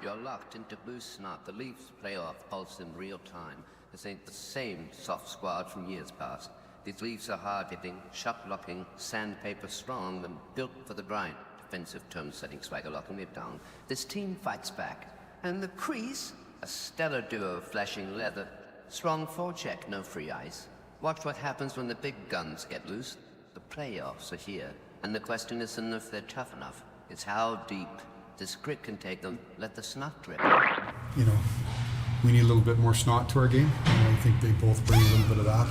you're locked into Boost Snot, the Leafs playoff pulse in real time. This ain't the same soft squad from years past. These Leafs are hard-hitting, shot-blocking, sandpaper strong, and built for the grind. Defensive tone-setting swagger locking it down. This team fights back. And the crease, a stellar duo of flashing leather. Strong forecheck, no free ice. Watch what happens when the big guns get loose. The playoffs are here, and the question isn't if they're tough enough. It's how deep this grit can take them. Let the snot drip. You know, we need a little bit more snot to our game, and I think they both bring a little bit of that.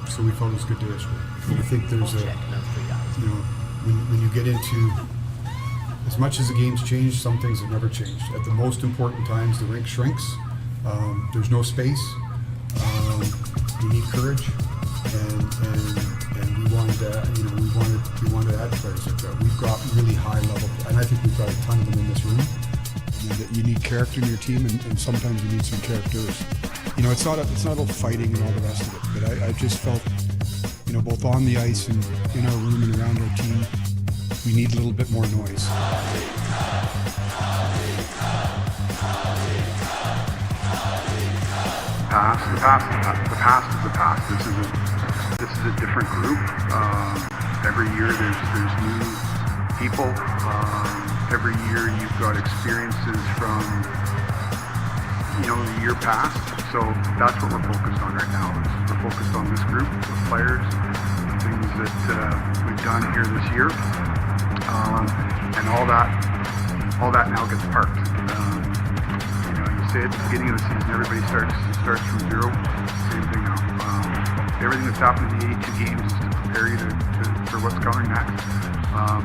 So we felt it was good to issue. I think there's a, you know, when you get into, as much as the game's changed, some things have never changed. At the most important times, the rink shrinks. There's no space. You need courage, and we wanted to, you know, we wanted to add players like that. We've got really high level, and I think we've got a ton of them in this room. You need character in your team, and sometimes you need some characters. You know, it's not all fighting and all the rest of it, but I just felt, you know, both on the ice and in our room and around our team, we need a little bit more noise. The past is the past. This is a different group. Every year there's new people. Every year you've got experiences from, you know, the year past. So that's what we're focused on right now. We're focused on this group of players, things that we've done here this year, and all that now gets parked. You know, you say at the beginning of the season, everybody starts from zero. Same thing now. Everything that's happened in the 82 games is to prepare you for what's coming next.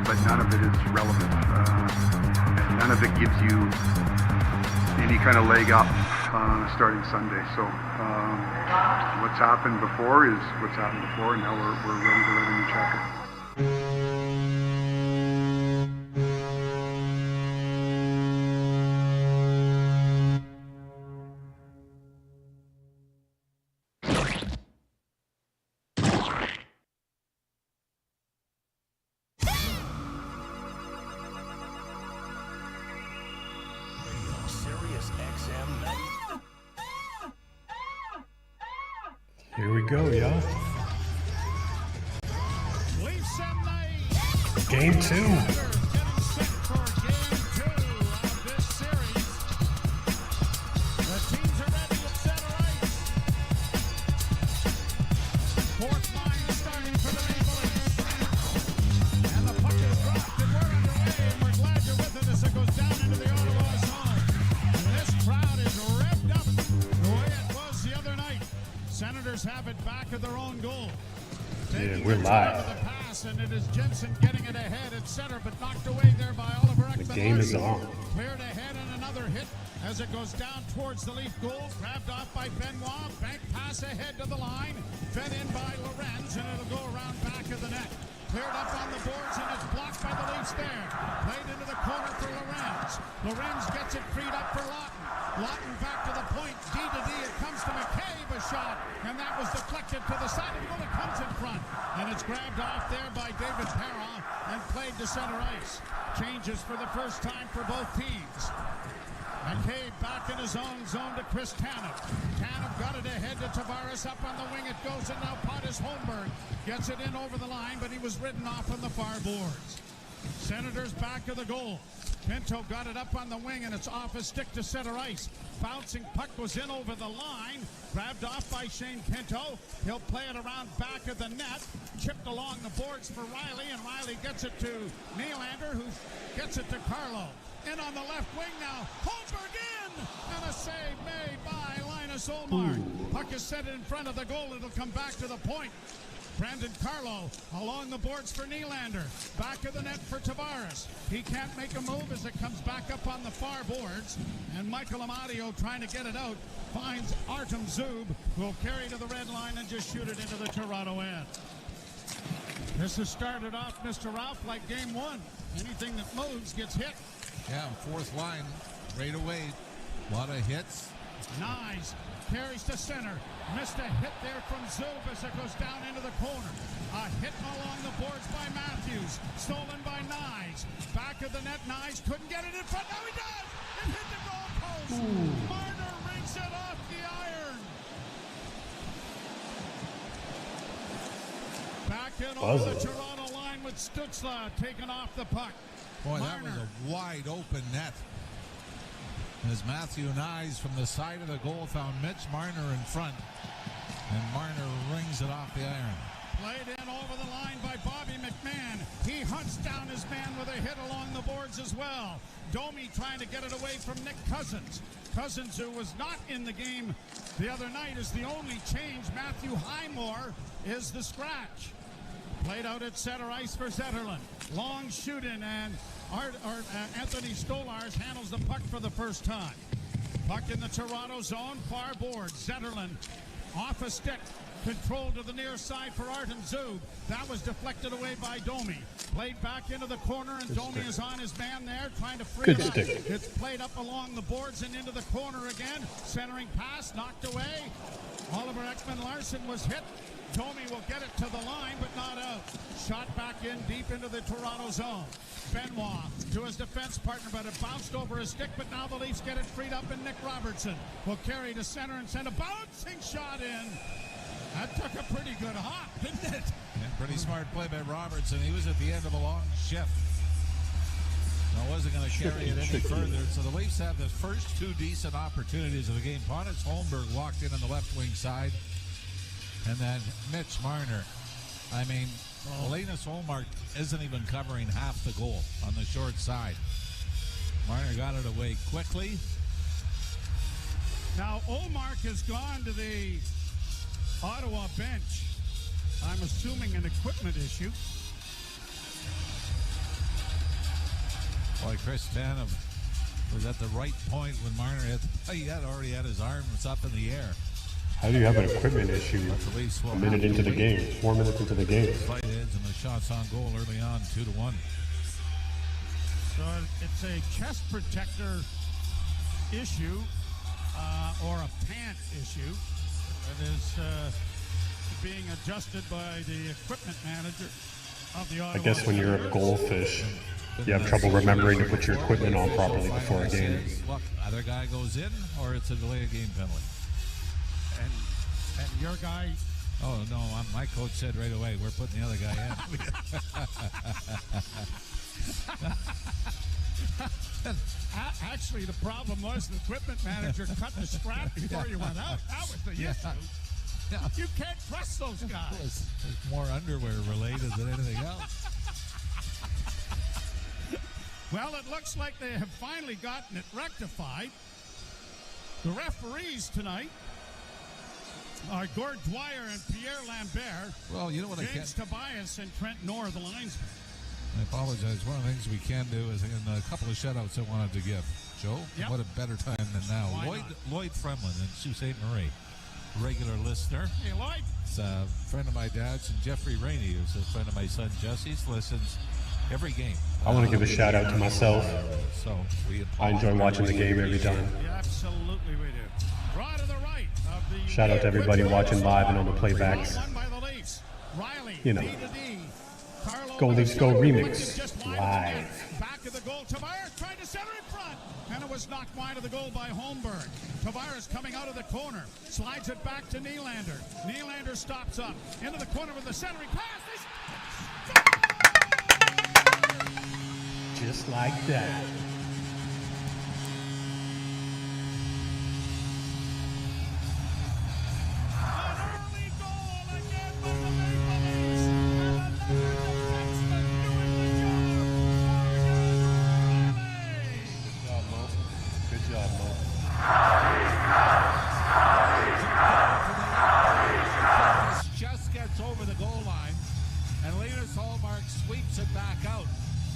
But none of it is relevant. And none of it gives you any kind of leg up starting Sunday. So what's happened before is what's happened before, and now we're ready to write a new chapter. Here we go, y'all. Game 2. Senators have it back at their own goal. Yeah, we're live. And it is Jensen getting it ahead at center, but knocked away there by Oliver Ekman. The game is on. Cleared ahead and another hit as it goes down towards the Leaf goal. Grabbed off by Benoit. Bank pass ahead to the line. Fed in by Lorenz, and it'll go around back of the net. Cleared up on the boards, and it's blocked by the Leafs there. Played into the corner for Lorenz. Lorenz gets it freed up for Lawton. Lawton back to the point. D to D. It comes to McCabe, a shot. And that was deflected to the side of the goal. It comes in front. And it's grabbed off there by David Perron and played to center ice. Changes for the first time for both teams. McCabe back in his own zone to Chris Tanev. Tanev got it ahead to Tavares. Up on the wing it goes, and now Pontus Holmberg gets it in over the line, but he was ridden off on the far boards. Senators back of the goal. Pinto got it up on the wing, and it's off a stick to center ice. Bouncing puck was in over the line. Grabbed off by Shane Pinto. He'll play it around back of the net. Chipped along the boards for Riley, and Riley gets it to Nylander, who gets it to Carlo. In on the left wing now. Holmberg in! And a save made by Linus Ullmark. Puck is set in front of the goal. It'll come back to the point. Brandon Carlo along the boards for Nylander. Back of the net for Tavares. He can't make a move as it comes back up on the far boards. And Michael Amadio trying to get it out. Finds Artem Zub, who will carry to the red line and just shoot it into the Toronto end. This has started off, Mr. Ralph, like game 1. Anything that moves gets hit. Yeah, fourth line, right away. A lot of hits. Nyes carries to center. Missed a hit there from Zub as it goes down into the corner. A hit along the boards by Matthews. Stolen by Nyes. Back of the net, Nyes couldn't get it in front. Now he does! He hit the goalpost. Marner rings it off the iron. Back in over the Toronto line with Stützle taking off the puck. Boy, that was a wide open net. As Matthew Nyes from the side of the goal found Mitch Marner in front. And Marner rings it off the iron. Played in over the line by Bobby McMahon. He hunts down his man with a hit along the boards as well. Domi trying to get it away from Nick Cousins. Cousins, who was not in the game the other night, is the only change. Matthew Highmore is the scratch. Played out at center ice for Zetterlund. Long shooting, and Anthony Stolarz handles the puck for the first time. Puck in the Toronto zone, far board. Zetterlund off a stick. Controlled to the near side for Artem Zub. That was deflected away by Domi. Played back into the corner, and Domi is on his man there, trying to free it up. It's played up along the boards and into the corner again. Centering pass, knocked away. Oliver Ekman-Larsson was hit. Domi will get it to the line, but not out. Shot back in deep into the Toronto zone. Benoit to his defense partner, but it bounced over his stick, but now the Leafs get it freed up, and Nick Robertson will carry to center and send a bouncing shot in. That took a pretty good hop, didn't it? And pretty smart play by Robertson. He was at the end of a long shift. I wasn't going to carry it any further. So the Leafs have the first two decent opportunities of the game. Pontus Holmberg walked in on the left wing side. And then Mitch Marner. I mean, Linus Ullmark isn't even covering half the goal on the short side. Marner got it away quickly. Now, Ullmark has gone to the Ottawa bench. I'm assuming an equipment issue. Boy, Chris Tanev was at the right point when Marner already had his arms up in the air. How do you have an equipment issue a minute into the game, 4 minutes into the game? Fight heads and the shots on goal early on, 2-1. So it's a chest protector issue or a pant issue that is being adjusted by the equipment manager of the Ottawa. I guess when you're a goldfish, you have trouble remembering to put your equipment on properly before a game. Look, either guy goes in or it's a delay of game penalty. And your guy. Oh, no, my coach said right away, we're putting the other guy in. Actually, the problem was the equipment manager cut the scrap before you went out. That was the issue. Yeah. You can't trust those guys. It's more underwear related than anything else. Well, it looks like they have finally gotten it rectified. The referees tonight are Gord Dwyer and Pierre Lambert. Well, you know what James Tobias and Trent Knorr, the linesmen. I apologize. One of the things we can do is in a couple of shutouts I wanted to give. Joe, Yep. What a better time than now. Why Lloyd Fremlin in Sault Ste. Marie, regular listener. Hey, Lloyd. It's a friend of my dad's, and Jeffrey Rainey, who's a friend of my son Jesse's, listens every game. I want to give a shout out to myself. So I enjoy watching the game every time. Yeah, absolutely we do. Draw to the right of the Shout out to everybody watching live and on the playbacks. Won by the Leafs. Riley, You know. D to D. Carlo Go Leafs Go remix just wide of the live. net. Back of the goal. Tavares tried to center in front, and it was knocked wide of the goal by Holmberg. Tavares coming out of the corner, slides it back to Nylander. Nylander stops up into the corner with the centering pass. Just like that. An early goal again by the Maple Leafs. And another defenseman doing the job. Good job, Mo. just gets over the goal line, and Linus Ullmark sweeps it back out.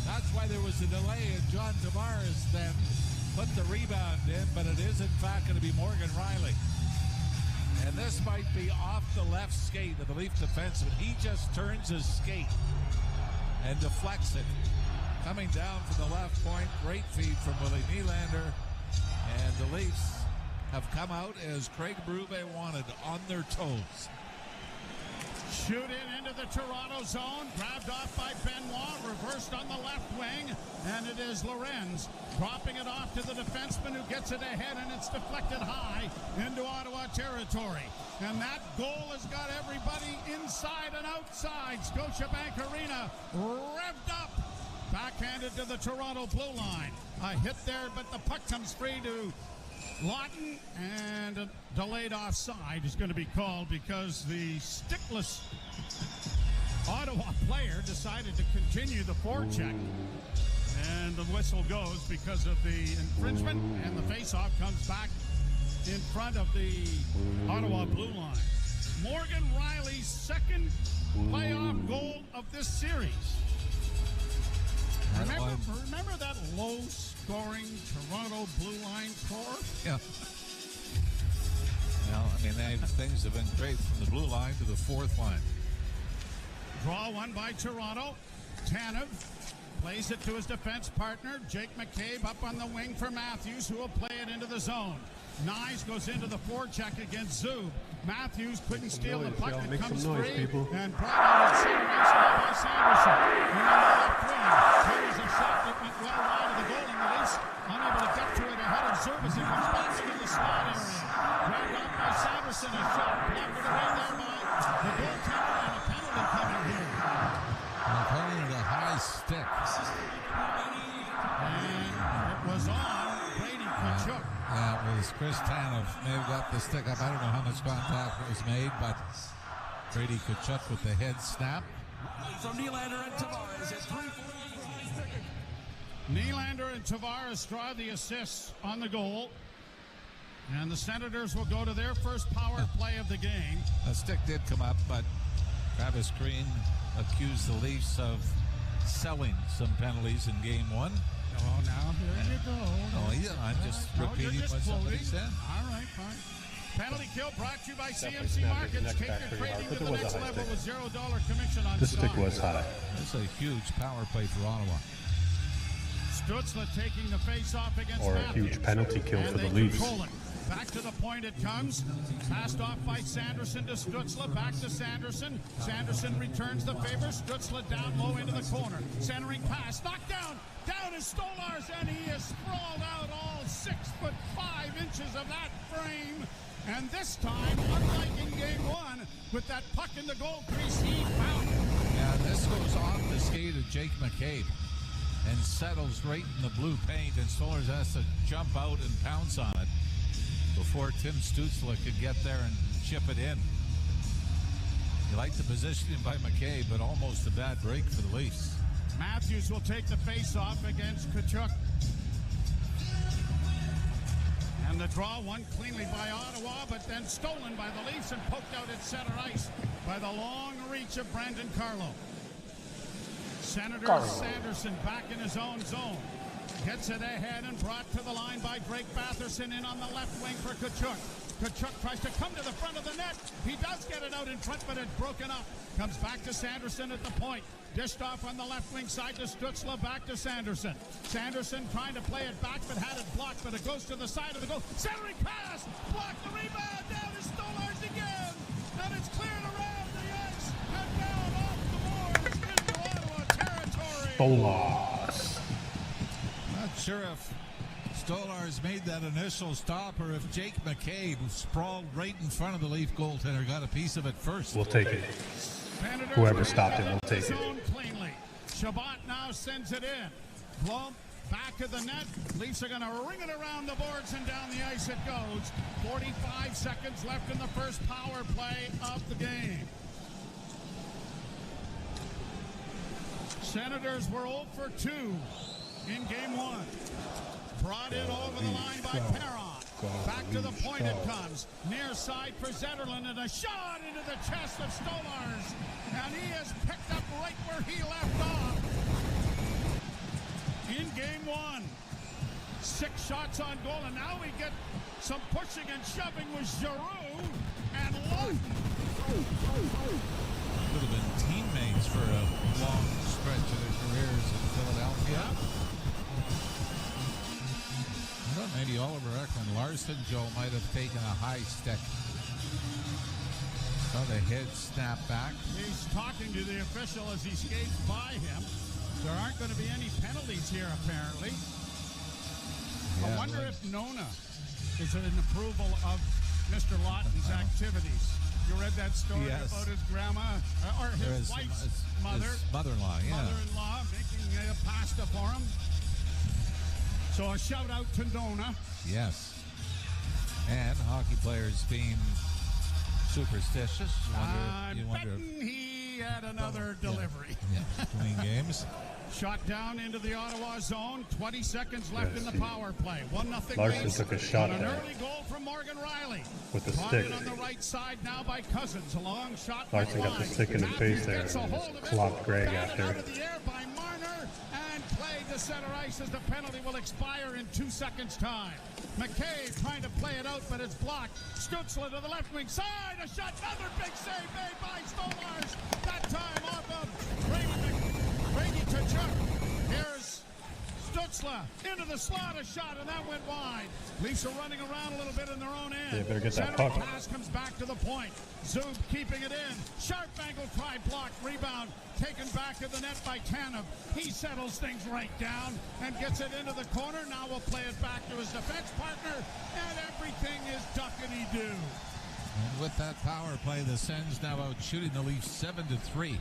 That's why there was a delay, and John Tavares then put the rebound in, but it is in fact going to be Morgan Riley. And this might be off the left skate of the Leaf defenseman. He just turns his skate and deflects it. Coming down from the left point, great feed from Willie Nylander. And the Leafs have come out as Craig Berube wanted, on their toes. Shoot in into the Toronto zone, grabbed off by Benoit, reversed on the left wing. and it is Lorenz dropping it off to the defenseman who gets it ahead, and it's deflected high into Ottawa territory. And that goal has got everybody inside and outside Scotiabank Arena revved up. Backhanded to the Toronto blue line. A hit there, but the puck comes free to Lawton, and a delayed offside is going to be called because the stickless Ottawa player decided to continue the forecheck. And the whistle goes because of the infringement, and the faceoff comes back in front of the Ottawa blue line. Morgan Riley's second playoff goal of this series. Remember that low-scoring Toronto blue line core? Yeah. Well, I mean, things have been great from the blue line to the fourth line. Draw one by Toronto. Tanev plays it to his defense partner, Jake McCabe, up on the wing for Matthews, who will play it into the zone. Nyes goes into the forecheck against Zub. Matthews couldn't steal the puck. It comes free and brought on acceleration by Sanderson. And on the left wing, carries a shot that went well wide of the goal, and the Leafs unable to get to it ahead of Zub as he comes back into the slot area. Grabbed up by Sanderson, a shot blocked away there by the goaltender, and a penalty coming here. Calling it a high stick. And it was on Brady Tkachuk. Yeah, it was Chris Tanev may have got the stick up. I don't know how much contact was made, but Brady Tkachuk with the head snap. From Nylander and Tavares at 3:45. Nylander and Tavares draw the assists on the goal. And the Senators will go to their first power play of the game. A stick did come up, but Travis Green accused the Leafs of selling some penalties in game one. Oh, now here you go. Oh, yeah, I'm just repeating what somebody said. All right, fine. Penalty kill brought to you by CMC Markets. Take your trading to the next level with $0 commission on The stick stock. was high. That's a huge power play for Ottawa. Stutzla taking the face-off against Or a Matthews. huge penalty kill And for the they Leafs. control it. Back to the point it comes. Passed off by Sanderson to Stutzla. Back to Sanderson. Sanderson returns the favor. Stutzla down low into the corner. Centering pass. Knocked down. Down is Stolars, and he is sprawled out all 6'5" of that frame. And this time, unlike in game one, with that puck in the goal crease, he found it. Yeah, this goes off the skate of Jake McCabe and settles right in the blue paint, and Stolars has to jump out and pounce on it before Tim Stutzla could get there and chip it in. You like the positioning by McCabe, but almost a bad break for the Leafs. Matthews will take the face-off against Tkachuk. And the draw won cleanly by Ottawa, but then stolen by the Leafs and poked out at center ice by the long reach of Brandon Carlo. Senator Sanderson back in his own zone. Gets it ahead and brought to the line by Drake Batherson in on the left wing for Tkachuk. Tkachuk tries to come to the front of the net. He does get it out in front, but it's broken up. Comes back to Sanderson at the point. Dished off on the left wing side to Stutzla, back to Sanderson. Sanderson trying to play it back, but had it blocked, but it goes to the side of the goal. Centering pass! Blocked the rebound! Down is Stolars again! And it's cleared around the ice and down off the boards into Ottawa territory! Bolas. Not sure if Stolars made that initial stop or if Jake McCabe, who sprawled right in front of the Leaf goaltender, got a piece of it first. We'll take it. Senators Whoever stopped it will take it. zone cleanly. Shabbat now sends it in. Plump back of the net. Leafs are going to ring it around the boards and down the ice it goes. 45 seconds left in the first power play of the game. Senators were 0 for 2 in game one. Brought in over the line by Perron. Back to the point it comes. Near side for Zetterlund, and a shot into the chest of Stolars. And he is picked up right where he left off. In game one, 6 shots on goal, and now we get some pushing and shoving with Giroux and Lawton. Could have been teammates for a long stretch of their careers in Philadelphia. I thought maybe Oliver Ekman-Larsson, Joe, might have taken a high stick. Saw the head snap back. He's talking to the official as he skates by him. There aren't going to be any penalties here, apparently. I wonder if Nona is an approval of Mr. Lawton's activities. You read that story about his grandma, or his wife's mother? His mother-in-law, yeah. Mother-in-law making pasta for him. So a shout out to Nona. Yes. And hockey players being superstitious. You wonder betting he had another delivery. Yeah, between games. Shot down into the Ottawa zone. 20 seconds left in the power play. 1-0 Larson lead. took a shot An there. early goal from Morgan Riley. With the Plotted stick. on the right side now by Cousins. A long shot. Larson got the stick in the face there and just clocked Greg after. Out of the air by Marner and played to center ice as the penalty will expire in 2 seconds' time. McCabe trying to play it out, but it's blocked. Stutzler to the left wing side. A shot. Another big save made by Stolars. That time off of Brady Tkachuk. Here's Stutzler into the slot, a shot, and that went wide. Leafs are running around a little bit in their own end. Yeah, better get that Center puck. pass comes back to the point. Zub keeping it in. Sharp angle try block. Rebound taken back of the net by Tanev. He settles things right down and gets it into the corner. Now we'll play it back to his defense partner, and everything is duckety-doo. And with that power play, the Sens now out shooting the Leafs 7-3.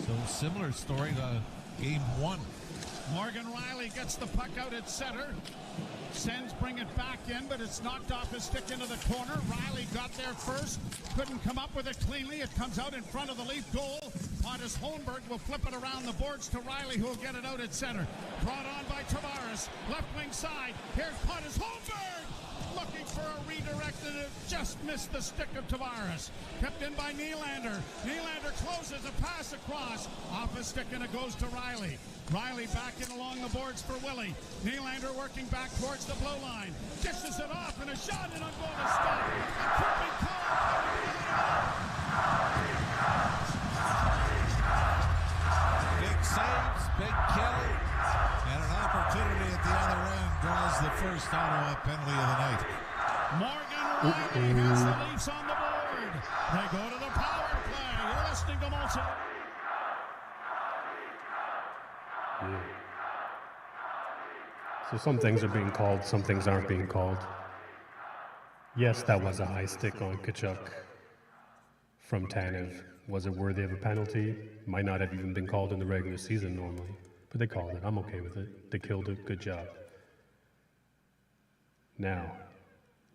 So similar story to game 1. Morgan Riley gets the puck out at center. Sens bring it back in, but it's knocked off his stick into the corner. Riley got there first, couldn't come up with it cleanly. It comes out in front of the Leaf goal. Pontus Holmberg will flip it around the boards to Riley, who will get it out at center. Brought on by Tavares, left wing side. Here's Pontus Holmberg, looking for a redirect, and it just missed the stick of Tavares. Kept in by Nylander. Nylander closes a pass across. Off his stick, and it goes to Riley. Riley back in along the boards for Willie. Nylander working back towards the blue line. Dishes it off, and a shot, and I'm going to stop. A tripping call. Big saves, big kill, and an opportunity at the other end draws the first Ottawa penalty of the night. Morgan Riley has the Leafs on the board. They go to the power play. You're listening to Molson. Yeah. So some things are being called, some things aren't being called. Yes, that was a high stick on Tkachuk from Tanev. Was it worthy of a penalty? Might not have even been called in the regular season normally, but they called it. I'm okay with it. They killed it. Good job. Now,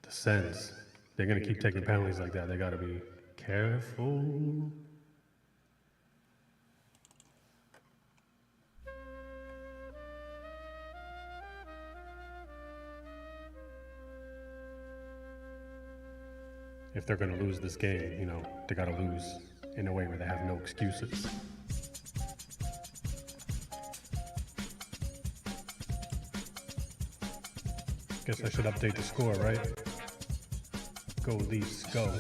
the Sens, they're going to keep taking penalties like that. They got to be careful. If they're going to lose this game, you know, they got to lose in a way where they have no excuses. Guess I should update the score, right? Go Leafs, go.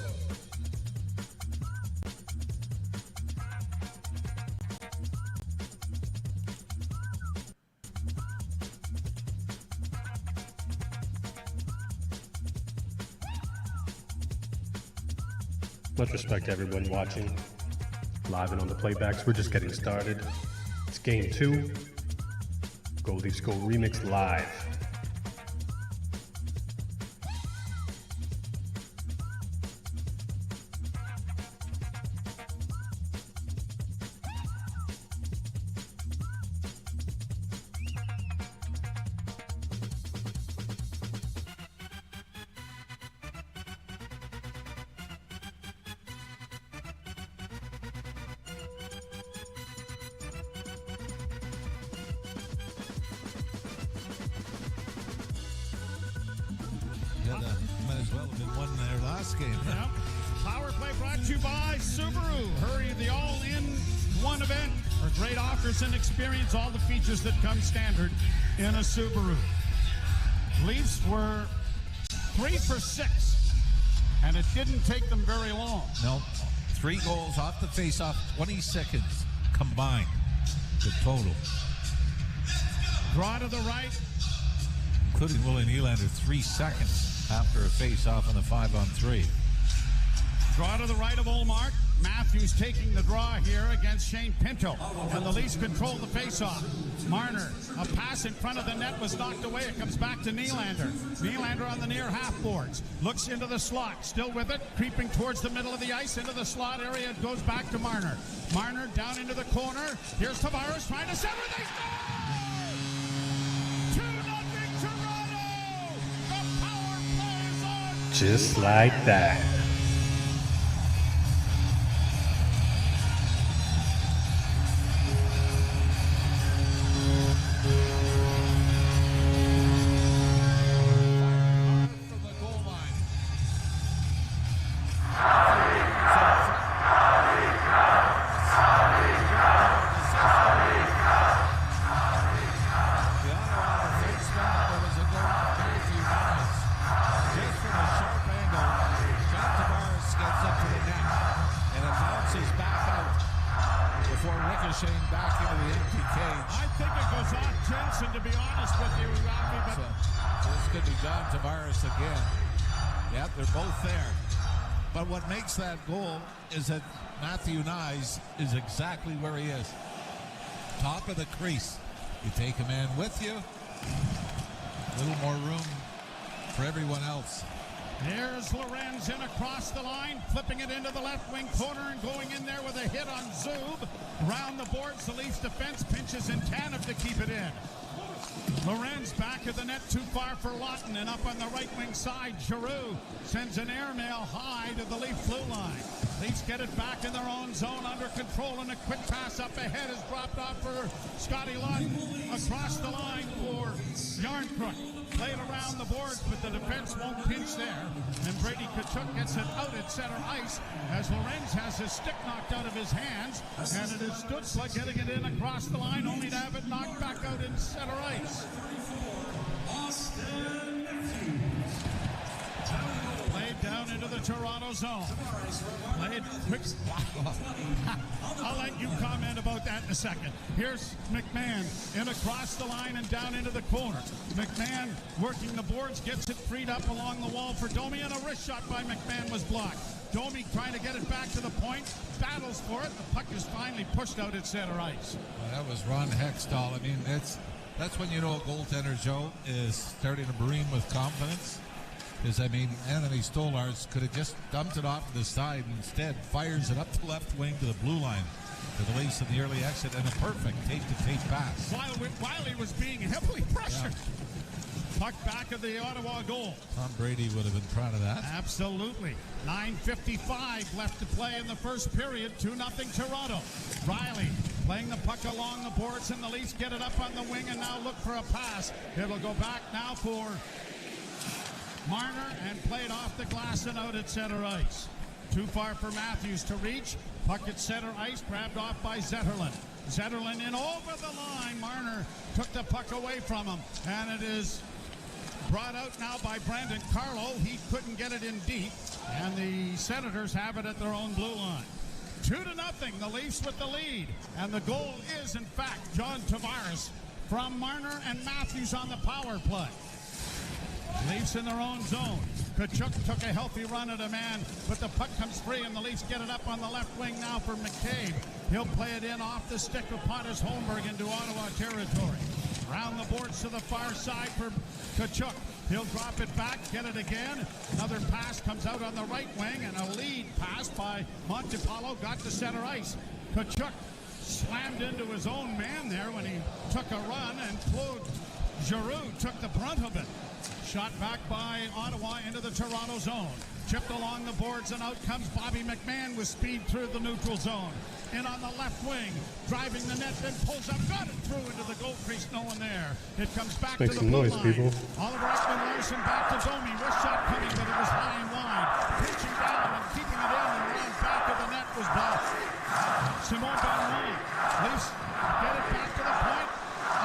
Much respect to everyone watching, live and on the playbacks. We're just getting started. It's game 2. Go Leafs Go Remix live. Might as well have been won their last game. Yep. Power play brought to you by Subaru. Hurry, the all-in-one event for great offers and experience all the features that come standard in a Subaru. Leafs were 3 for 6, and it didn't take them very long. No, 3 goals off the face-off, 20 seconds combined, the total. Draw to the right. Including Willie Nylander, 3 seconds after a face-off on the 5-on-3. Draw to the right of Ullmark. Matthews taking the draw here against Shane Pinto. And the Leafs control the faceoff. Marner, a pass in front of the net was knocked away. It comes back to Nylander. Nylander on the near half boards. Looks into the slot. Still with it. Creeping towards the middle of the ice. Into the slot area. It goes back to Marner. Marner down into the corner. Here's Tavares trying to center. They score! 2-0 Toronto! The power play is on! Just like that. From the goal line. The Ottawa defenseman, there was a goal on Matthew Knies. Just from a sharp angle, John Tavares gets up to the net, and it bounces back out before ricocheting back into the empty cage. I think it goes off Jensen, to be honest with you, Ralphie, but So this could be John Tavares again. Yep, they're both there. But what makes that goal is that Matthew Knies is exactly where he is. Top of the crease. You take a man with you. A little more room for everyone else. here's Lorenz in across the line, flipping it into the left wing corner and going in there with a hit on Zub. Round the boards, the Leafs defense pinches in Tanev to keep it in. Lorenz back of the net, too far for Lawton, and up on the right wing side, Giroux sends an airmail high to the Leaf blue line. Leafs get it back in their own zone, under control, and a quick pass up ahead is dropped off for Scotty Lund. Across the line for Yarncrook. Played around the boards, but the defense won't pinch there. And Brady Tkachuk gets it out at center ice as Lorenz has his stick knocked out of his hands. And it is Stützle getting it in across the line, only to have it knocked back out in center ice. Played down into the Toronto zone. Played quick. I'll let you comment about that in a second. Here's McMahon in across the line and down into the corner. McMahon working the boards, gets it freed up along the wall for Domi, and a wrist shot by McMahon was blocked. Domi trying to get it back to the point, battles for it. The puck is finally pushed out at center ice. Well, that was Ron Hextall. I mean, that's when you know a goaltender, Joe, is starting to breathe with confidence. Because, I mean, Anthony Stolarz could have just dumped it off to the side and instead fires it up the left wing to the blue line to the Leafs in the early exit, and a perfect tape-to-tape pass. While he was being heavily pressured. Puck back of the Ottawa goal. Tom Brady would have been proud of that. Absolutely. 9:55 left to play in the first period. 2-0 Toronto. Riley playing the puck along the boards, and the Leafs get it up on the wing and now look for a pass. It'll go back now for Marner and played off the glass and out at center ice. Too far for Matthews to reach. Puck at center ice, grabbed off by Zetterlund. Zetterlund in over the line. Marner took the puck away from him, and it is brought out now by Brandon Carlo. He couldn't get it in deep, and the Senators have it at their own blue line. 2-0, the Leafs with the lead, and the goal is, in fact, John Tavares from Marner and Matthews on the power play. Leafs in their own zone. Tkachuk took a healthy run at a man, but the puck comes free, and the Leafs get it up on the left wing now for McCabe. He'll play it in off the stick of Pontus Holmberg into Ottawa territory. Round the boards to the far side for Tkachuk. He'll drop it back, get it again. Another pass comes out on the right wing, and a lead pass by Montepallo got to center ice. Tkachuk slammed into his own man there when he took a run, and Claude Giroux took the brunt of it. Shot back by Ottawa into the Toronto zone. Chipped along the boards, and out comes Bobby McMahon with speed through the neutral zone. In on the left wing, driving the net, then pulls up, got it through into the goal crease, no one there. It comes back Make to the some blue noise, line. people. Oliver Ekman-Larsson back to Domi. Wrist shot coming, but it was high and wide. Pitching down and keeping it in, and around back of the net was blocked. Simon Benoit. Leafs get it back to the point.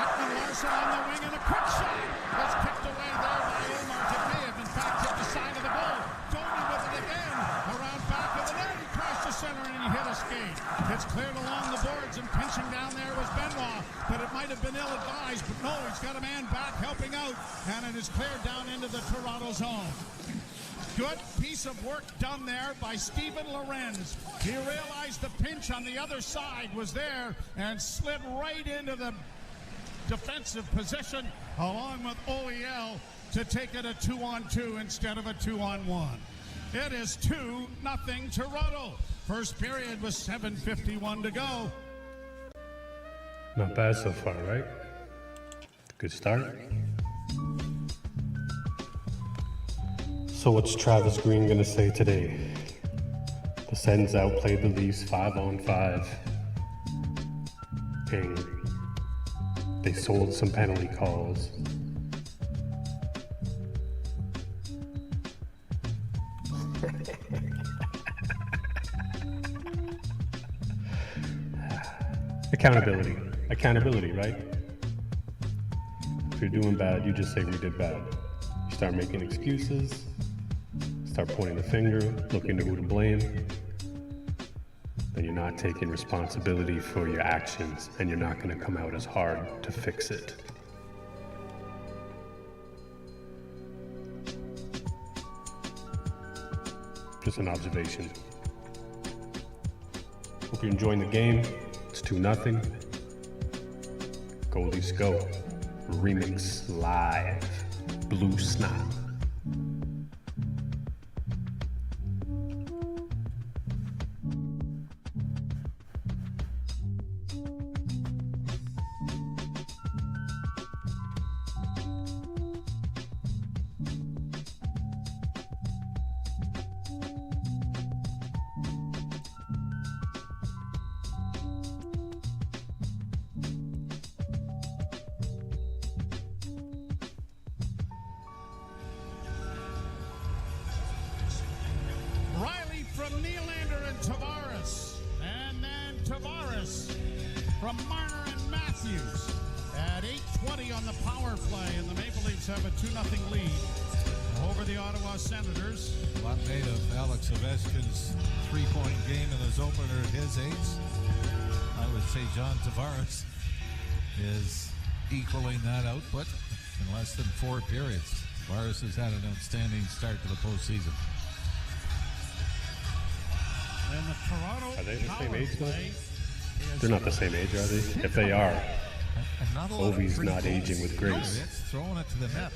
Ekman-Larsson on the wing, and a quick shot. That's kicked away there by Omar. It may have in fact hit the side of the goal. Domi with it again. Around back of the net, he crashed the center and he hit a skate. It's cleared along the boards, and pinching down there was Benoit, but it might have been ill-advised, but no, he's got a man back helping out, and it is cleared down into the Toronto zone. Good piece of work done there by Steven Lorenz. He realized the pinch on the other side was there and slid right into the defensive position along with OEL to take it a 2-on-2 instead of a 2-on-1. It is 2-0 Toronto. First period was 7:51 to go. Not bad so far, right? Good start. So what's Travis Green gonna say today? The Sens outplayed the Leafs 5-on-5. And they sold some penalty calls. Accountability, right? If you're doing bad, you just say we did bad. You start making excuses, start pointing the finger, looking to who to blame. Then you're not taking responsibility for your actions, and you're not going to come out as hard to fix it. Just an observation. Hope you're enjoying the game. It's 2-0. Go Leafs go. Remix live. Blue Snot. Riley from Nylander and Tavares. And then Tavares from Marner and Matthews. At 8:20 on the power play, and the Maple Leafs have a 2-0 lead over the Ottawa Senators. A lot made of Alex Ovechkin's three-point game in his opener at his age. I would say John Tavares is equaling that output in less than 4 periods. Tavares has had an outstanding start to the postseason. And the Toronto Are they the same power age, though? play is They're not the same age, are they? If they are, And not a lot of Ovi's free not goals. aging with grace. No, it's throwing it to the net.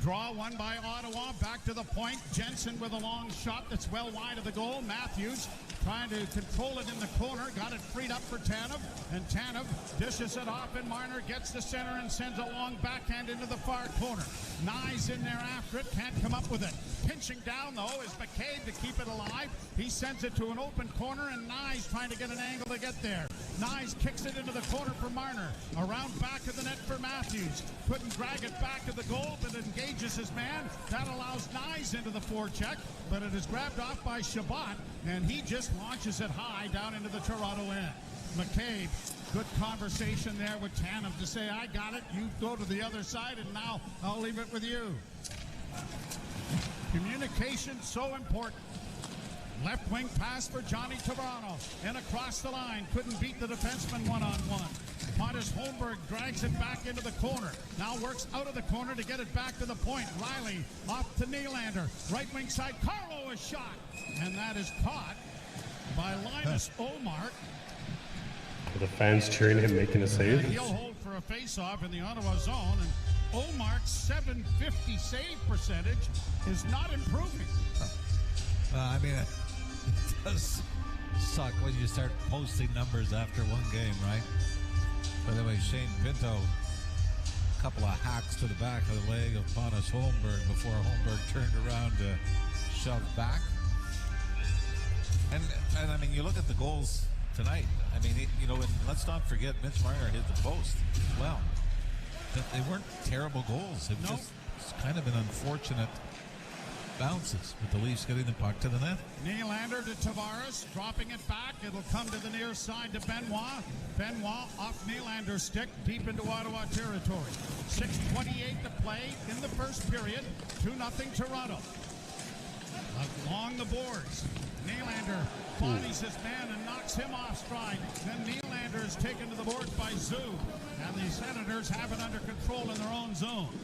Draw one by Ottawa, back to the point. Jensen with a long shot that's well wide of the goal. Matthews trying to control it in the corner. Got it freed up for Tanev. And Tanev dishes it off, and Marner gets the center and sends a long backhand into the far corner. Nye's in there after it. Can't come up with it. Pinching down, though, is McCabe to keep it alive. He sends it to an open corner, and Nye's trying to get an angle to get there. Nye's kicks it into the corner for Marner. Around back of the net for Matthews. Couldn't drag it back to the goal, but engages his man. That allows Nye's into the forecheck, but it is grabbed off by Shabbat, and he just launches it high down into the Toronto end. McCabe, good conversation there with Tanev to say, I got it, you go to the other side, and now I'll leave it with you. Communication so important. Left wing pass for Johnny Tavares, and across the line, couldn't beat the defenseman one-on-one. Pontus Holmberg drags it back into the corner. Now works out of the corner to get it back to the point. Riley off to Nylander. Right wing side, Carlo is shot. And that is caught by Linus Ullmark. Are the fans cheering him making a save? He'll hold for a face-off in the Ottawa zone. And Ullmark's .750 save percentage is not improving. I mean, it does suck when you start posting numbers after one game, right? By the way, Shane Pinto, a couple of hacks to the back of the leg of Pontus Holmberg before Holmberg turned around to shove back. And I mean, you look at the goals tonight. I mean, and let's not forget Mitch Marner hit the post. Well, they weren't terrible goals. It just it's kind of an unfortunate bounces with the Leafs getting the puck to the net. Nylander to Tavares, dropping it back. It'll come to the near side to Benoit. Benoit off Nylander's stick, deep into Ottawa territory. 6:28 to play in the first period. 2-0 Toronto. Along the boards. Nylander bodies his man and knocks him off stride. Then Nylander is taken to the boards by Zoo. And the Senators have it under control in their own zone.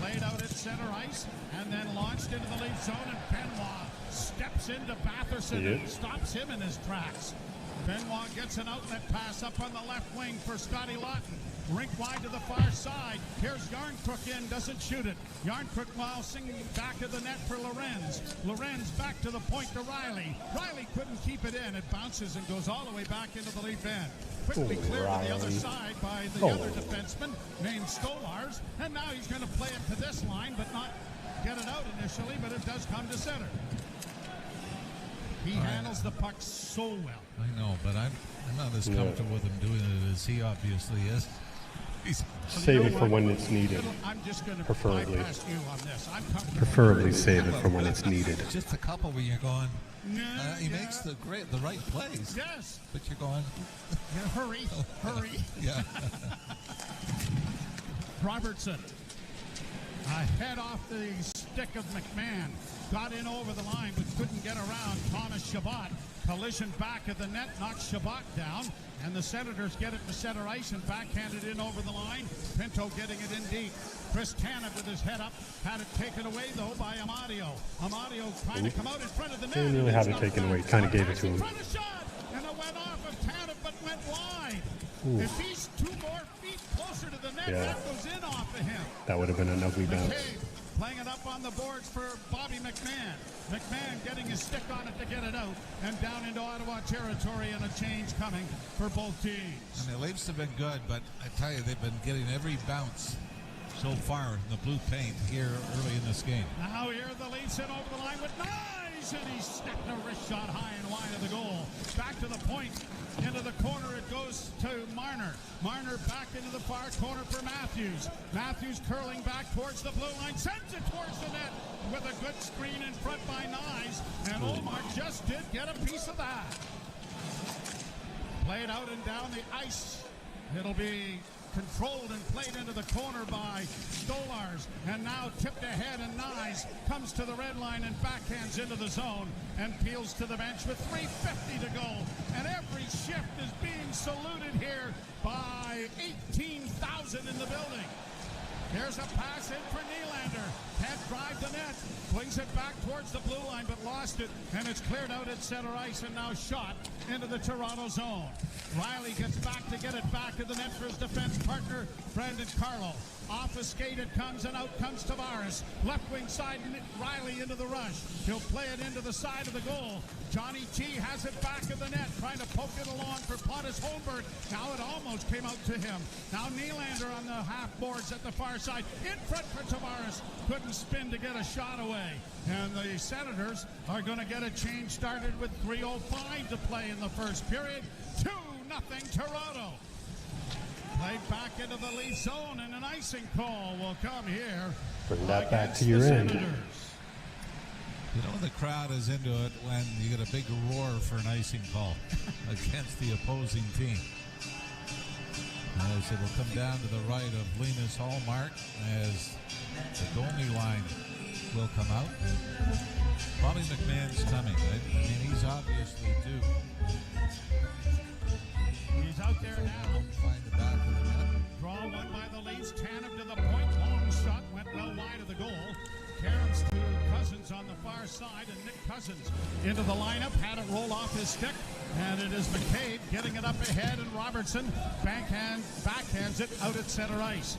Played out at center ice and then launched into the lead zone, and Benoit steps into Batherson and stops him in his tracks. Benoit gets an outlet pass up on the left wing for Scotty Lawton. Rink wide to the far side. Here's Yarncrook in, doesn't shoot it. Yarncrook while singing back of the net for Lorenz. Lorenz back to the point to Riley. Riley couldn't keep it in. It bounces and goes all the way back into the leaf end. Quickly cleared to the other side by the other defenseman named Stolars. And now he's going to play it to this line, but not get it out initially, but it does come to center. He handles the puck so well. I know, but I'm not as comfortable with him doing it as he obviously is. Save it for when it's needed. I'm just going to Preferably. bypass you on this. I'm comfortable. Preferably save it for when it's needed. Just a couple where you're going. He Yeah. makes the right plays. Yes. But you're going. Yeah, hurry. Yeah. Robertson. A head off the stick of McMahon. Got in over the line but couldn't get around Thomas Chabot. Collision back of the net knocks Chabot down. And the Senators get it to center ice and backhanded in over the line. Pinto getting it in deep. Chris Tanev with his head up. Had it taken away, though, by Amadio. Amadio trying to come out in front of the net. Didn't really have it taken away. Kind of gave it to him. In front of shot. And it went off of Tanev but went wide. Ooh. If he's 2 more feet closer to the net, Yeah. that goes in off of him. That would have been an ugly bounce. McCabe playing it up on the boards for Bobby McMahon. McMahon getting his stick on it to get it out. And down into Ottawa territory, and a change coming for both teams. And the Leafs have been good, but I tell you, they've been getting every bounce so far in the blue paint here early in this game. Now here the Leafs in over the line with Nyes, and he stuck a wrist shot high and wide of the goal. Back to the point. Into the corner it goes to Marner. Marner back into the far corner for Matthews. Matthews curling back towards the blue line. Sends it towards the net with a good screen in front by Nyes. And Omar just did get a piece of that. Played out and down the ice. It'll be controlled and played into the corner by Stolars, and now tipped ahead, and Nyes comes to the red line and backhands into the zone and peels to the bench with 3:50 to go, and every shift is being saluted here by 18,000 in the building. Here's a pass in for Nylander. Can't drive the net. Flings it back towards the blue line, but lost it. And it's cleared out at center ice and now shot into the Toronto zone. Riley gets back to get it back to the net for his defense partner, Brandon Carlo. Off a skate it comes, and out comes Tavares. Left wing side, Riley into the rush. He'll play it into the side of the goal. Johnny T has it back of the net, trying to poke it along for Pontus Holmberg. Now it almost came out to him. Now Nylander on the half boards at the far side. In front for Tavares. Couldn't spin to get a shot away. And the Senators are going to get a change started with 3:05 to play in the first period. 2-0 Toronto. Played back into the Leaf zone, and an icing call will come here. Bring that back against to your the end. Senators. You know the crowd is into it when you get a big roar for an icing call against the opposing team. As it will come down to the right of Linus Hallmark as the Domi line will come out. Bobby McMahon's coming. I mean, he's obviously due. He's out there now. Find the back of the net. Draw one by the Leafs. Tanev to the point. Long shot went well wide of the goal. Caroms to Cousins on the far side, and Nick Cousins into the lineup. Had it roll off his stick, and it is McCabe getting it up ahead, and Robertson backhands it out at center ice.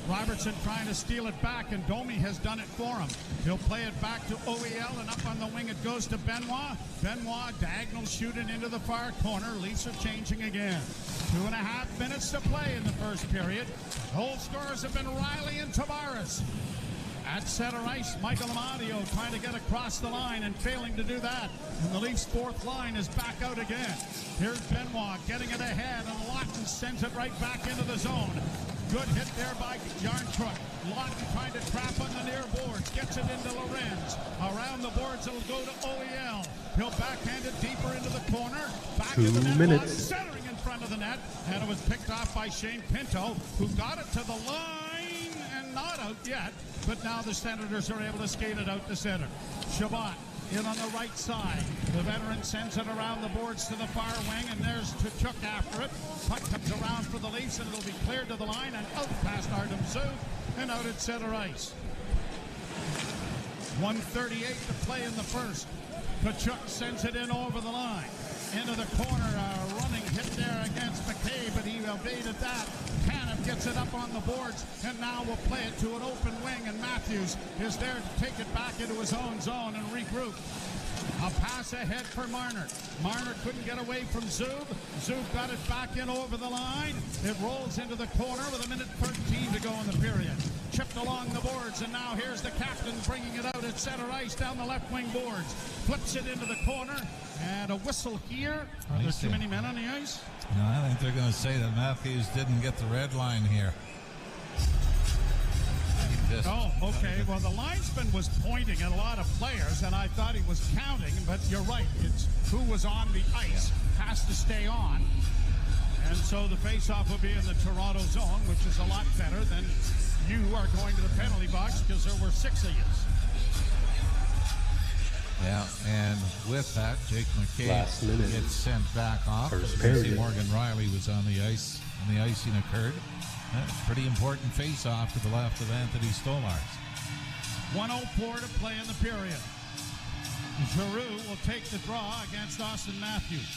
Robertson trying to steal it back, and Domi has done it for him. He'll play it back to OEL, and up on the wing it goes to Benoit. Benoit diagonal shooting into the far corner. Leafs are changing again. 2.5 minutes to play in the first period. Goal scorers have been Riley and Tavares. At center ice, Michael Amadio trying to get across the line and failing to do that. And the Leafs' fourth line is back out again. Here's Benoit getting it ahead, and Lawton sends it right back into the zone. Good hit there by Yarncrook. Lawton trying to trap on the near boards. Gets it into Lorenz. Around the boards, it'll go to OEL. He'll backhand it deeper into the corner. Back 2 in the net. minutes. Lawton centering in front of the net. And it was picked off by Shane Pinto, who got it to the line and not out yet. But now the Senators are able to skate it out to center. Chabot in on the right side. The veteran sends it around the boards to the far wing, and there's Tkachuk after it. Puck comes around for the Leafs, and it'll be cleared to the line and out past Artem Zub and out at center ice. 1:38 to play in the first. Tkachuk sends it in over the line. Into the corner, a running hit there against McCabe, but he evaded that. Tanev gets it up on the boards, and now will play it to an open wing, and Matthews is there to take it back into his own zone and regroup. A pass ahead for Marner. Marner couldn't get away from Zub. Zub got it back in over the line. It rolls into the corner with 1:13 to go in the period. Chipped along the boards, and now here's the captain bringing it out at center ice down the left wing boards. Flips it into the corner, and a whistle here. Are there too many men on the ice? No, I think they're going to say that Matthews didn't get the red line here. Oh, okay. Well, the linesman was pointing at a lot of players, and I thought he was counting, but you're right. It's who was on the ice has to stay on. And so the face-off will be in the Toronto zone, which is a lot better than you are going to the penalty box because there were 6 of you. Yeah, and with that, Jake Last minute. McCabe gets sent back off. First You see period. Morgan Riley was on the ice, and the icing occurred. Pretty important face-off to the left of Anthony Stolarz. 1:04 to play in the period. Giroux will take the draw against Austin Matthews.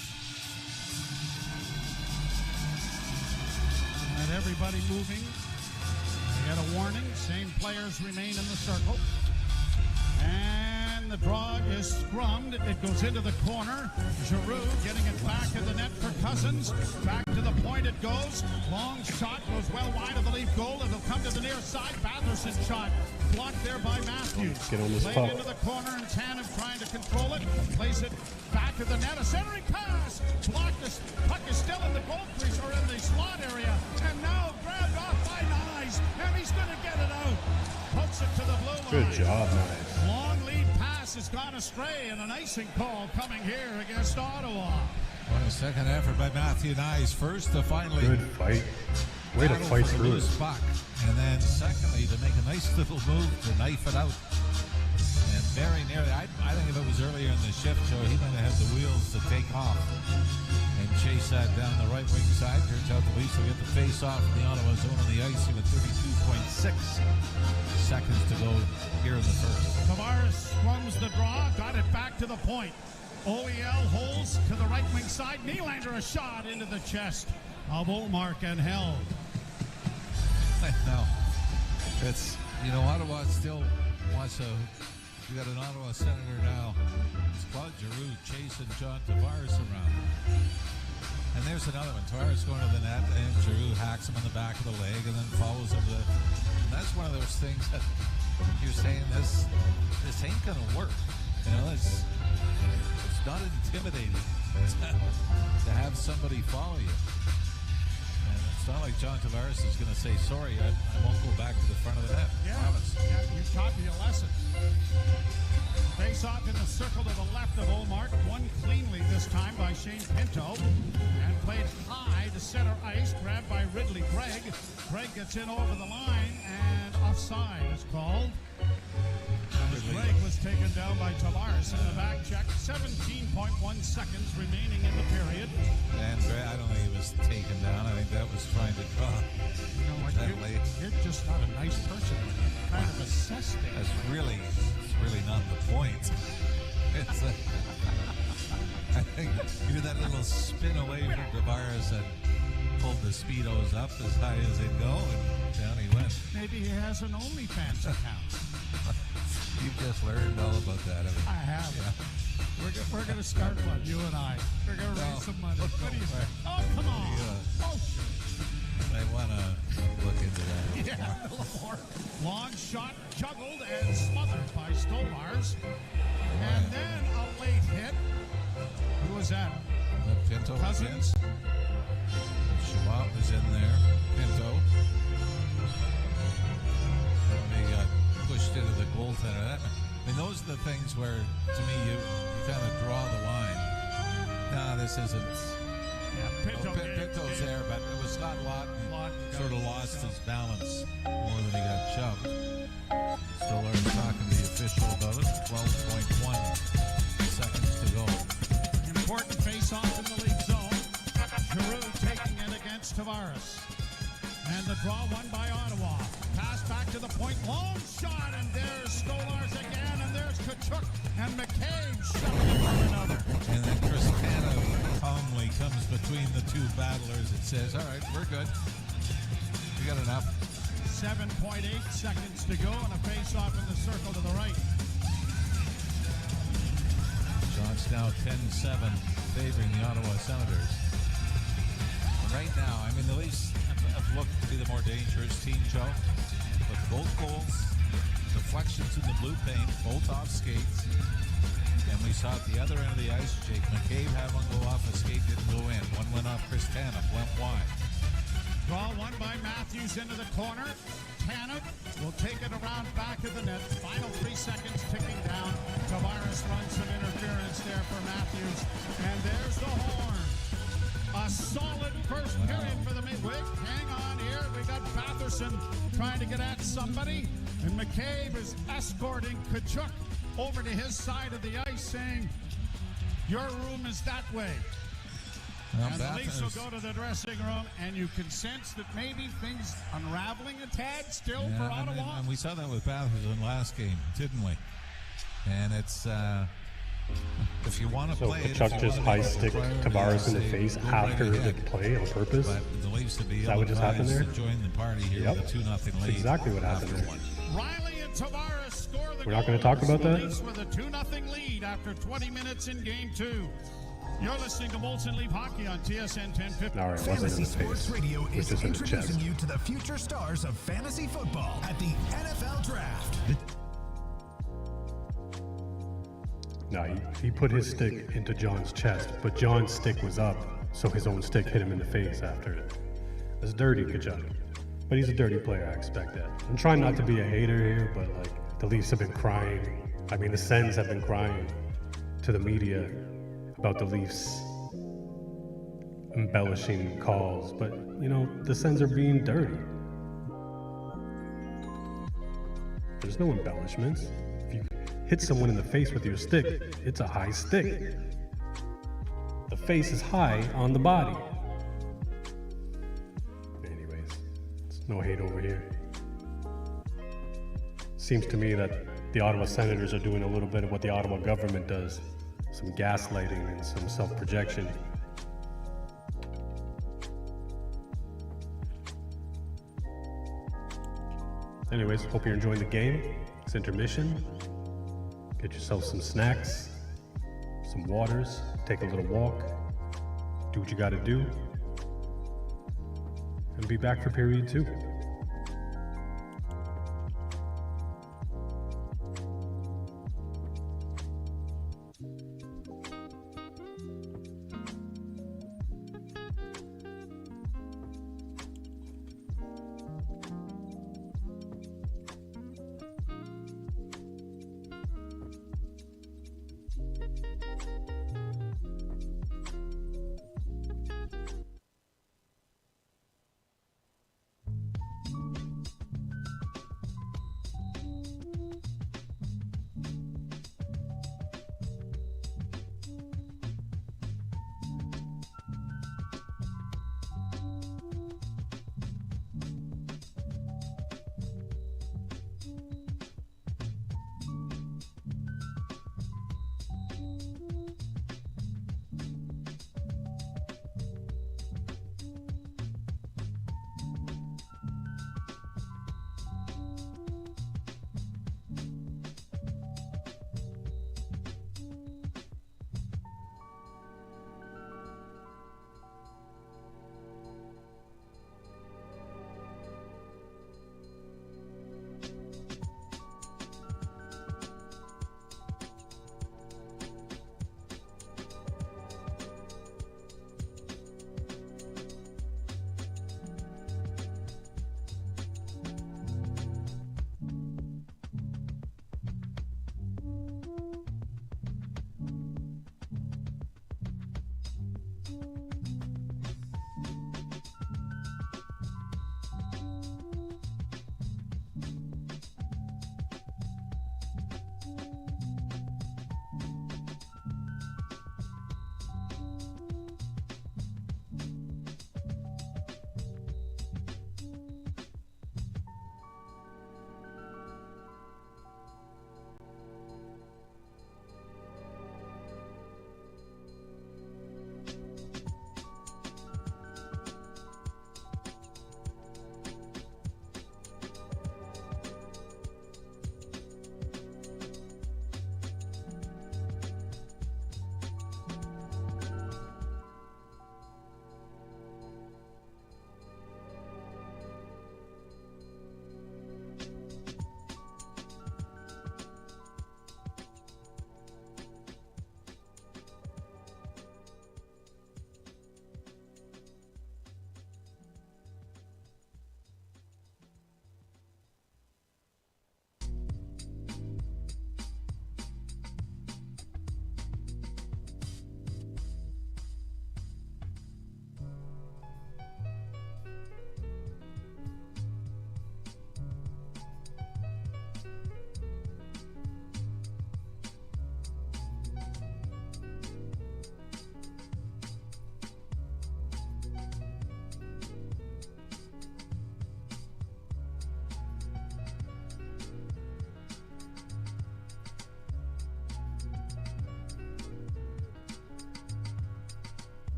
And everybody moving. They get a warning. Same players remain in the circle. And the draw is scrummed. It goes into the corner. Giroux getting it back in the net for Cousins. Back to the point it goes. Long shot goes well wide of the Leaf goal. It'll come to the near side. Batherson shot blocked there by Matthews. Get on this Played puck. into the corner, and Tanev trying to control it. Plays it back to the net. A centering pass. Blocked. The puck is still in the goal crease or in the slot area. And now grabbed off by Nyes. And he's going to get it out. Pokes it to the blue line. Good job, Knives. Long lead pass has gone astray, and an icing call coming here against Ottawa. What a second effort by Matthew Nyes. First to finally Good fight. Way to battle fight for the through it. loose puck. And then secondly, to make a nice little move to knife it out. And very nearly, I think if it was earlier in the shift, Joe, he might have had the wheels to take off and chase that down the right wing side. Turns out the Leafs will get the face off in the Ottawa zone on the ice with 32.6 seconds to go here in the first. Tavares scrums the draw, got it back to the point. OEL holds to the right wing side. Nylander a shot into the chest of Ullmark and held. No, it's, Ottawa still wants to. We got an Ottawa senator now. It's Claude Giroux chasing John Tavares around. And there's another one. Tavares going to the net, and Giroux hacks him on the back of the leg and then follows him to. And that's one of those things that you're saying this ain't gonna work. It's not intimidating to have somebody follow you. And it's not like John Tavares is going to say, sorry, I won't go back to the front of the net. Promise. Yeah, you taught me a lesson. Face off in the circle to the left of Ullmark. Won cleanly this time by Shane Pinto. And played high to center ice. Grabbed by Ridley Gregg. Gregg gets in over the line, and offside is called. Gregg was taken down by Tavares in the back check. 17.1 seconds remaining in the period. And I don't think he was taken down. I think that was trying to draw. You're just not a nice person when you kind of assess things. That's really not the point. It's I think he did that little spin away from Tavares and pulled the Speedos up as high as they'd go, and down he went. Maybe he has an OnlyFans account. You've just learned all about that, haven't you? I have. Yeah. We're going to start one, you and I. We're going to raise some money. What do you say? Oh, come on. Yeah. Oh, I want to look into that. yeah, a little more. Long shot, juggled and smothered by Stolarz. And then a late hit. Who was that? Pinto Cousins. Shabbat was in there. Pinto. They got pushed into the goaltender. I mean, those are the things where, to me, you kind of draw the line. Nah, this isn't. Yeah, Pinto's there, but it was Scott Lawton sort of lost his balance more than he got shoved. Stolarz talking to the official about it. 12.1 Draw one by Ottawa. Pass back to the point. Long shot, and there's Stolars again, and there's Kachuk and McCabe shoving one another. And then Cristana calmly comes between the two battlers and says, all right, we're good. We got enough. 7.8 seconds to go, and a face-off in the circle to the right. Shots now 10-7 favoring the Ottawa Senators. Right now, I mean, the Leafs have looked to be the more dangerous team, Joe. But both goals, deflections in the blue paint, both off skates. And we saw at the other end of the ice, Jake McCabe had one go off, a skate didn't go in. One went off Cristana, went wide. Draw one by Matthews into the corner. Tanev will take it around back of the net. Final 3 seconds ticking down. Tavares runs some interference there for Matthews. And there's the horn. A solid first period for the Midway. Hang on here. We got Batherson trying to get at somebody. And McCabe is escorting Kachuk over to his side of the ice, saying, your room is that way. Well, And the Leafs will go to the dressing room, and you can sense that maybe things unraveling a tad still for Ottawa. And we saw that with Batherson last game, didn't we? And it's, if you want to So play it, Kachuk just high stick Tavares in the face after the play on purpose. But the Leafs to be Is that what just happened there? to join the party here Yep. with a 2-0 That's lead. exactly what happened after there. one. Riley and Tavares score the We're not going to goals. talk about The that? Leafs with a 2-0 lead after 20 minutes in Game 2. You're listening to Molson Leaf Hockey on TSN 1050. All right, it wasn't in Fantasy the Sports face. Radio It was is just in the introducing chest. you to the future stars of fantasy football at the NFL Draft. No, he put his stick into John's chest, but John's stick was up, so his own stick hit him in the face after it. That's dirty, Kachuk. But he's a dirty player, I expect that. I'm trying not to be a hater here, but like the Leafs have been crying. I mean, the Sens have been crying to the media about the Leafs embellishing calls, but you know, the Sens are being dirty. There's no embellishments. If you hit someone in the face with your stick, it's a high stick. The face is high on the body. Anyways, it's no hate over here. Seems to me that the Ottawa Senators are doing a little bit of what the Ottawa government does. Some gaslighting and some self-projection. Anyways, hope you're enjoying the game. It's intermission. Get yourself some snacks, some waters, take a little walk, do what you gotta do, and be back for period 2.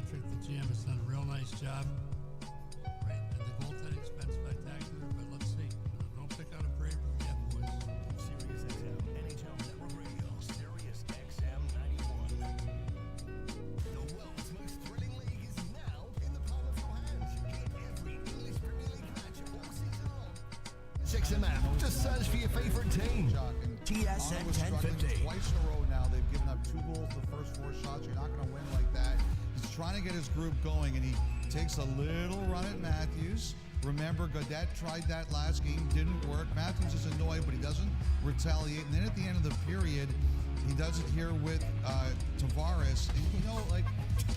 Patrick, the GM, has done a real nice job. Right, and the goaltending's been spectacular, but let's see. Don't pick out a parade yet, boys. Sirius XM, NHL Network Radio, Sirius XM 91. The world's most thrilling league is now in the palm of your hand. Get every English Premier League match all season long. 6M app. Just search for your favorite team. TSN 1050. Twice in a row now, they've given up 2 goals the first 4 shots. You're not going to win like that. He's trying to get his group going, and he takes a little run at Matthews. Remember, Gaudette tried that last game, didn't work. Matthews is annoyed, but he doesn't retaliate. And then at the end of the period, he does it here with Tavares. And you know, like,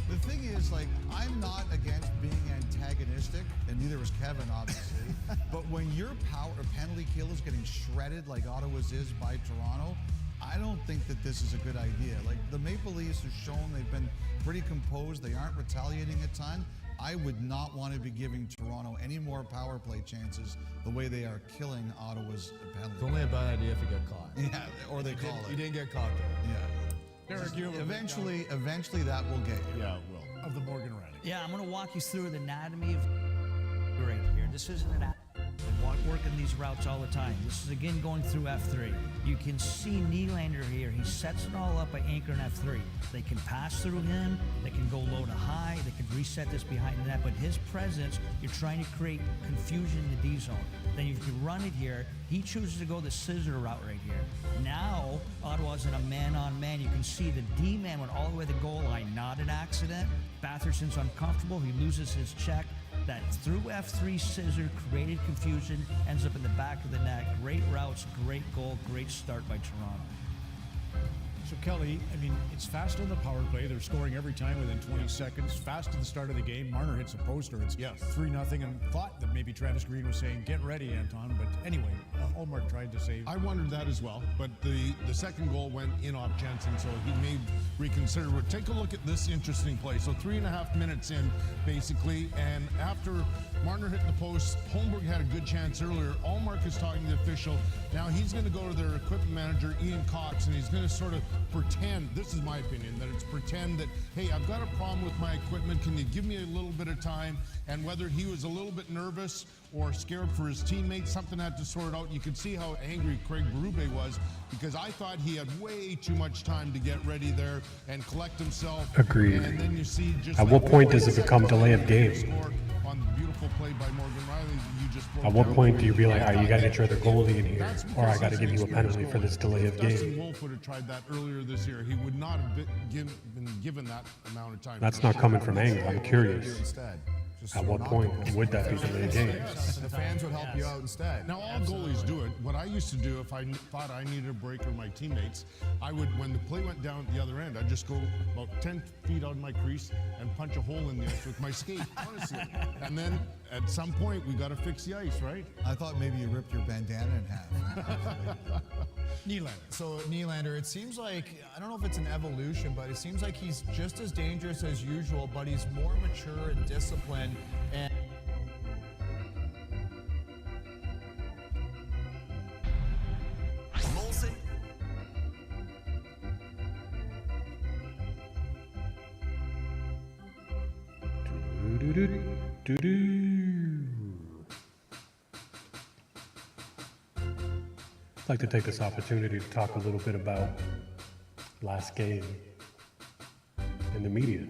the thing is, like, I'm not against being antagonistic, and neither is Kevin, obviously. But when your penalty kill is getting shredded like Ottawa's is by Toronto, I don't think that this is a good idea. Like, the Maple Leafs have shown they've been pretty composed. They aren't retaliating a ton. I would not want to be giving Toronto any more power play chances the way they are killing Ottawa's penalty. It's only a bad idea if you get caught. Yeah, or they call it. You didn't get caught though. Yeah. Derek, you Eventually that will get you. Yeah, it will. Of the Morgan Rally. Yeah, I'm going to walk you through the anatomy of right here. This isn't an working these routes all the time. This is again going through F3. You can see Nylander here. He sets it all up by anchoring F3. They can pass through him. They can go low to high. They can reset this behind the net. But his presence, you're trying to create confusion in the D zone. Then if you run it here, he chooses to go the scissor route right here. Now, Ottawa's in a man-on-man. You can see the D-man went all the way to the goal line. Not an accident. Batherson's uncomfortable. He loses his check. That through F3 scissor created confusion, ends up in the back of the net. Great routes, great goal, great start by Toronto. So, Kelly, I mean, it's fast on the power play. They're scoring every time within 20 seconds. Fast at the start of the game. Marner hits a poster. It's 3-0, and thought that maybe Travis Green was saying, "Get ready, Anton." But anyway, Ullmark tried to save. I wondered that as well, but the second goal went in off Jensen, so he may reconsider. But take a look at this interesting play. So 3.5 minutes in, basically, and after Marner hit the post, Holmberg had a good chance earlier. Ullmark is talking to the official. Now he's going to go to their equipment manager, Ian Cox, and he's going to sort of pretend, this is my opinion, that it's pretend that, hey, I've got a problem with my equipment. Can you give me a little bit of time? And whether he was a little bit nervous or scared for his teammates, something had to sort out. You could see how angry Craig Berube was, because I thought he had way too much time to get ready there and collect himself. Agreed. And then you see just At what point does it become delay of game? On the beautiful play by Morgan Riley, you just broke At what down. point do you be like, all right, you got to get your other goalie in here, or I got to give you a penalty for this delay of Dustin game? Wolf would have tried that earlier this year. He would not have been given that amount of time. That's not coming from anger. I'm curious. Instead. Just At what point would that be delay of game? the fans would help you out instead. Now, all goalies do it. What I used to do, if I thought I needed a break or my teammates, I would, when the play went down at the other end, I'd just go about 10 feet out of my crease and punch a hole in the ice with my skate, honestly. And then at some point, we got to fix the ice, right? I thought maybe you ripped your bandana in half. Nylander. So Nylander, it seems like, I don't know if it's an evolution, but it seems like he's just as dangerous as usual, but he's more mature and disciplined. And Molson. I'd like to take this opportunity to talk a little bit about last game and the media.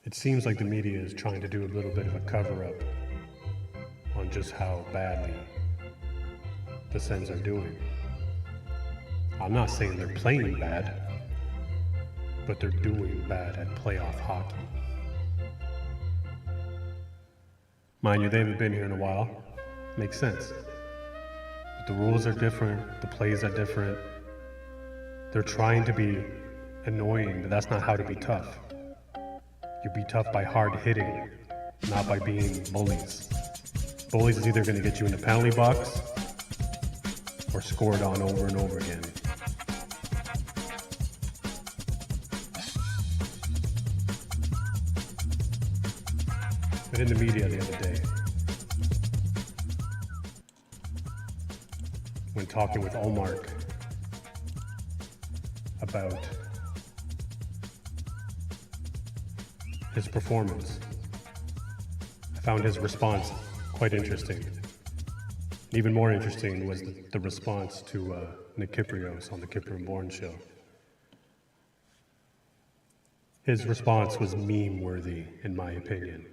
It seems like the media is trying to do a little bit of a cover-up on just how badly the Sens are doing. I'm not saying they're playing bad, but they're doing bad at playoff hockey. Mind you, they haven't been here in a while. Makes sense. But the rules are different, the plays are different. They're trying to be annoying, but that's not how to be tough. You be tough by hard hitting, not by being bullies. Bullies is either going to get you in the penalty box or scored on over and over again. But in the media the other day, when talking with Ullmark about his performance. I found his response quite interesting. Even more interesting was the response to Nick Kyprios on the Kyprian Born show. His response was meme-worthy, in my opinion.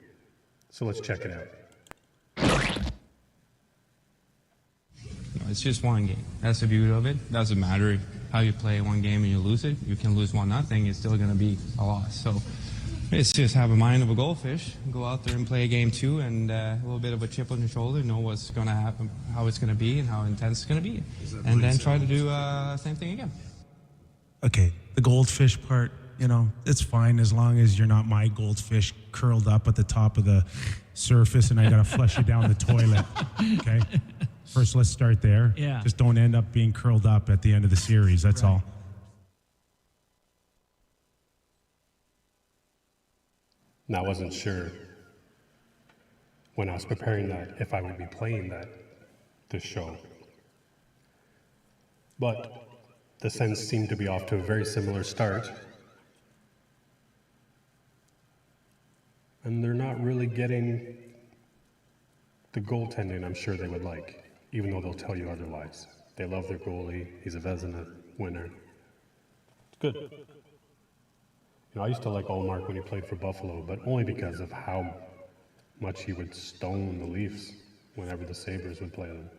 So let's check it out. It's just one game. That's the beauty of it. Doesn't matter how you play one game and you lose it. You can lose 1-0. It's still going to be a loss. So it's just have a mind of a goldfish. Go out there and play a game 2 and a little bit of a chip on your shoulder. Know what's going to happen, how it's going to be, and how intense it's going to be. And then try to do the same thing again. Okay, the goldfish part, you know, it's fine as long as you're not my goldfish curled up at the top of the surface and I got to flush you down the toilet. Okay? First, let's start there. Yeah. Just don't end up being curled up at the end of the series. That's all. And I wasn't sure when I was preparing that if I would be playing this show. But the Sens seemed to be off to a very similar start. And they're not really getting the goaltending I'm sure they would like, even though they'll tell you otherwise. They love their goalie. He's a Vezina winner. It's good. You know, I used to like Ullmark when he played for Buffalo, but only because of how much he would stone the Leafs whenever the Sabres would play them.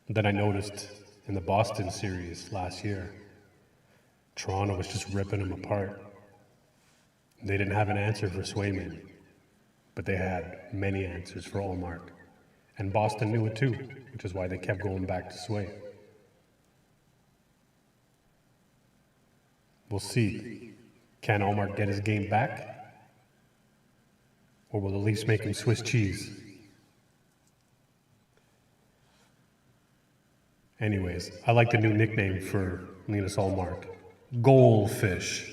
And then I noticed in the Boston series last year, Toronto was just ripping them apart. They didn't have an answer for Swayman, but they had many answers for Ullmark. And Boston knew it too, which is why they kept going back to Sway. We'll see. Can Ullmark get his game back? Or will the Leafs make him Swiss cheese? Anyways, I like the new nickname for Linus Ullmark. Goldfish.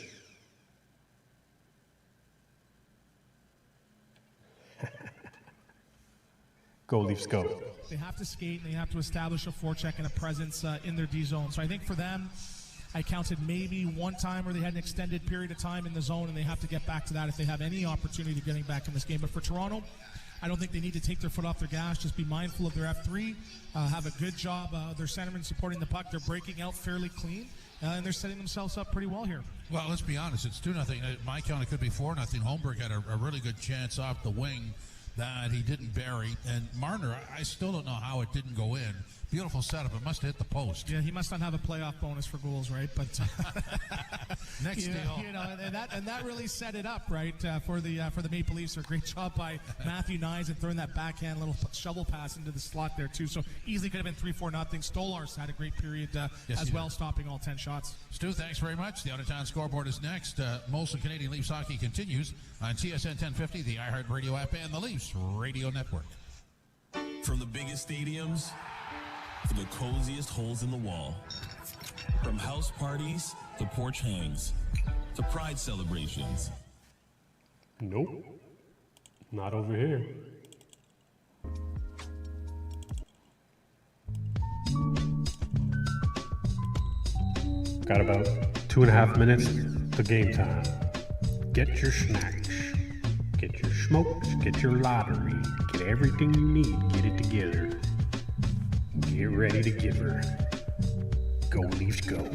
Go Leafs, go. They have to skate and they have to establish a forecheck and a presence in their D zone. So I think for them, I counted maybe one time where they had an extended period of time in the zone, and they have to get back to that if they have any opportunity of getting back in this game. But for Toronto, I don't think they need to take their foot off their gas. Just be mindful of their F3, have a good job. Their centermen supporting the puck. They're breaking out fairly clean, and they're setting themselves up pretty well here. Well, let's be honest. It's 2-0. My count, it could be 4-0. Holmberg had a really good chance off the wing that he didn't bury. And Marner, I still don't know how it didn't go in. Beautiful setup. It must have hit the post. Yeah, he must not have a playoff bonus for goals, right? But next deal. You know, and that really set it up, right, for the Maple Leafs. A great job by Matthew Nyes and throwing that backhand little shovel pass into the slot there too. So easily could have been 3-4-0. Stolarz had a great period as well, stopping all 10 shots. Stu, thanks very much. The out-of-town scoreboard is next. Molson Canadian Leafs hockey continues on TSN 1050, the iHeartRadio app, and the Leafs Radio Network. From the biggest stadiums to the coziest holes in the wall. From house parties to porch hangs to pride celebrations. Nope. Not over here. Got about 2.5 minutes to game time. Get your snacks. Get your smokes. Get your lottery. Get everything you need. Get it together. Get ready to give her. Go Leafs, go.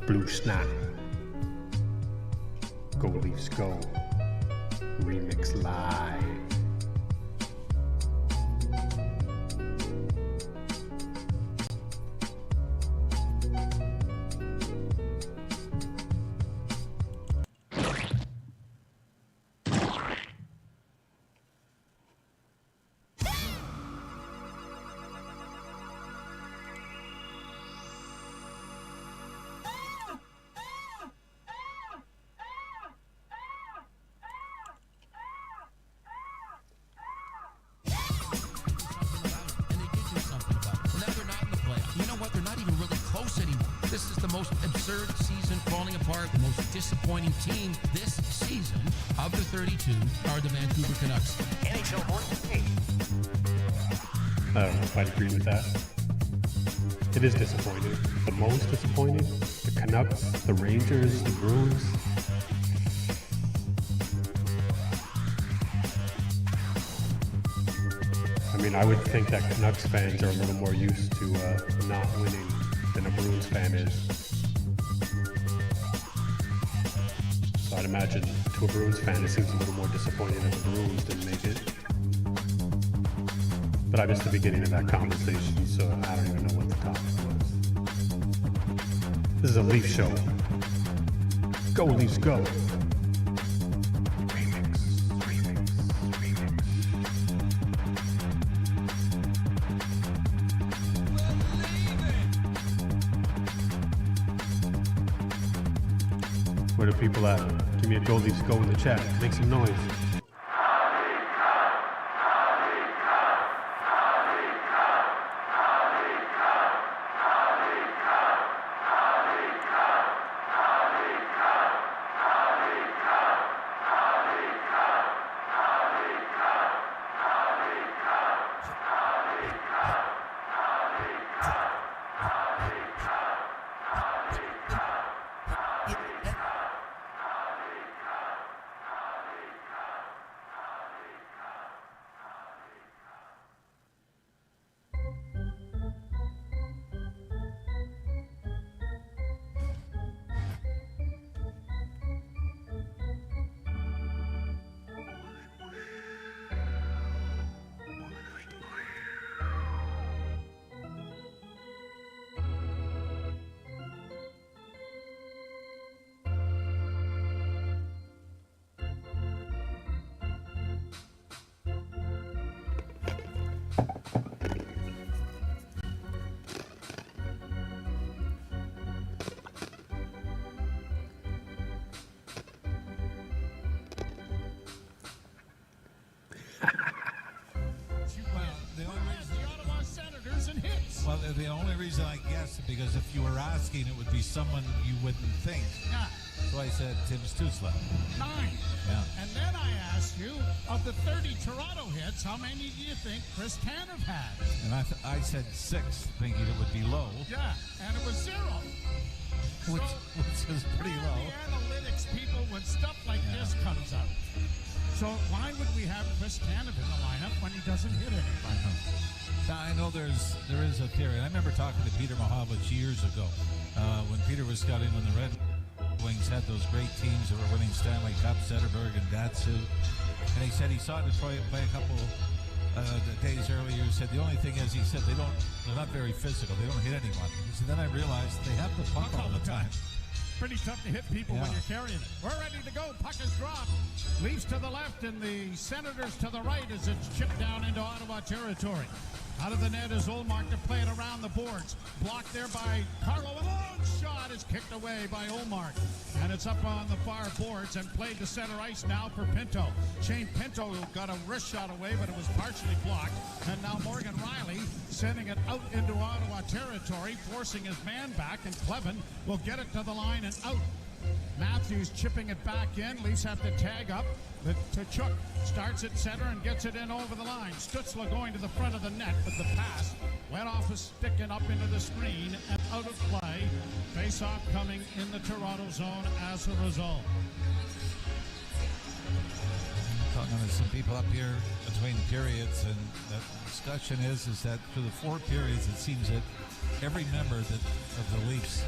Blue Snap. Go Leafs Go. Remix live. This is the most absurd season falling apart, the most disappointing team this season of the 32 are the Vancouver Canucks. NHL Morning. I don't know if I'd agree with that. It is disappointing. The most disappointing? The Canucks, the Rangers, the Bruins. I mean, I would think that Canucks fans are a little more used to not winning than a Bruins fan is. So I'd imagine to a Bruins fan it seems a little more disappointing that the Bruins didn't make it. But I missed the beginning of that conversation, so I don't even know what the topic was. This is a Leaf show. Go Leafs, go! Where are people at? Give me a Go Leafs Go in the chat. Make some noise. Well, the only reason I guessed, because if you were asking, it would be someone you wouldn't think. Yeah. So I said Tim Stützle. 9. Yeah. And then I asked you, of the 30 Toronto hits, how many do you think Chris Tanev had? And I said 6, thinking it would be low. Yeah, and it was 0. Which is pretty low. The analytics people, when stuff like this comes up. So why would we have Chris Tanev in the lineup when he doesn't hit anybody? Now, I know there is a theory. I remember talking to Peter Mahovlich years ago when Peter was scouting when the Red Wings had those great teams that were winning Stanley Cup, Zetterberg and Datsyuk. And he said he saw Detroit play a couple days earlier. He said the only thing is, he said they're not very physical. They don't hit anyone. He said then I realized they have the puck all the time. Pretty tough to hit people when you're carrying it. We're ready to go. Puck is dropped. Leafs to the left and the Senators to the right as it's chipped down into Ottawa territory. Out of the net is Ullmark to play it around the boards. Blocked there by Carlo. A long shot is kicked away by Ullmark. And it's up on the far boards and played to center ice now for Pinto. Shane Pinto got a wrist shot away, but it was partially blocked. And now Morgan Riley sending it out into Ottawa territory, forcing his man back, and Clevin will get it to the line and out. Matthews chipping it back in. Leafs have to tag up. Tkachuk starts at center and gets it in over the line. Stützle going to the front of the net, but the pass went off a stick and up into the screen and out of play. Face-off coming in the Toronto zone as a result. Talking to some people up here between periods, and the discussion is that for the 4 periods, it seems that every member of the Leafs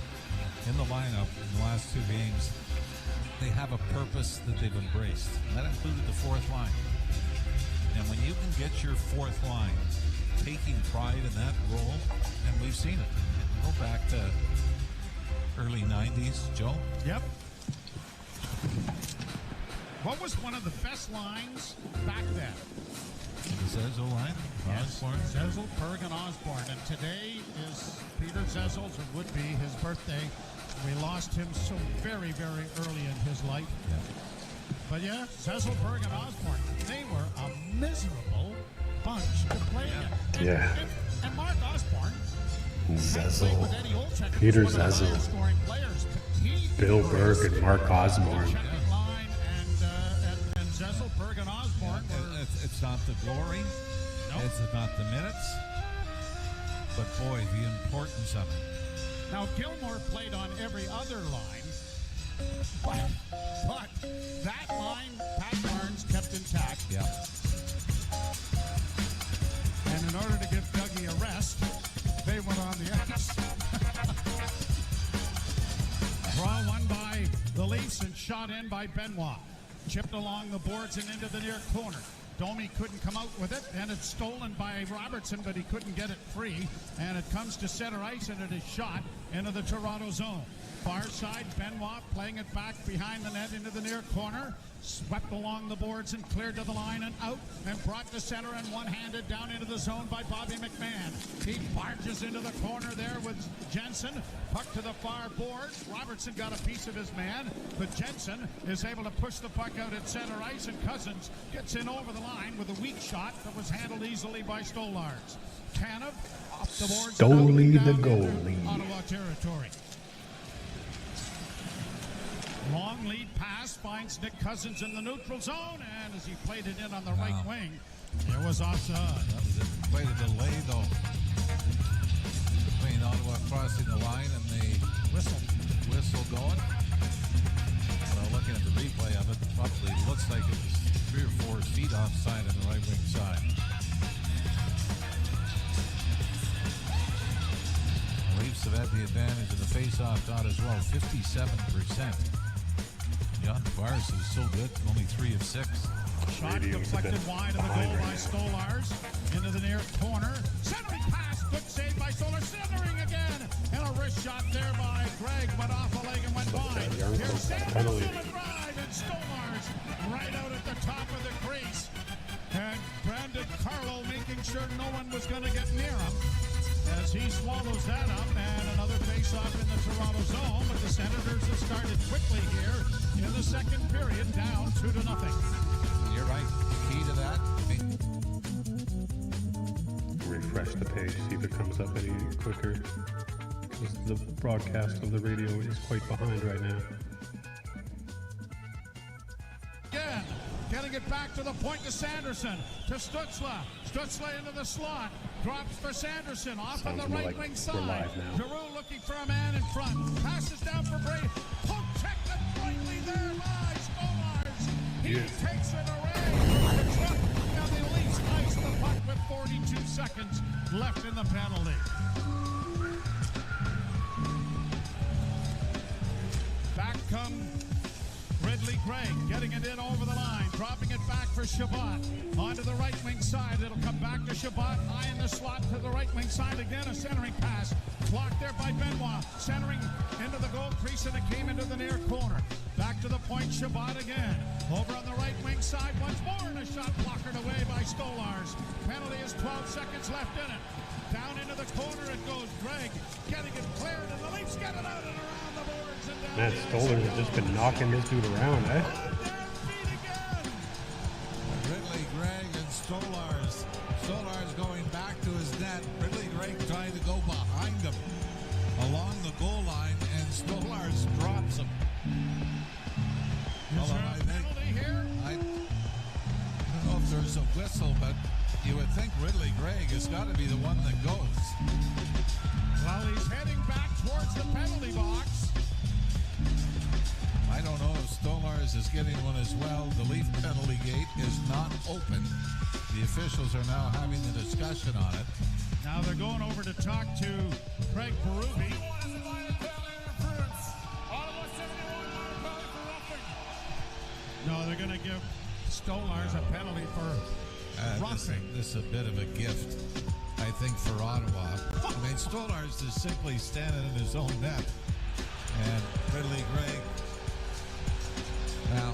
in the lineup in the last 2 games, they have a purpose that they've embraced. And that included the fourth line. And when you can get your fourth line taking pride in that role, and we've seen it. Go back to early 90s, Joe. Yep. What was one of the best lines back then? The Zezel line? Osborne? Zezel, Berg, and Osborne. And today is Peter Zezel's, or would be, his birthday. We lost him so very, very early in his life. Yeah. But yeah, Zezel, Berg, and Osborne, they were a miserable bunch to play in. Yeah. And Mark Osborne, Zezel, Peter Zezel, Bill Berg, and Mark Osborne. And Zezel, Berg, and Osborne were... It's not the glory. Nope. It's not the minutes. But boy, the importance of it. Now, Gilmore played on every other line, but that line, Pat Barnes kept intact. Yeah. And in order to give Dougie a rest, they went on the ice. Draw won by the Leafs and shot in by Benoit. Chipped along the boards and into the near corner. Domi couldn't come out with it, and it's stolen by Robertson, but he couldn't get it free. And it comes to center ice, and it is shot into the Toronto zone. Far side, Benoit playing it back behind the net into the near corner. Swept along the boards and cleared to the line and out, and brought to center and one-handed down into the zone by Bobby McMahon. He barges into the corner there with Jensen. Puck to the far boards. Robertson got a piece of his man, but Jensen is able to push the puck out at center ice, and Cousins gets in over the line with a weak shot that was handled easily by Stolars. Tanev off the boards. Stoli and the down into goalie. Ottawa territory. Long lead pass finds Nick Cousins in the neutral zone, and as he played it in on the right wing, there was offside. That was quite a delay, though, between Ottawa crossing the line and the whistle going. Well, looking at the replay of it, probably looks like it was 3 or 4 feet offside on the right wing side. The Leafs have had the advantage in the face-off dot as well, 57%. John Tavares is so good, only 3 of 6. Shot deflected wide of the goal by Stolars. Into the near corner. Centering pass. Good save by Stolars. Centering again. And a wrist shot there by Gregg. Went off a leg and went by. Here's Sanderson and drive. And Stolars right out at the top of the crease. And Brandon Carlo making sure no one was going to get near him as he swallows that up. And another face-off in the Toronto zone. But the Senators have started quickly here in the second period, down 2-0. You're right. The key to that. Refresh the page, see if it comes up any quicker. Because the broadcast of the radio is quite behind right now. Again, getting it back to the point to Sanderson, to Stützle. Stützle into the slot. Drops for Sanderson, off on the right like wing we're side. live now. Giroux looking for a man in front. Passes down for Brady. Poke check and brightly there by Stolars. He takes it away. The truck. Now the Leafs ice the puck with 42 seconds left in the penalty. Back come Ridley Gregg, getting it in over the line, dropping it back for Shabbat. Onto the right wing side, it'll come back to Shabbat, high in the slot to the right wing side again, a centering pass. Blocked there by Benoit, centering into the goal crease, and it came into the near corner. Back to the point, Shabbat again. Over on the right wing side once more, and a shot blockered away by Stolars. Penalty is 12 seconds left in it. Down into the corner it goes. Gregg getting it cleared, and the Leafs get it out and around the boards. And down Matt Stoller has just been knocking this dude around, eh? Ridley Gregg and Stolars. Stolars going back to his net. Ridley Gregg trying to go behind him along the goal line, and Stolars drops him. Is there a penalty here? I don't know if there's a whistle, but you would think Ridley Gregg has got to be the one that goes. Well, he's heading back towards the penalty box. I don't know if Stolars is getting one as well. The Leaf penalty gate is not open. The officials are now having the discussion on it. Now they're going over to talk to Craig Berube. give Stolars a penalty for roughing. This is a bit of a gift, I think, for Ottawa. I mean, Stolars is simply standing in his own net. And Ridley Gregg. Now,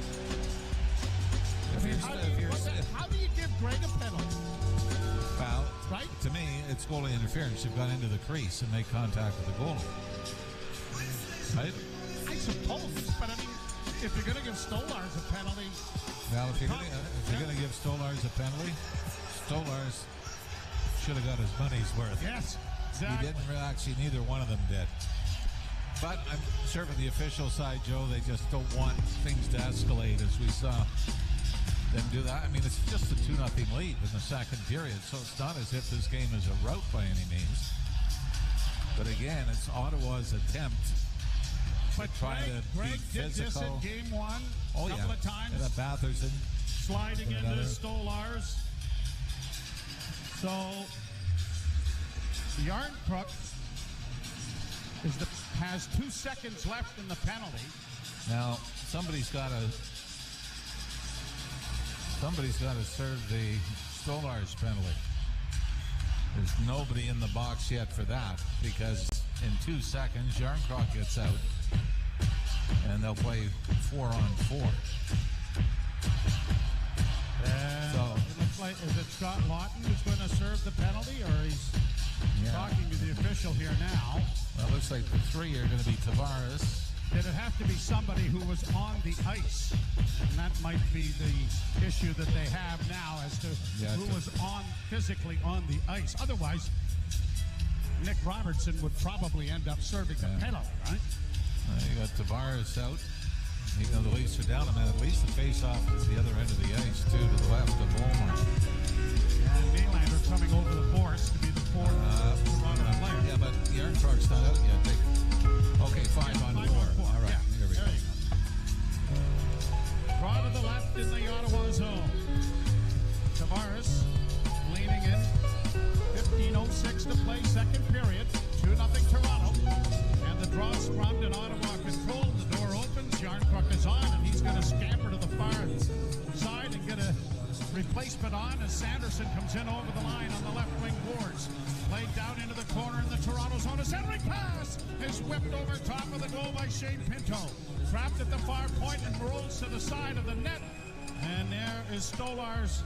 how do you give Gregg a penalty? Well, right? To me, it's goalie interference. You've gone into the crease and made contact with the goalie. Right? I suppose, but I mean, if you're going to give Stolars a penalty, Well, if you're going to give Stolars a penalty, Stolars should have got his money's worth. Yes, He didn't actually. Neither one of them did. But I'm sure from the official side, Joe, they just don't want things to escalate as we saw them do that. I mean, it's just a 2-0 lead in the second period, so it's not as if this game is a rout by any means. But again, it's Ottawa's attempt to try to Gregg be did physical. this in game one a couple of times. And Batherson Sliding into another. Stolars. So, Yarncrook has 2 seconds left in the penalty. Now, somebody's got to serve the Stolars penalty. There's nobody in the box yet for that because in 2 seconds, Yarncroc gets out and they'll play 4-on-4. So it looks like, is it Scott Lawton who's going to serve the penalty, or he's talking to the official here now? Well, it looks like the 3 are going to be Tavares. Did it have to be somebody who was on the ice? And that might be the issue that they have now as to who was physically on the ice. Otherwise, Nick Robertson would probably end up serving the penalty, right? You got Tavares out. Even though the Leafs are down a man, at least the face-off is the other end of the ice, too, to the left of Omar. And Nylander coming over the boards to be the fourth player. Yeah, but Yarncroc's not out yet. Okay, 5-on-4. All right, here we go. Draw to the left in the Ottawa zone. Tavares leaning in. 15:06 to play, second period. 2-0 Toronto. And the draw scrummed and Ottawa controlled. The door opens. Yarncroc is on, and he's going to scamper to the far side and get a replacement on as Sanderson comes in over the line on the left wing boards. Played down into the corner in the Toronto zone. A centering pass is whipped over top of the goal by Shane Pinto. Trapped at the far point and rolls to the side of the net. And there is Stolars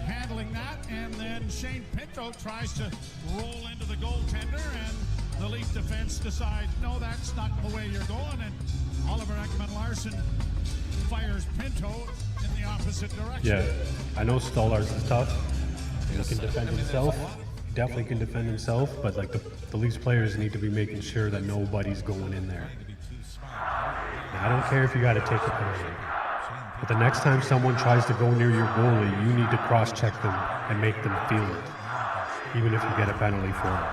handling that. And then Shane Pinto tries to roll into the goaltender, and the Leaf defense decides, no, that's not the way you're going. And Oliver Ekman-Larsson fires Pinto in the opposite direction. Yeah, I know Stolars is tough. He can defend himself. He definitely can defend himself, but like the Leafs players need to be making sure that nobody's going in there. Now, I don't care if you got to take a penalty, but the next time someone tries to go near your goalie, you need to cross-check them and make them feel it, even if you get a penalty for it.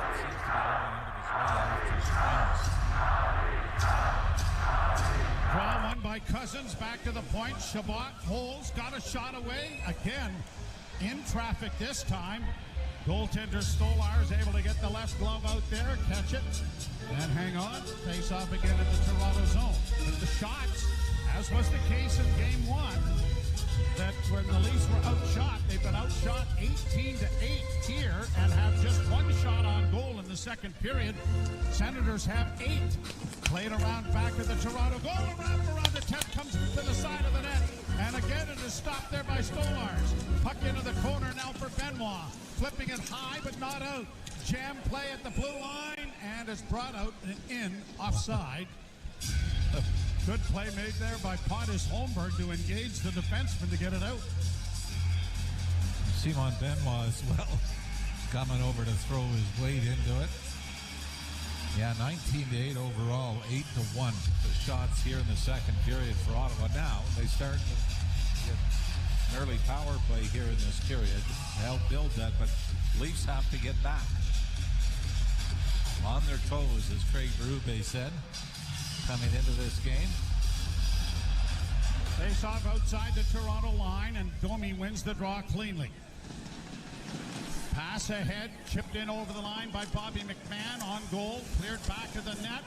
Draw one by Cousins, back to the point. Shabbat holds, got a shot away. Again, in traffic this time. Goaltender Stolars able to get the left glove out there, catch it, and hang on. Face off again in the Toronto zone. But the shots, as was the case in game one, that when the Leafs were outshot, they've been outshot 18-8 here and have just one shot on goal in the second period. Senators have 8. Played around back of the Toronto goal. Around the 10 comes to the side of the net. And again, it is stopped there by Stolars. Puck into the corner now for Benoit. Flipping it high, but not out. Jam play at the blue line, and it's brought out and in offside. Good play made there by Pontus Holmberg to engage the defenseman to get it out. Simon Benoit as well, coming over to throw his weight into it. Yeah, 19-8 overall, 8-1. The shots here in the second period for Ottawa. Now they start to get an early power play here in this period to help build that, but Leafs have to get back on their toes, as Craig Berube said, coming into this game. Face off outside the Toronto line, and Domi wins the draw cleanly. Pass ahead, chipped in over the line by Bobby McMahon, on goal, cleared back of the net.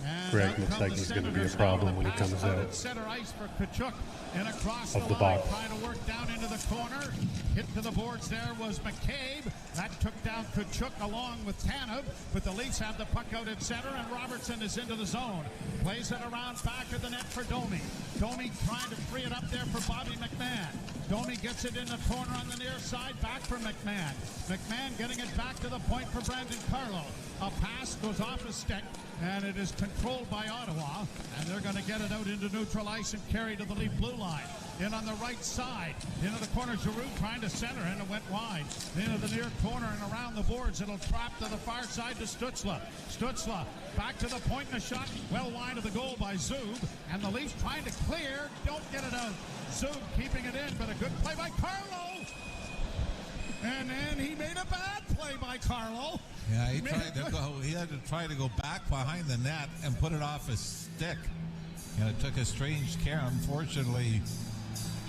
And Greg out looks come like the he's going to be a Senators problem now. when he Pass comes out out at center ice for Kachuk and across of the line, box. trying to work down into the corner. Hit to the boards there was McCabe. That took down Kachuk along with Tanev, but the Leafs have the puck out at center, and Robertson is into the zone. Plays it around back of the net for Domi. Domi trying to free it up there for Bobby McMahon. Domi gets it in the corner on the near side, back for McMahon. McMahon getting it back to the point for Brandon Carlo. A pass goes off his stick, and it is controlled by Ottawa, and they're going to get it out into neutral ice and carry to the Leaf blue line. In on the right side, into the corner, Giroux trying to center, and it went wide. Into the near corner and around the boards. It'll trap to the far side to Stützle. Stützle back to the point, and a shot well wide of the goal by Zub, and the Leafs trying to clear, don't get it out. Zub keeping it in, but a good play by Carlo. And then he made a bad play by Carlo. Yeah, he tried to go. He had to try to go back behind the net and put it off his stick, and it took a strange care. Unfortunately,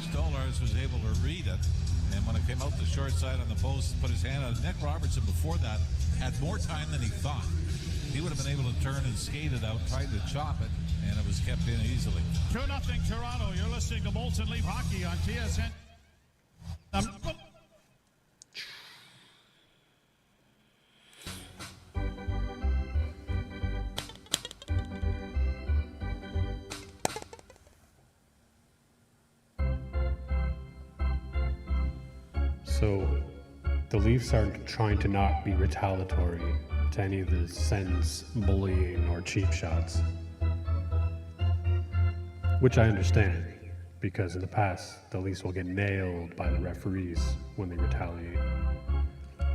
Stolarz was able to read it, and when it came out the short side on the post, put his hand on it. Nick Robertson before that had more time than he thought. He would have been able to turn and skate it out, tried to chop it, and it was kept in easily. 2-0 Toronto. You're listening to Molson Leaf Hockey on TSN. So the Leafs are trying to not be retaliatory to any of the Sens bullying or cheap shots, which I understand, because in the past the Leafs will get nailed by the referees when they retaliate.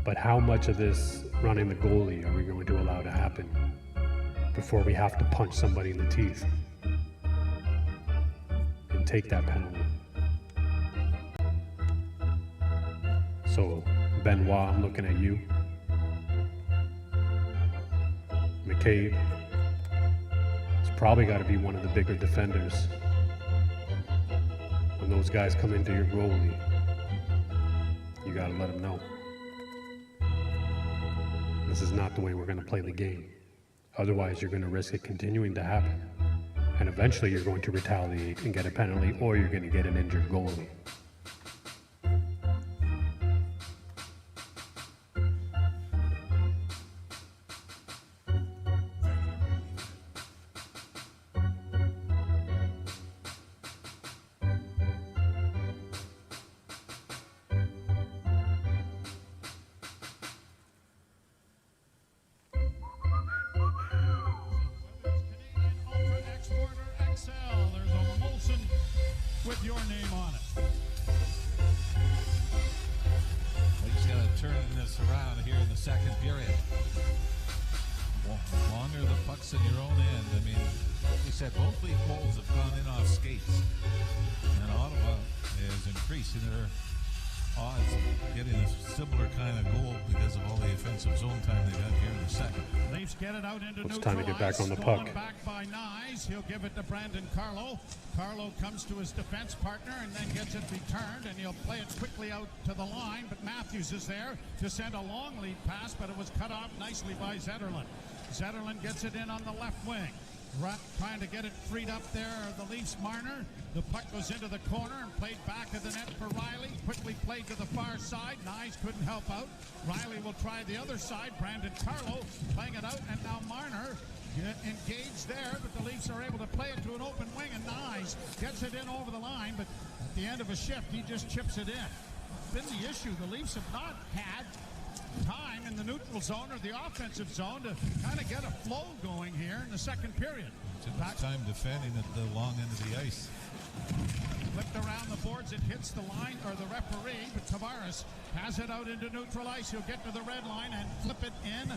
But how much of this running the goalie are we going to allow to happen before we have to punch somebody in the teeth and take that penalty? So, Benoit, I'm looking at you. McCabe. It's probably got to be one of the bigger defenders. When those guys come into your goalie, you got to let them know. This is not the way we're going to play the game. Otherwise, you're going to risk it continuing to happen. And eventually, you're going to retaliate and get a penalty, or you're going to get an injured goalie. With your name on it. He's going to turn this around here in the second period. Longer the puck's in your own end. I mean, like we said, both Leaf goals have gone in off skates. And Ottawa is increasing their odds of getting a similar kind of goal because of all the offensive zone time they've had here in the second. Leafs get it out into It's neutral time to get back ice. on the Stolen puck. Back by Nyes. He'll give it to Brandon Carlo. Carlo comes to his defense partner and then gets it returned, and he'll play it quickly out to the line, but Matthews is there to send a long lead pass, but it was cut off nicely by Zetterlund. Zetterlund gets it in on the left wing. Rupp trying to get it freed up there, the Leafs Marner. The puck goes into the corner and played back of the net for Riley. Quickly played to the far side. Nyes couldn't help out. Riley will try the other side. Brandon Carlo playing it out, and now Marner engaged there, but the Leafs are able to play it to an open wing, and Nyes gets it in over the line, but at the end of a shift, he just chips it in. Been the issue. The Leafs have not had time in the neutral zone or the offensive zone to kind of get a flow going here in the second period. Too much time defending at the long end of the ice. Flipped around the boards, it hits the line, or the referee, but Tavares has it out into neutral ice. He'll get to the red line and flip it in.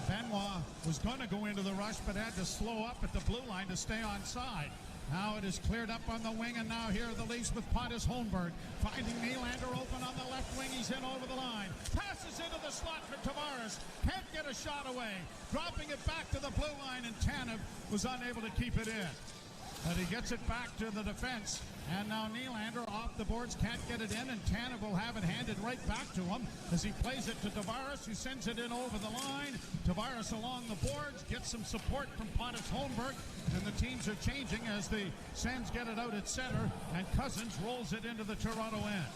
Benoit was going to go into the rush, but had to slow up at the blue line to stay on side. Now it is cleared up on the wing, and now here are the Leafs with Pontus Holmberg finding Nylander open on the left wing. He's in over the line. Passes into the slot for Tavares. Can't get a shot away. Dropping it back to the blue line, and Tanev was unable to keep it in. But he gets it back to the defense. And now Nylander off the boards, can't get it in, and Tanev will have it handed right back to him as he plays it to Tavares, who sends it in over the line. Tavares along the boards, gets some support from Pontus Holmberg, and the teams are changing as the Sens get it out at center, and Cousins rolls it into the Toronto end.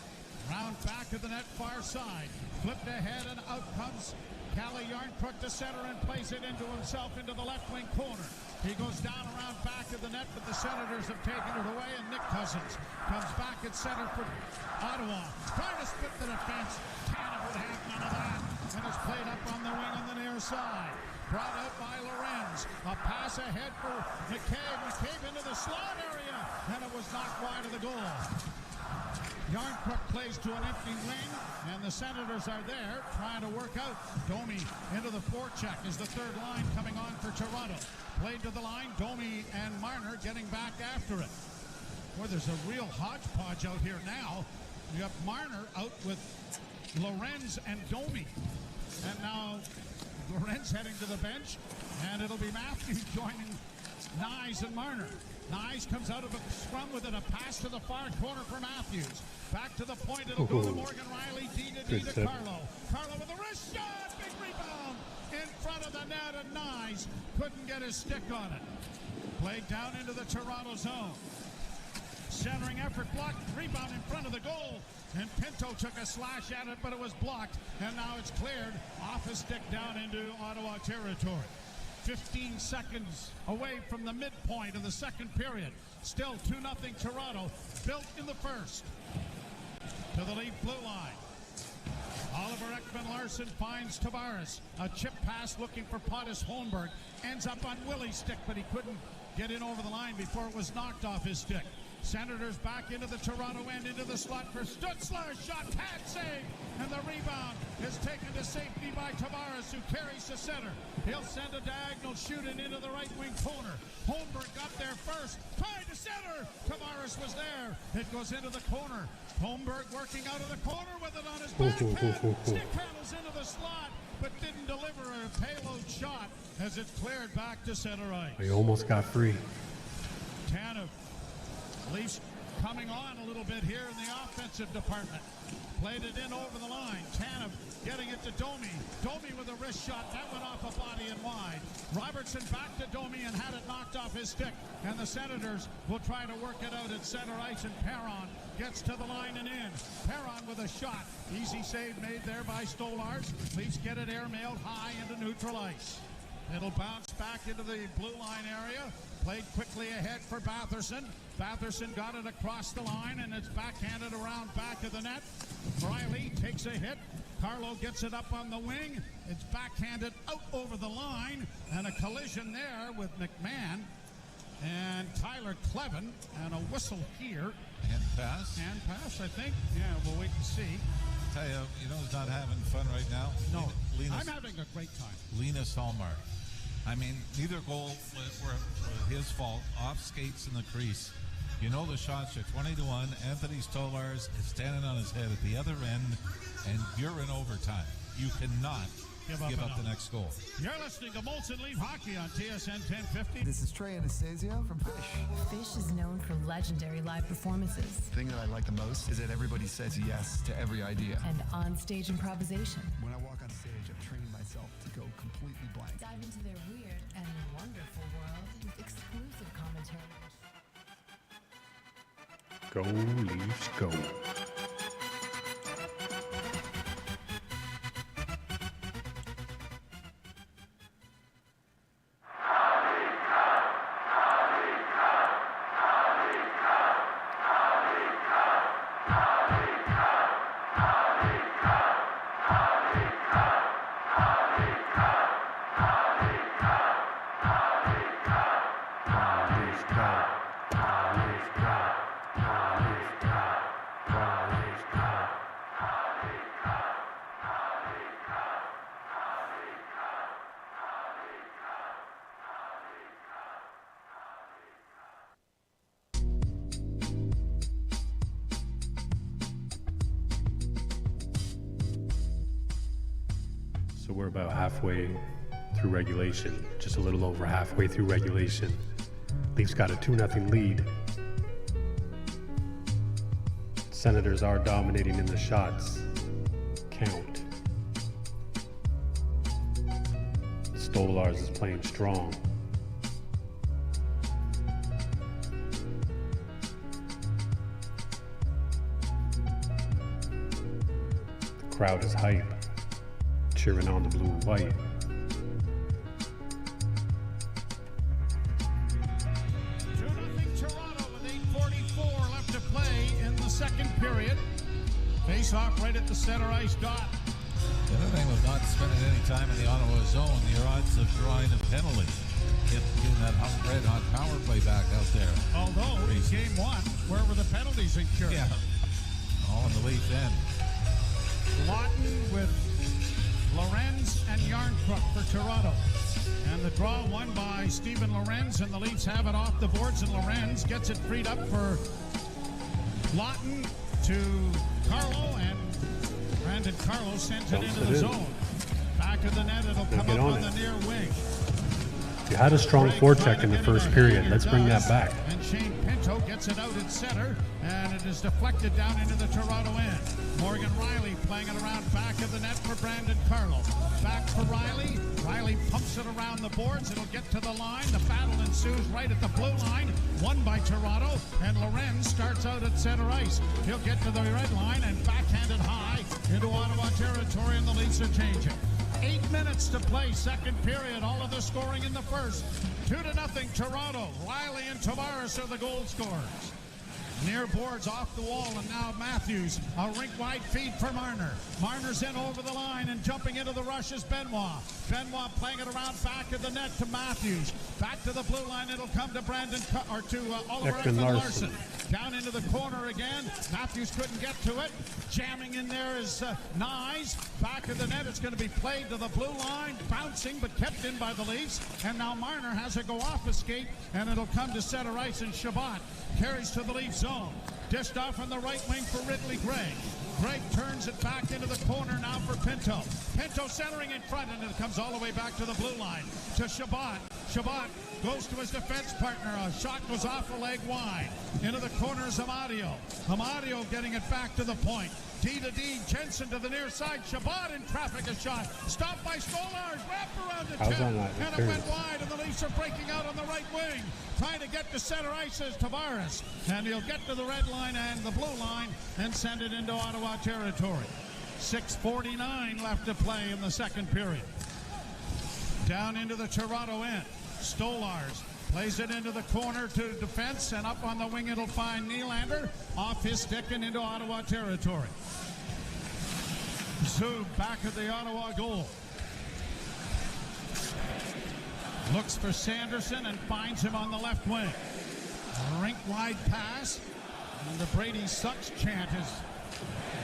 Round back of the net, far side. Flipped ahead, and out comes Calle Yarncrook to center and plays it into himself into the left wing corner. He goes down around back of the net, but the Senators have taken it away, and Nick Cousins comes back at center for Ottawa. Trying to split the defense. Tanev would have none of that, and it's played up on the wing on the near side. Brought out by Lorenz. A pass ahead for McCabe. McCabe into the slot area, and it was knocked wide of the goal. Yarncrook plays to an empty wing, and the Senators are there trying to work out. Domi into the forecheck is the third line coming on for Toronto. Played to the line, Domi and Marner getting back after it. Boy, there's a real hodgepodge out here now. You have Marner out with Lorenz and Domi. And now Lorenz heading to the bench, and it'll be Matthews joining Nyes and Marner. Nyes comes out of a scrum with it, a pass to the far corner for Matthews. Back to the point, it'll go to Morgan Riley, D to Carlo. Carlo with a wrist shot, big rebound in front of the net, and Nyes couldn't get his stick on it. Played down into the Toronto zone. Centering effort blocked, rebound in front of the goal, and Pinto took a slash at it, but it was blocked, and now it's cleared off his stick down into Ottawa territory. 15 seconds away from the midpoint of the second period. Still 2-0 Toronto, built in the first. To the Leaf blue line. Oliver Ekman-Larsson finds Tavares. A chip pass looking for Pontus Holmberg. Ends up on Willie's stick, but he couldn't get in over the line before it was knocked off his stick. Senators back into the Toronto end, into the slot for Stutzler. Shot, pad save, and the rebound is taken to safety by Tavares, who carries to center. He'll send a diagonal shooting into the right wing corner. Holmberg got there first, tied to center. Tavares was there. It goes into the corner. Holmberg working out of the corner with it on his backhand. Stick handles into the slot, but didn't deliver a payload shot as it's cleared back to center ice. He almost got free. Tanev. Leafs coming on a little bit here in the offensive department. Played it in over the line. Tanev getting it to Domi. Domi with a wrist shot. That went off a body and wide. Robertson back to Domi and had it knocked off his stick. And the Senators will try to work it out at center ice, and Perron gets to the line and in. Perron with a shot. Easy save made there by Stolarz. Leafs get it airmailed high into neutral ice. It'll bounce back into the blue line area. Played quickly ahead for Batherson. Batherson got it across the line, and it's backhanded around back of the net. Riley takes a hit. Carlo gets it up on the wing. It's backhanded out over the line, and a collision there with McMahon and Tyler Clevin, and a whistle here. Hand pass. Hand pass, I think. Yeah, we'll wait and see. Tell you, he's not having fun right now. No, Linus, I'm having a great time. Linus Hallmark. I mean, neither goal were his fault. Off skates in the crease. The shots are 20-1. Anthony Stolarz is standing on his head at the other end, and you're in overtime. You cannot give up the next goal. You're listening to Molson Leaf Hockey on TSN 1050. This is Trey Anastasio from Fish. Fish is known for legendary live performances. The thing that I like the most is that everybody says yes to every idea. And on-stage improvisation. When I walk on stage, I've trained myself to go completely blank. Dive into their weird and wonderful world with exclusive commentary. Go, Leafs, go. So we're about halfway through regulation, just a little over halfway through regulation Leafs got a 2-0 lead. Senators are dominating in the shots count. Stolars is playing strong. The crowd is hype, cheering on the blue and white. Second period. Face off right at the center ice dot. The other thing with not spending any time in the Ottawa zone, your odds of drawing a penalty. Getting that red hot power play back out there. Although, in game one, where were the penalties incurred? Yeah. All on the Leaf end. Lawton with Lorenz and Yarncrook for Toronto. And the draw won by Steven Lorenz, and the Leafs have it off the boards, and Lorenz gets it freed up for Lawton to Carlo, and Brandon Carlo sends it into the zone. Back of the net, it'll come up on the near wing. You had a strong forecheck in the first period. Let's bring that back. And Shane Pinto gets it out at center, and it is deflected down into the Toronto end. Morgan Riley playing it around back of the net for Brandon Carlo. Back for Riley. Riley pumps it around the boards. It'll get to the line. The battle ensues right at the blue line. Won by Toronto, and Lorenz starts out at center ice. He'll get to the red line and backhanded high into Ottawa territory, and the Leafs are changing. 8 minutes to play, second period. All of the scoring in the first. 2-0 Toronto. Riley and Tavares are the goal scorers. Near boards off the wall, and now Matthews. A rink-wide feed for Marner. Marner's in over the line, and jumping into the rush is Benoit. Benoit playing it around back of the net to Matthews. Back to the blue line, it'll come to Oliver Ekman-Larsson. Down into the corner again. Matthews couldn't get to it. Jamming in there is Nyes. Back of the net, it's going to be played to the blue line. Bouncing, but kept in by the Leafs. And now Marner has to go off a skate, and it'll come to center ice, and Shabbat carries to the Leafs zone. Dished off on the right wing for Ridley Gregg. Gregg turns it back into the corner now for Pinto. Pinto centering in front, and it comes all the way back to the blue line to Shabbat. Shabbat goes to his defense partner. A shot goes off a leg wide. Into the corner is Amadio. Amadio getting it back to the point. D to D, Jensen to the near side. Shabbat in traffic, a shot. Stopped by Stolars, wrapped around the tip, and it went wide, and the Leafs are breaking out on the right wing. Trying to get to center ice is Tavares, and he'll get to the red line and the blue line and send it into Ottawa territory. 6:49 left to play in the second period. Down into the Toronto end. Stolars plays it into the corner to defense, and up on the wing it'll find Nylander. Off his stick and into Ottawa territory. Zub back at the Ottawa goal. Looks for Sanderson and finds him on the left wing. A rink-wide pass. And the Brady Sucks chant is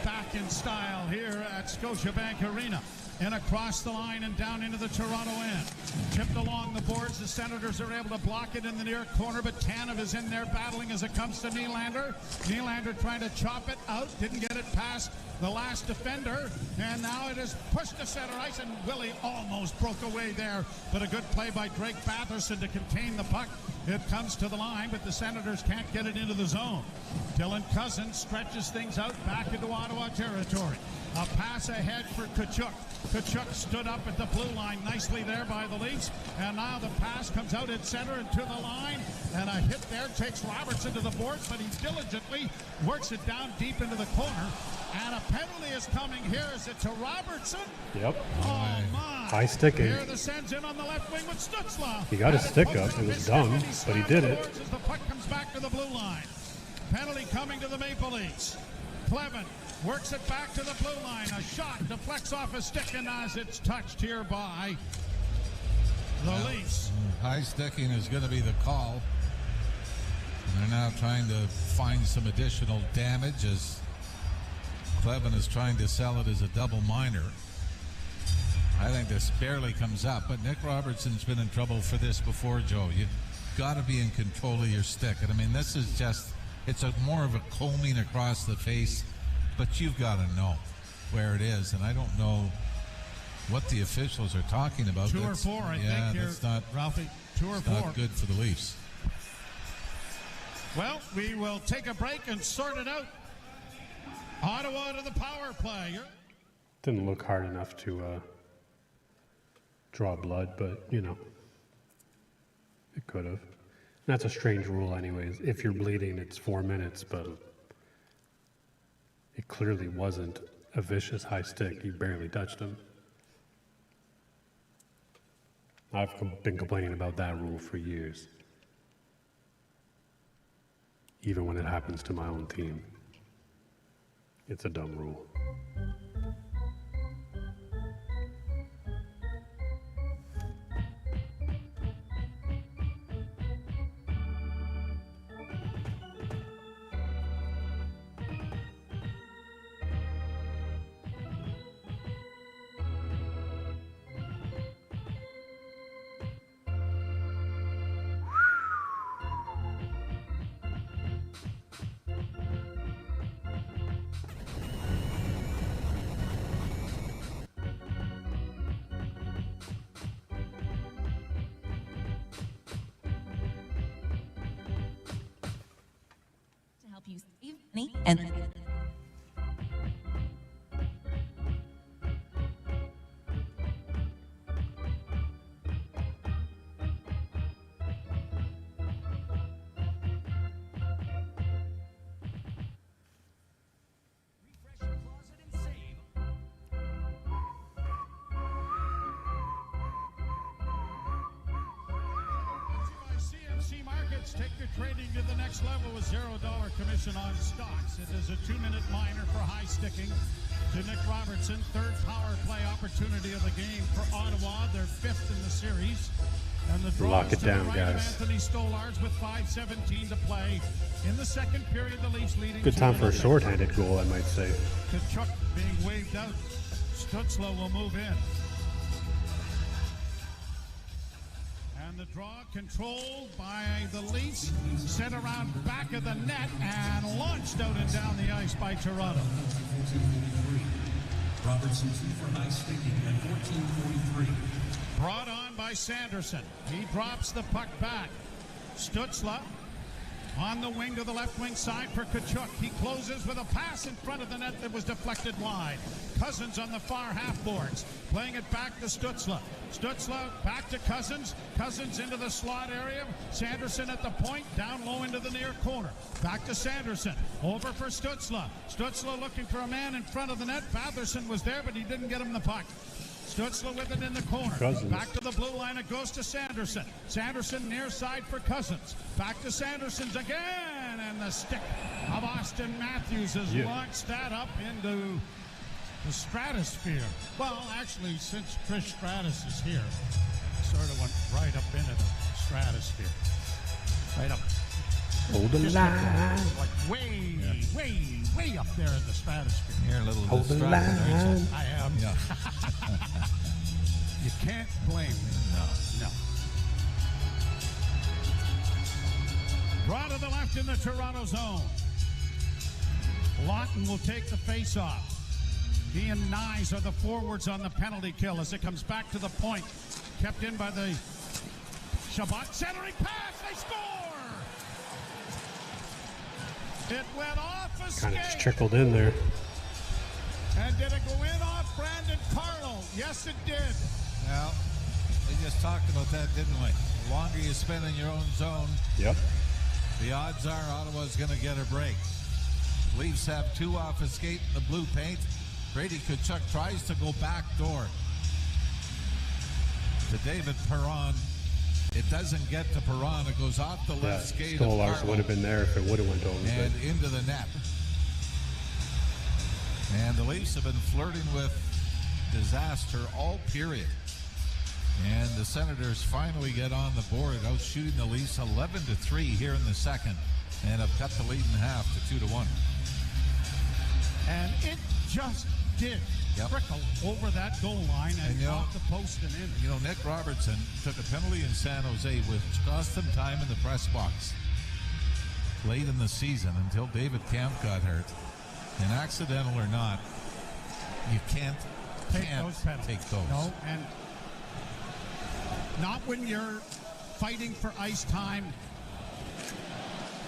back in style here at Scotiabank Arena. And across the line and down into the Toronto end. Tipped along the boards. The Senators are able to block it in the near corner, but Tanev is in there battling as it comes to Nylander. Nylander trying to chop it out. Didn't get it past the last defender. And now it is pushed to center ice, and Willie almost broke away there. But a good play by Drake Batherson to contain the puck. It comes to the line, but the Senators can't get it into the zone. Dylan Cousins stretches things out back into Ottawa territory. A pass ahead for Tkachuk. Tkachuk stood up at the blue line nicely there by the Leafs. And now the pass comes out at center and to the line. And a hit there takes Robertson to the boards, but he diligently works it down deep into the corner. And a penalty is coming here. Is it to Robertson? Yep. Oh, my. High sticking. Here the sends in on the left wing with Stutzla. He got his stick up. It was dumb, but he did it. As the puck comes back to the blue line. Penalty coming to the Maple Leafs. Clevin works it back to the blue line. A shot deflects off a stick, and as it's touched here by the Leafs. High sticking is going to be the call. And they're now trying to find some additional damage as Clevin is trying to sell it as a double minor. I think this barely comes up, but Nick Robertson's been in trouble for this before, Joe. You've got to be in control of your stick. And I mean, this is just, it's more of a combing across the face, but you've got to know where it is. And I don't know what the officials are talking about. 2 or 4, I think. That's not, Ralphie, 2 or 4. Not good for the Leafs. Well, we will take a break and sort it out. Ottawa to the power play. Didn't look hard enough to draw blood, but, you know, it could have. That's a strange rule anyways. If you're bleeding, it's 4 minutes, but it clearly wasn't a vicious high stick. You barely touched him. I've been complaining about that rule for years. Even when it happens to my own team. It's a dumb rule. You save money and CMC Markets, take your trading to the next level with $0 commission on stocks. It is a 2-minute minor for high sticking to Nick Robertson. Third power play opportunity of the game for Ottawa. They're 5th in the series. And the draw Lock is it to down, the right of guys. Anthony Stolarz with 5:17 to play. In the second period, the Leafs leading. Good time for a 2-0. shorthanded goal, I might say. Kachuk being waved out. Stutzla will move in. And the draw controlled by the Leafs, sent around back of the net and launched out and down the ice by Toronto. Robertson 2 for high sticking at 14:43. Brought on by Sanderson. He drops the puck back. Stutzla on the wing to the left wing side for Kachuk. He closes with a pass in front of the net that was deflected wide. Cousins on the far half boards, playing it back to Stutzla. Stutzla back to Cousins. Cousins into the slot area. Sanderson at the point, down low into the near corner. Back to Sanderson. Over for Stutzla. Stutzla looking for a man in front of the net. Batherson was there, but he didn't get him the puck. Stutzla with it in the corner. Cousins. Back to the blue line. It goes to Sanderson. Sanderson near side for Cousins. Back to Sanderson's again. And the stick of Austin Matthews has launched that up into the stratosphere. Well, actually, since Trish Stratus is here, it sort of went right up into the stratosphere. Right up. Hold the Just line. like way up there in the stratosphere. You're a little Hold the distracted, aren't you? line. I am. Yeah. You can't blame me. No. Draw to the left in the Toronto zone. Lawton will take the face-off. He and Nyes are the forwards on the penalty kill as it comes back to the point. Kept in by the Shabbat centering pass. They score! It went off a Kind of just skate. trickled in there. And did it go in off Brandon Carlo? Yes, it did. Well, we just talked about that, didn't we? The longer you spend in your own zone, Yep. the odds are Ottawa's going to get a break. Leafs have 2 off a skate in the blue paint. Brady Kachuk tries to go back door to David Perron. It doesn't get to Perron. It goes off the left skate of Stolarz Carlo would have been there if it would have went over. and But into the net. And the Leafs have been flirting with disaster all period. And the Senators finally get on the board, out shooting the Leafs 11-3 here in the second, and have cut the lead in half to 2-1. And it just did trickle over that goal line and you know- off the post and in. You know, Nick Robertson took a penalty in San Jose, which cost him time in the press box late in the season until David Camp got hurt. And accidental or not, you can't Take those penalties. take those. No, and not when you're fighting for ice time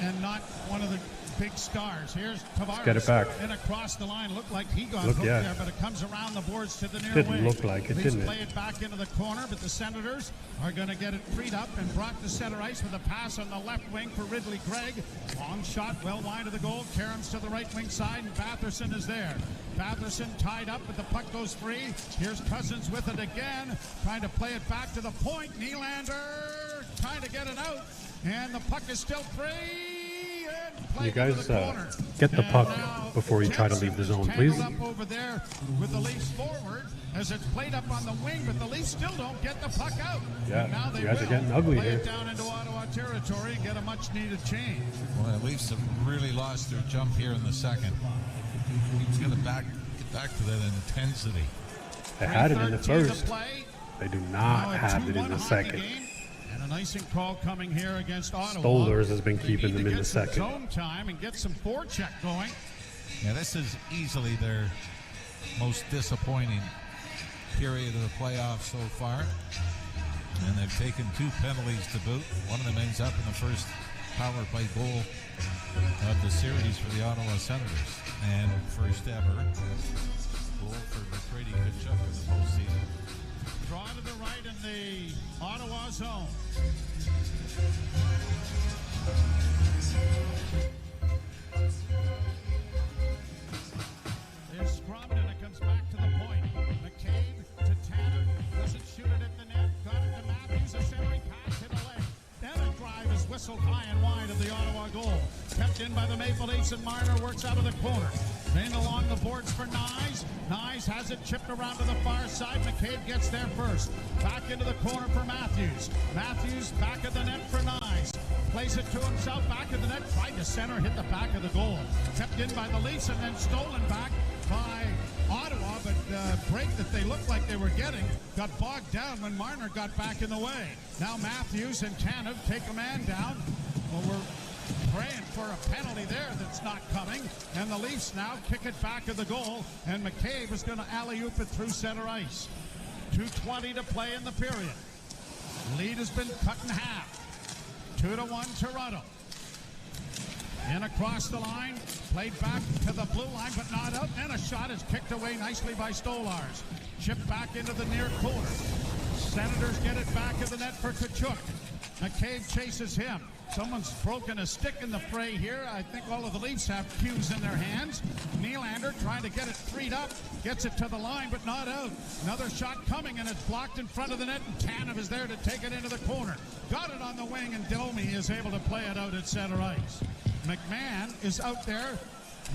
and not one of the big stars. Here's Tavares. Get it back. And across the line. Looked like he got Look, hooked yeah. there, but it comes around the boards to the near Didn't wing. look like it, Leafs didn't it? play it back into the corner, but the Senators are going to get it freed up and brought to center ice with a pass on the left wing for Ridley Gregg. Long shot, well wide of the goal. Caroms to the right wing side, and Batherson is there. Batherson tied up, but the puck goes free. Here's Cousins with it again, trying to play it back to the point. Nylander trying to get it out, and the puck is still free. You guys get the puck before you try to leave the zone, please. Up over there with the Leafs forward as it's played up on the wing, but the Leafs still don't get the puck out. Yeah, And now they you guys are will getting ugly play here. it down into Ottawa territory and get a much-needed change. Well, the Leafs have really lost their jump here in the second. He's going to get back to that intensity. They had it in the 3:13 to first. play. They do Now not a have it 2-1 in the hockey second. game, and an icing call coming here against Ottawa. Stollers has been They keeping need to them in get the some second. zone time and get some forecheck going. Yeah, this is easily their most disappointing period of the playoffs so far. And they've taken 2 penalties to boot. One of them ends up in the first power play goal of the series for the Ottawa Senators. And first ever goal for Brady Tkachuk in the postseason. Draw to the right in the Ottawa zone. There's scrum and it comes back to the point. McCabe to Tanner. Doesn't shoot it at the net. Got it to Matthews. A centering pass hit a leg. Then a drive is whistled high and wide of the Ottawa goal. Kept in by the Maple Leafs, and Marner works out of the corner. Then along the boards for Nyes. Nyes has it chipped around to the far side. McCabe gets there first. Back into the corner for Matthews. Matthews back of the net for Nyes. Plays it to himself back of the net. Tried to center, hit the back of the goal. Kept in by the Leafs and then stolen back by Ottawa, but the break that they looked like they were getting got bogged down when Marner got back in the way. Now Matthews and Tanev take a man down. Well, we're praying for a penalty there that's not coming, and the Leafs now kick it back of the goal, and McCabe is going to alley-oop it through center ice. 2:20 to play in the period. Lead has been cut in half. 2-1 Toronto. In across the line, played back to the blue line, but not out. And a shot is kicked away nicely by Stolarz. Chipped back into the near corner. Senators get it back of the net for Tkachuk. McCabe chases him. Someone's broken a stick in the fray here. I think all of the Leafs have cues in their hands. Nylander trying to get it freed up. Gets it to the line, but not out. Another shot coming, and it's blocked in front of the net, and Tanev is there to take it into the corner. Got it on the wing, and Domi is able to play it out at center ice. McMahon is out there.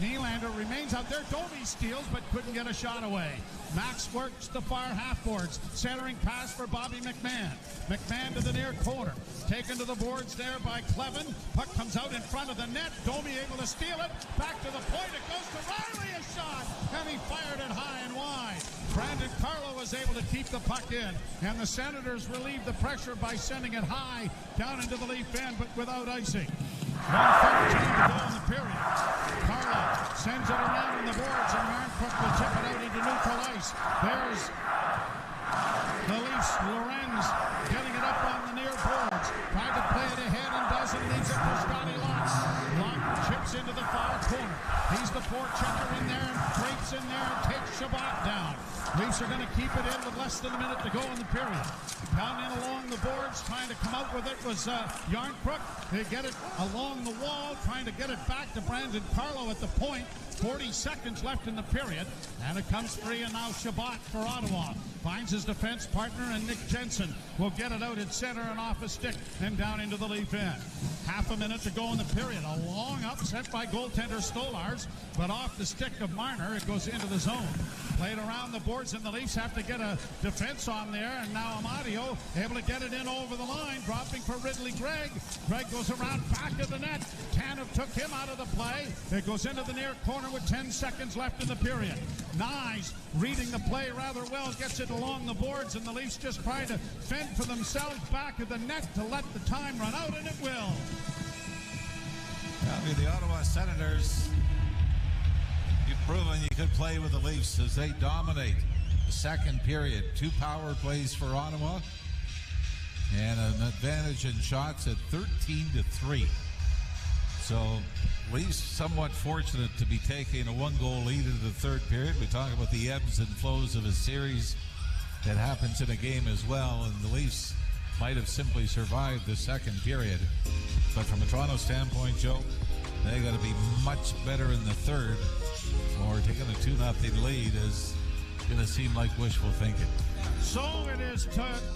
Nylander remains out there. Domi steals, but couldn't get a shot away. Max works the far half boards. Centering pass for Bobby McMahon. McMahon to the near corner. Taken to the boards there by Clevin. Puck comes out in front of the net. Domi able to steal it. Back to the point. It goes to Riley. A shot. And he fired it high and wide. Brandon Carlo was able to keep the puck in. And the Senators relieved the pressure by sending it high down into the Leaf end, but without icing. 1:13 to go in the period. Carlo sends it around on the boards, and Yarncrook will chip it out into neutral ice. There's the Leafs. Lorenz getting it up on the near boards. Tried to play it ahead and doesn't. Leaves it for Scotty Locke. Locke chips into the far corner. He's the forechecker in there and breaks in there and takes Shabbat down. Leafs are going to keep it in with less than a minute to go in the period. Down in along the boards, trying to come out with it was Yarncrook. They get it along the wall, trying to get it back to Brandon Carlo at the point. 40 seconds left in the period, and it comes free, and now Shabbat for Ottawa. Finds his defense partner, and Nick Jensen will get it out at center and off a stick and down into the Leaf end. Half a minute to go in the period. A long upset by goaltender Stolarz, but off the stick of Marner, it goes into the zone. Played around the boards, and the Leafs have to get a defense on there, and now Amadio able to get it in over the line, dropping for Ridley Gregg. Gregg goes around back of the net. Tanev took him out of the play. It goes into the near corner with 10 seconds left in the period. Nyes reading the play rather well, gets it along the boards, and the Leafs just try to fend for themselves back of the net to let the time run out, and it will. I mean, the Ottawa Senators, you've proven you could play with the Leafs as they dominate the second period. 2 power plays for Ottawa and an advantage in shots at 13-3. So Leafs somewhat fortunate to be taking a one-goal lead into the third period. We talk about the ebbs and flows of a series that happens in a game as well, and the Leafs might have simply survived the second period. But from a Toronto standpoint, Joe, they got to be much better in the third, or taking a 2-0 lead is going to seem like wishful thinking. So it is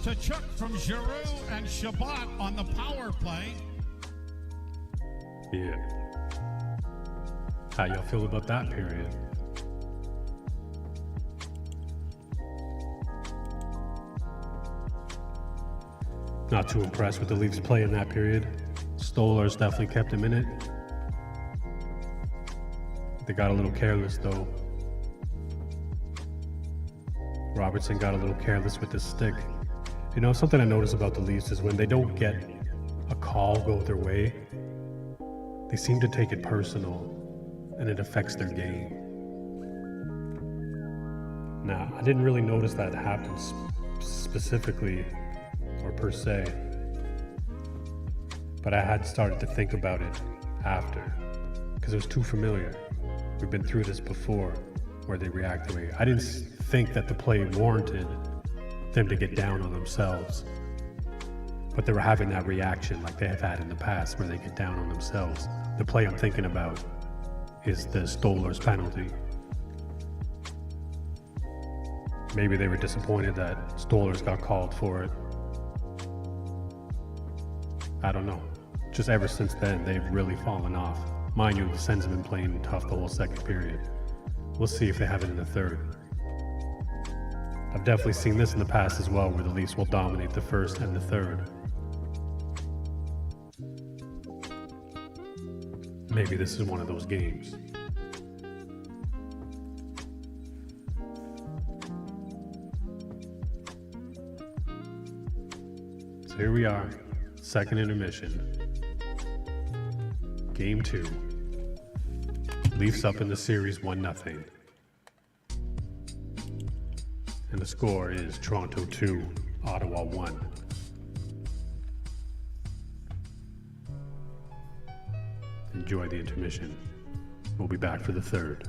to Chuck from Giroux and Shabbat on the power play. Yeah. How y'all feel about that period? Not too impressed with the Leafs' play in that period. Stolarz definitely kept him in it. They got a little careless though. Robertson got a little careless with the stick. You know, something I notice about the Leafs is when they don't get a call go their way, they seem to take it personal and it affects their game. Now, I didn't really notice that happen specifically or per se, but I had started to think about it after because it was too familiar. We've been through this before where they react the way. I didn't think that the play warranted them to get down on themselves, but they were having that reaction like they have had in the past where they get down on themselves. The play I'm thinking about is the Stolarz penalty. Maybe they were disappointed that Stolarz got called for it. I don't know. Just ever since then, they've really fallen off. Mind you, the Sens have been playing tough the whole second period. We'll see if they have it in the third. I've definitely seen this in the past as well, where the Leafs will dominate the first and the third. Maybe this is one of those games. So here we are, second intermission. Game 2. Leafs up in the series 1-0. And the score is Toronto 2, Ottawa 1. Enjoy the intermission. We'll be back for the third.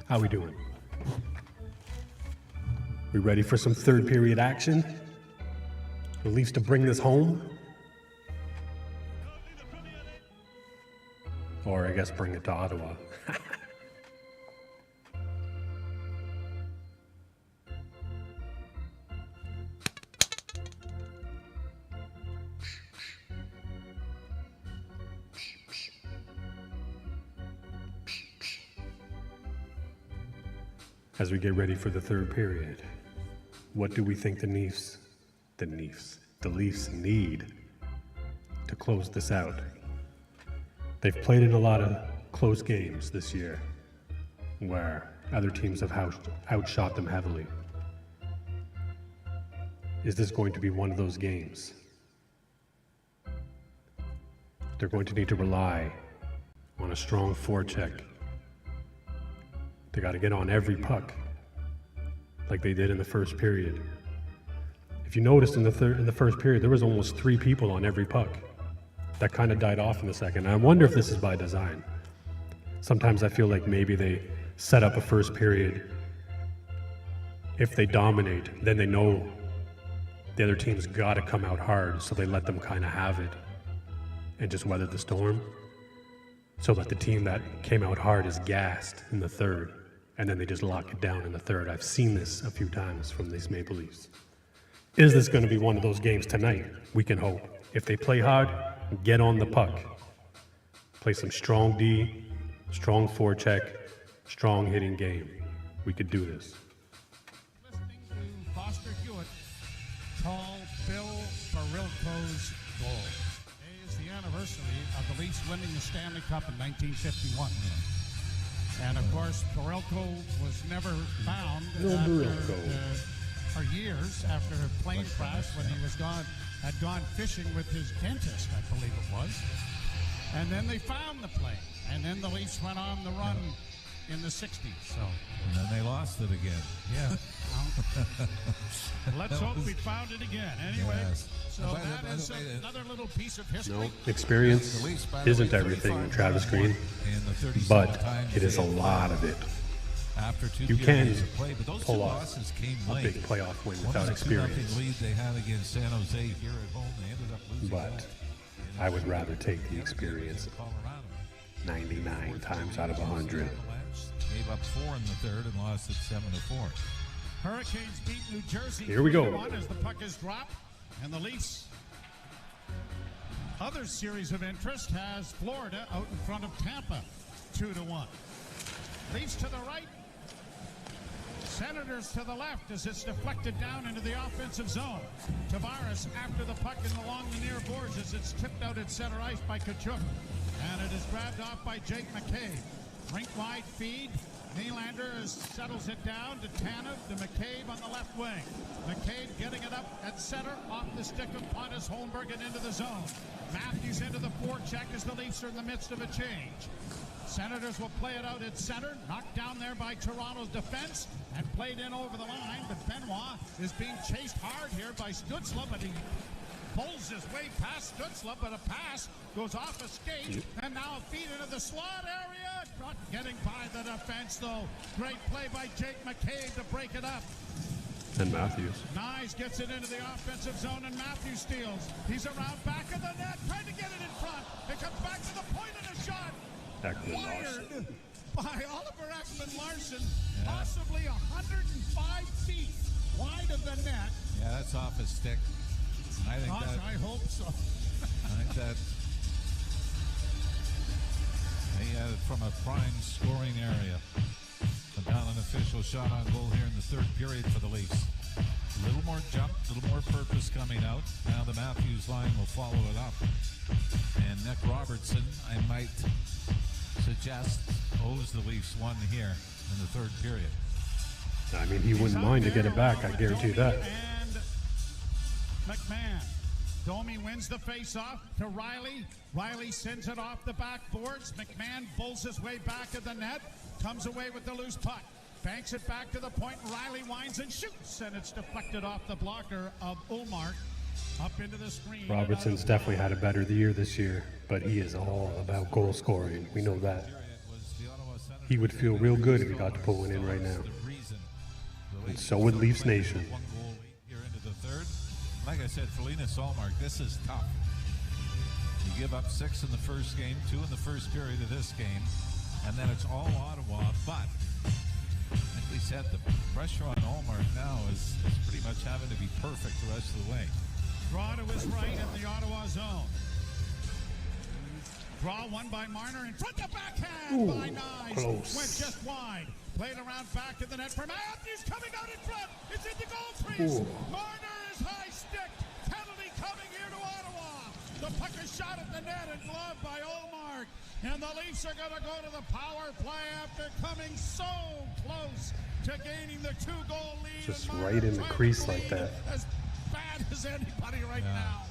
How we doing? We ready for some third period action? The Leafs to bring this home? Or I guess bring it to Ottawa. As we get ready for the third period, what do we think the Leafs need to close this out? They've played in a lot of close games this year where other teams have outshot them heavily. Is this going to be one of those games? They're going to need to rely on a strong forecheck. They got to get on every puck like they did in the first period. If you noticed in the first period, there was almost 3 people on every puck. That kind of died off in the second. I wonder if this is by design. Sometimes I feel like maybe they set up a first period. If they dominate, then they know the other team's got to come out hard, so they let them kind of have it and just weather the storm. So that the team that came out hard is gassed in the third, and then they just lock it down in the third. I've seen this a few times from these Maple Leafs. Is this going to be one of those games tonight? We can hope. If they play hard, get on the puck. Play some strong D, strong forecheck, strong hitting game. We could do this. Listening to Foster Hewitt call Bill Barilko's goal. Today is the anniversary of the Leafs winning the Stanley Cup in 1951. And of course, Barilko was never found for years after a plane crash when he had gone fishing with his dentist, I believe it was. And then they found the plane. And then the Leafs went on the run in the 60s. So. And then they lost it again. Yeah. Let's hope we found it again. Anyway, Yes. so that is another little piece of history. No, experience isn't everything, Travis Green, but it is a lot of it. After 2 You can periods of play, but those pull two off losses came a late. big playoff win One without was a 2-0 experience. lead they had against San Jose here at home. They ended up losing But that. I would rather take the experience 99 times out of 100. Gave up 4 in the third and lost it 7-4. Hurricanes beat New Jersey. Here we go. 3-1 as the puck is dropped, and the Leafs. Other series of interest has Florida out in front of Tampa, 2-1. Leafs to the right. Senators to the left as it's deflected down into the offensive zone. Tavares after the puck and along the near boards as it's tipped out at center ice by Kachuk. And it is grabbed off by Jake McCabe. Rink wide feed. Nylander settles it down to Tanev, to McCabe on the left wing. McCabe getting it up at center, off the stick of Pontus Holmberg and into the zone. Matthews into the forecheck as the Leafs are in the midst of a change. Senators will play it out at center, knocked down there by Toronto's defense, and played in over the line, but Benoit is being chased hard here by Stützle, but he pulls his way past Stützle, but a pass goes off a skate, and now a feed into the slot area. Not getting by the defense, though. Great play by Jake McCabe to break it up. And Matthews. Nyes gets it into the offensive zone, and Matthews steals. He's around back of the net, trying to get it in front. It comes back to the point of the shot. Wired by Oliver Ekman-Larsson, possibly 105 feet wide of the net. Yeah, that's off his stick. I think Gosh, that. I hope so. I think that. He had it from a prime scoring area. A non-official shot on goal here in the third period for the Leafs. A little more jump, a little more purpose coming out. Now the Matthews line will follow it up. And Nick Robertson, I might suggest, owes the Leafs one here in the third period. I mean, he wouldn't mind to get it back, I guarantee that. And McMahon. Domi wins the face-off to Riley. Riley sends it off the backboards. McMahon pulls his way back of the net. Comes away with the loose puck. Banks it back to the point. Riley winds and shoots. And it's deflected off the blocker of Ullmark. Up into the screen. Robertson's definitely had a better year this year, but he is all about goal scoring. We know that. It was the Ottawa Senators He would feel real good if he got to pull one in right now. And so would Leafs Nation. One goal here into the third. Like I said, for Linus Ullmark, this is tough. You give up 6 in the first game, 2 in the first period of this game, and then it's all Ottawa. But like we said, the pressure on Ullmark now is pretty much having to be perfect the rest of the way. Draw to his right in the Ottawa zone. Draw won by Marner in front of backhand by Nyes. Close. Went just wide. Played around back to the net for Matthews coming out in front. It's in the goal crease. Marner is high sticked. Penalty coming here to Ottawa. The puck is shot at the net and gloved by Ullmark. And the Leafs are going to go to the power play after coming so close to gaining the 2-goal lead. Just And right in the Marner crease trying like to that. lead As bad as anybody right now.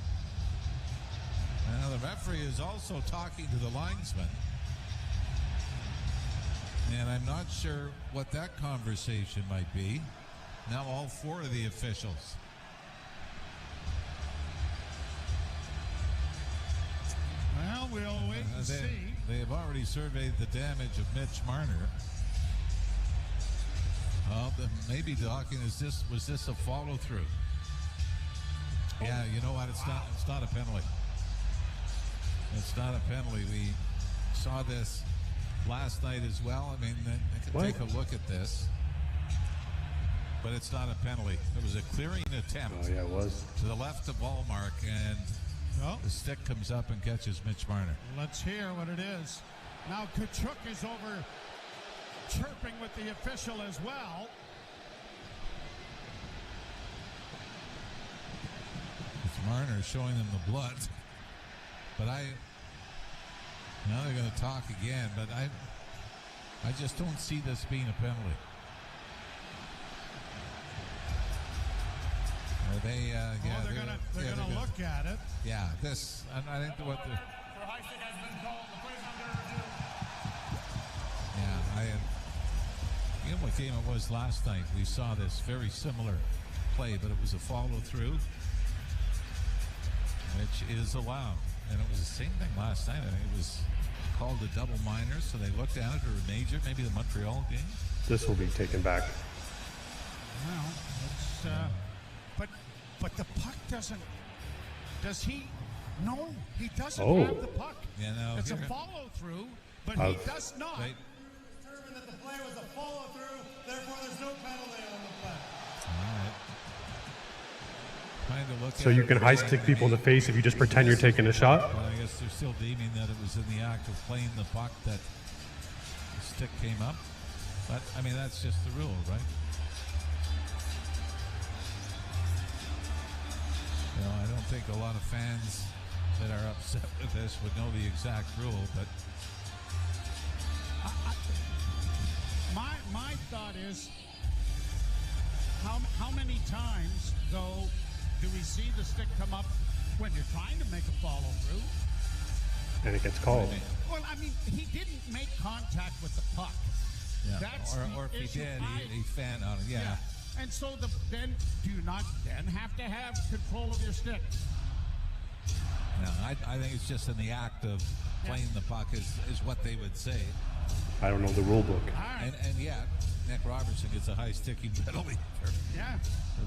Now the referee is also talking to the linesman. And I'm not sure what that conversation might be. Now all 4 of the officials. Well, we'll wait and see. They have already surveyed the damage of Mitch Marner. Maybe talking was this a follow through? Yeah, you know what? It's not a penalty. It's not a penalty. We saw this last night as well. I mean, take a look at this. But it's not a penalty. It was a clearing attempt. Oh, yeah, it was. To the left of Ullmark, and the stick comes up and catches Mitch Marner. Let's hear what it is. Now Kachuk is over chirping with the official as well. It's Marner showing them the blood. But now they're going to talk again, but I just don't see this being a penalty. Are they? They're gonna look at it. Yeah, this. I think what the. Yeah, you know what game it was last night? We saw this very similar play, but it was a follow through, which is allowed. And it was the same thing last night. I think it was called a double minor, so they looked at it, or a major, maybe the Montreal game. This will be taken back. Well, it's, but the puck doesn't. Does he? No, he doesn't have the puck. Yeah, no, it's a follow through, but he does not. Determined that the play was a follow through, therefore there's no penalty on the play. All right. Trying to look So at you it can high again. stick people in the face if you just pretend you're taking a shot? Well, I guess they're still deeming that it was in the act of playing the puck that the stick came up. But, I mean, that's just the rule, right? You know, I don't think a lot of fans that are upset with this would know the exact rule, but My thought is, how many times though do we see the stick come up when you're trying to make a follow through? And it gets called. Well, I mean, he didn't make contact with the puck. yeah. That's or if he issue. did, he fan on it. Yeah. And so then do you not then have to have control of your stick? No, I think it's just in the act of playing the puck is what they would say. I don't know the rule book. And yet, Nick Robertson gets a high sticking penalty. Yeah.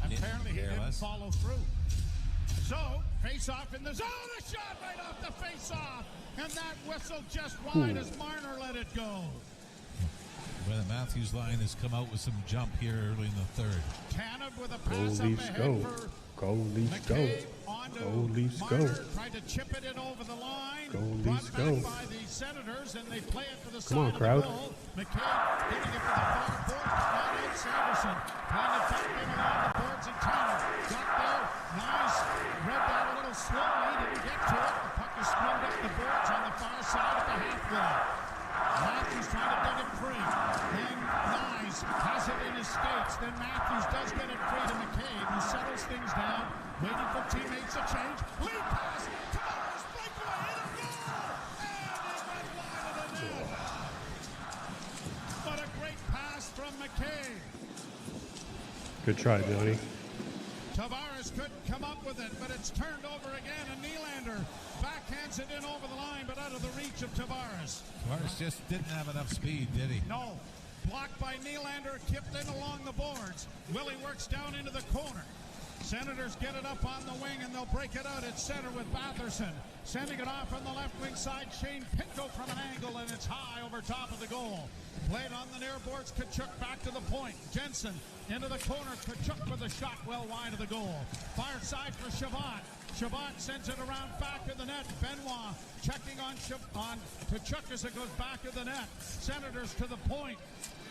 Apparently he didn't follow through. So, face off in the zone, a shot right off the face off. And that whistle just wide as Marner let it go. Well, the Matthews line has come out with some jump here early in the third. Tanev with a Go pass up Leafs ahead go. for Go Leafs go. McCabe onto Go Leafs go. Marner, tried to chip it in over the line. Go Brought Leafs back go. by the Senators, and they play it for the Come on, side crowd. of the goal. McCabe getting it for the far boards, but not out Sanderson. Playing the top game along the boards, and Tanev got there. Nice. Read that a little slowly, didn't get to it. The puck is spun up the boards on the far side at the half wall. Matthews trying to dig it free. Then Nyes has it in his skates. Then Matthews does get it free to McCabe, who settles things down, waiting for teammates to change. Lead pass. Tavares breakaway in a goal. And it went wide of the net. But a great pass from McCabe. Good try, Johnny. Tavares couldn't come up with it, but it's turned over again, and Nylander backhands it in over the line, but out of the reach of Tavares. Tavares just didn't have enough speed, did he? No. Blocked by Nylander, tipped in along the boards. Willie works down into the corner. Senators get it up on the wing, and they'll break it out at center with Batherson. Sending it off on the left wing side, Shane Pinto from an angle, and it's high over top of the goal. Played on the near boards, Kachuk back to the point. Jensen into the corner, Kachuk with a shot well wide of the goal. Far side for Shabbat. Shabbat sends it around back of the net. Benoit checking on Kachuk as it goes back of the net. Senators to the point.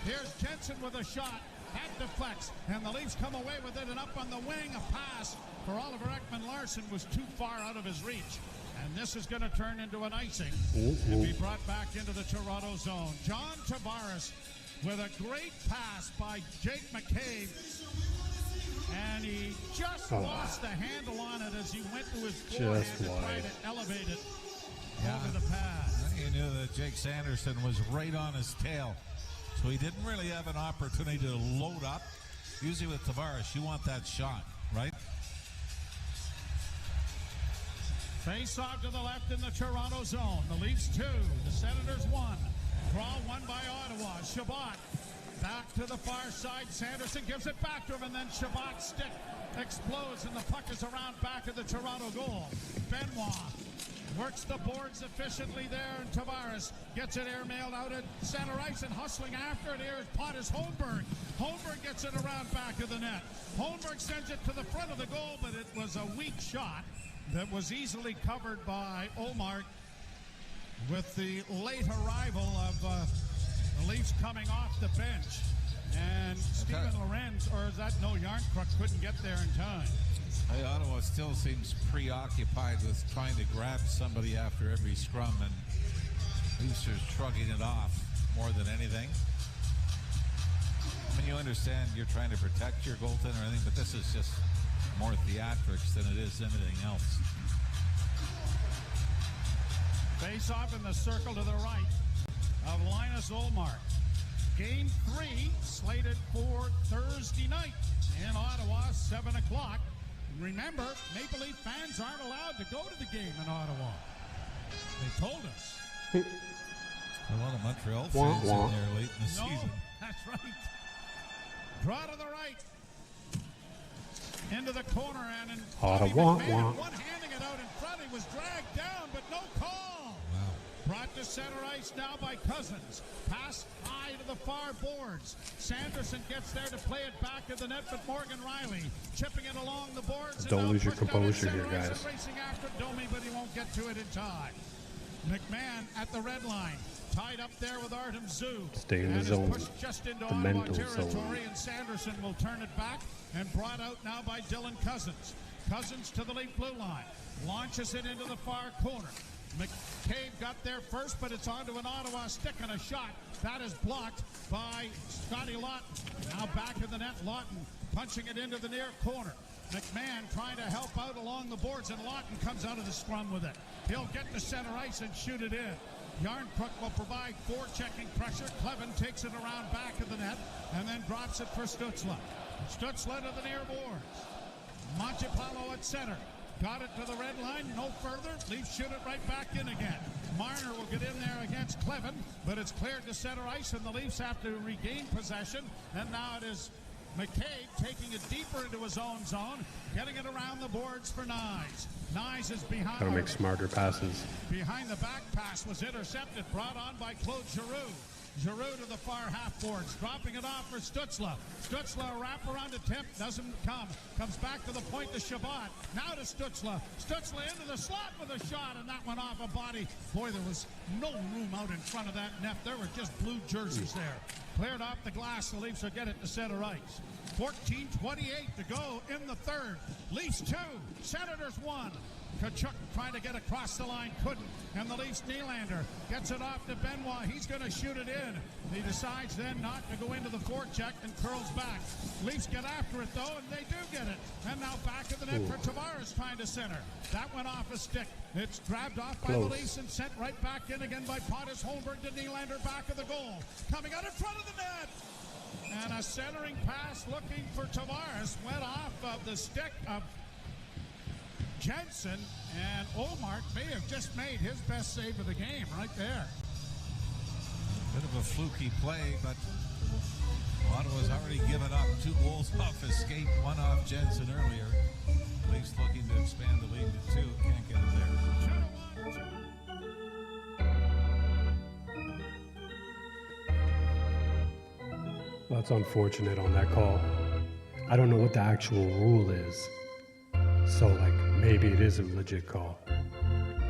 Here's Jensen with a shot. That deflects, and the Leafs come away with it, and up on the wing, a pass for Oliver Ekman-Larsson was too far out of his reach. And this is going to turn into an icing and be brought back into the Toronto zone. John Tavares with a great pass by Jake McCabe, and he just lost the handle on it as he went to his forehand to try to elevate it over the pad. You knew that Jake Sanderson was right on his tail. So he didn't really have an opportunity to load up. Usually with Tavares, you want that shot, right? Face off to the left in the Toronto zone. The Leafs 2, the Senators 1. Draw won by Ottawa. Shabbat back to the far side. Sanderson gives it back to him, and then Shabbat's stick explodes, and the puck is around back of the Toronto goal. Benoit works the boards efficiently there, and Tavares gets it airmailed out at center ice, and hustling after it here is Pontus Holmberg. Holmberg gets it around back of the net. Holmberg sends it to the front of the goal, but it was a weak shot that was easily covered by Ullmark with the late arrival of the Leafs coming off the bench. And Stephen Lorenz, or is that no, Yarncrook couldn't get there in time. Hey, Ottawa still seems preoccupied with trying to grab somebody after every scrum, and Leafs are shrugging it off more than anything. I mean, you understand you're trying to protect your goaltender or anything, but this is just more theatrics than it is anything else. Face off in the circle to the right of Linus Ullmark. Game 3 slated for Thursday night in Ottawa, 7 o'clock. Remember, Maple Leaf fans aren't allowed to go to the game in Ottawa. They told us. A lot of Montreal fans in there late in the season. That's right. Draw to the right. Into the corner, and Ottawa. One-handing it out in front. He was dragged down, but no call. Wow. Brought to center ice now by Cousins. Pass high to the far boards. Sanderson gets there to play it back to the net, but Morgan Riley chipping it along the boards. Don't lose your composure here, guys. Racing after Domi, but he won't get to it in time. McMahon at the red line. Tied up there with Artem Zoo. Stay in the and zone. Pushed just into The Ottawa mental territory, zone. and Sanderson will turn it back, and brought out now by Dylan Cousins. Cousins to the late blue line. Launches it into the far corner. McCabe got there first, but it's onto an Ottawa stick, and a shot. That is blocked by Scotty Lawton. Now back in the net, Lawton punching it into the near corner. McMahon trying to help out along the boards, and Lawton comes out of the scrum with it. He'll get to center ice and shoot it in. Yarncrook will provide forechecking pressure. Clevin takes it around back of the net and then drops it for Stützle. Stützle to the near boards. Montepallo at center. Got it to the red line, no further. Leafs shoot it right back in again. Marner will get in there against Clevin, but it's cleared to center ice, and the Leafs have to regain possession. And now it is McCabe taking it deeper into his own zone, getting it around the boards for Nyes. Nyes is behind. Gotta make smarter passes. Behind the back pass was intercepted, brought on by Claude Giroux. Giroux to the far half boards, dropping it off for Stützle. Stützle, a wraparound attempt, doesn't come. Comes back to the point to Shabbat. Now to Stützle. Stützle into the slot with a shot, and that went off a body. Boy, there was no room out in front of that net. There were just blue jerseys there. Cleared off the glass. The Leafs will get it to center ice. 14:28 to go in the third. Leafs 2, Senators 1. Kachuk trying to get across the line, couldn't. And the Leafs, Nylander gets it off to Benoit. He's going to shoot it in. He decides then not to go into the forecheck and curls back. Leafs get after it, though, and they do get it. And now back of the net for Tavares trying to center. That went off a stick. It's grabbed off by the Leafs and sent right back in again by Pontus Holmberg to Nylander back of the goal. Coming out in front of the net. And a centering pass looking for Tavares went off of the stick of Jensen, and Olmark may have just made his best save of the game right there. Bit of a fluky play, but Ottawa's already given up 2 goals off escape, 1 off Jensen earlier. Leafs looking to expand the lead to 2. Can't get it there. That's unfortunate on that call. I don't know what the actual rule is. So, like, maybe it is a legit call.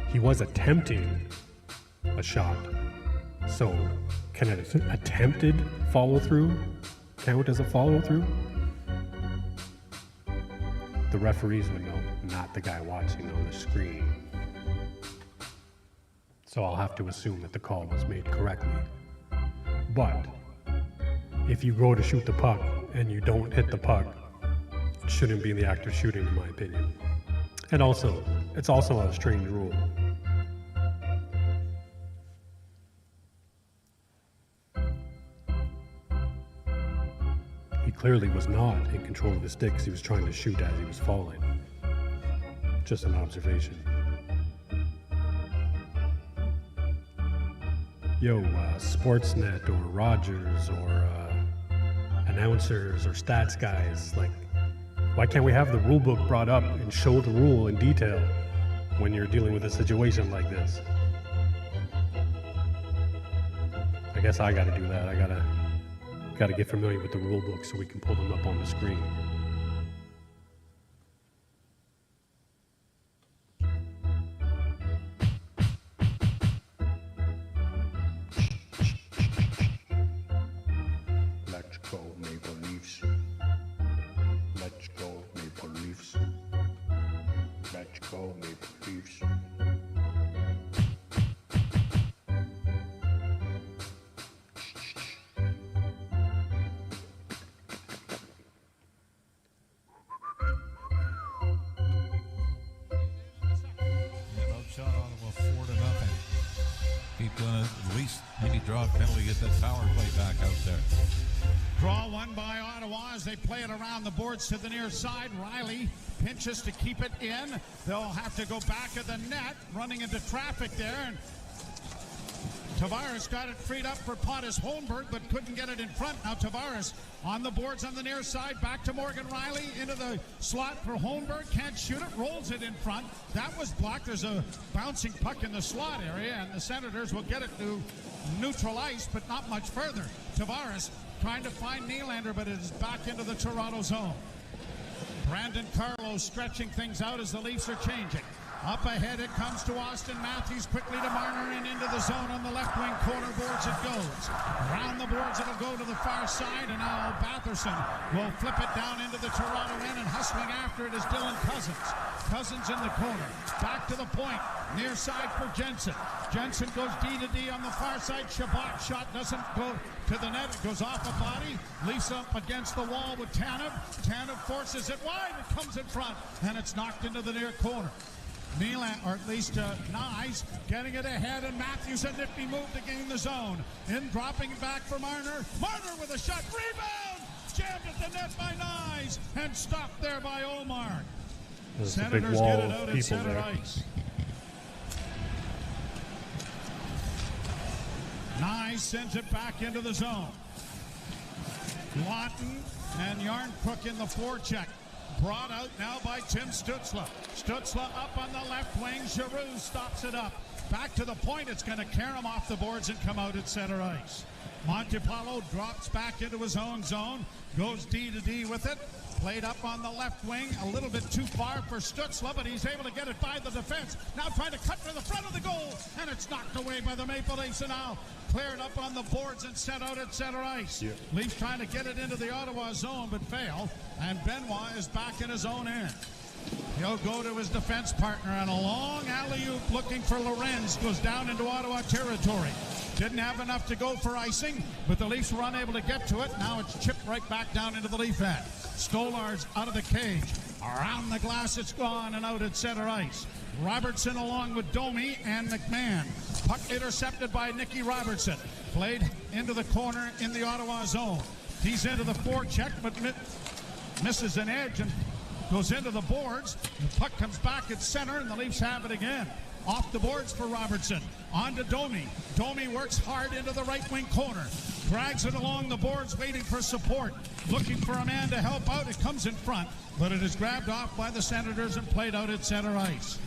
He was attempting a shot. So, can an attempted follow-through count as a follow-through? The referees would know, not the guy watching on the screen. So I'll have to assume that the call was made correctly. But if you go to shoot the puck and you don't hit the puck, it shouldn't be in the act of shooting, in my opinion. And also, it's also a strange rule. He clearly was not in control of his stick because he was trying to shoot as he was falling. Just an observation. Yo, Sportsnet or Rogers or announcers or stats guys, like, why can't we have the rule book brought up and show the rule in detail when you're dealing with a situation like this? I guess I gotta do that. I gotta get familiar with the rule book so we can pull them up on the screen. Let's go Maple Leafs. Let's go Maple Leafs. Let's go Maple Leafs. Shot Ottawa 4-0. Keep doing it. At least maybe draw a penalty, get that power play back out there. Draw one by Ottawa as they play it around the boards to the near side. Riley pinches to keep it in. They'll have to go back of the net, running into traffic there. And Tavares got it freed up for Pontus Holmberg, but couldn't get it in front. Now Tavares on the boards on the near side, back to Morgan Riley, into the slot for Holmberg, can't shoot it, rolls it in front. That was blocked. There's a bouncing puck in the slot area, and the Senators will get it to neutral ice, but not much further. Tavares trying to find Nylander, but it is back into the Toronto zone. Brandon Carlo stretching things out as the Leafs are changing. Up ahead it comes to Austin Matthews, quickly to Marner and into the zone on the left wing corner boards it goes. Around the boards it'll go to the far side, and now Batherson will flip it down into the Toronto end, and hustling after it is Dylan Cousins. Cousins in the corner, back to the point, near side for Jensen. Jensen goes D to D on the far side. Shabbat shot doesn't go to the net, it goes off a body. Leafs up against the wall with Tanev. Tanev forces it wide, it comes in front, and it's knocked into the near corner. Nylander, or at least Nyes, getting it ahead, and Matthews a nifty move to gain the zone. In dropping back for Marner. Marner with a shot, rebound! Jammed at the net by Nyes, and stopped there by Olmark. There's a big Senators wall get it of out at people center there. ice. Nyes sends it back into the zone. Lawton and Yarncrook in the forecheck. Brought out now by Tim Stützle. Stützle up on the left wing. Giroux stops it up. Back to the point. It's going to carry him off the boards and come out at center ice. Montepallo drops back into his own zone. Goes D to D with it. Played up on the left wing. A little bit too far for Stützle, but he's able to get it by the defense. Now trying to cut to the front of the goal. And it's knocked away by the Maple Leafs. And now cleared up on the boards and sent out at center ice. Yeah. Leafs trying to get it into the Ottawa zone, but fail. And Benoit is back in his own end. He'll go to his defense partner, and a long alley-oop looking for Lorenz goes down into Ottawa territory. Didn't have enough to go for icing, but the Leafs were unable to get to it. Now it's chipped right back down into the Leaf end. Stolarz out of the cage. Around the glass it's gone and out at center ice. Robertson along with Domi and McMahon. Puck intercepted by Nicky Robertson. Played into the corner in the Ottawa zone. He's into the forecheck, but misses an edge, and goes into the boards. The puck comes back at center, and the Leafs have it again. Off the boards for Robertson. On to Domi. Domi works hard into the right wing corner. Drags it along the boards, waiting for support. Looking for a man to help out. It comes in front, but it is grabbed off by the Senators and played out at center ice.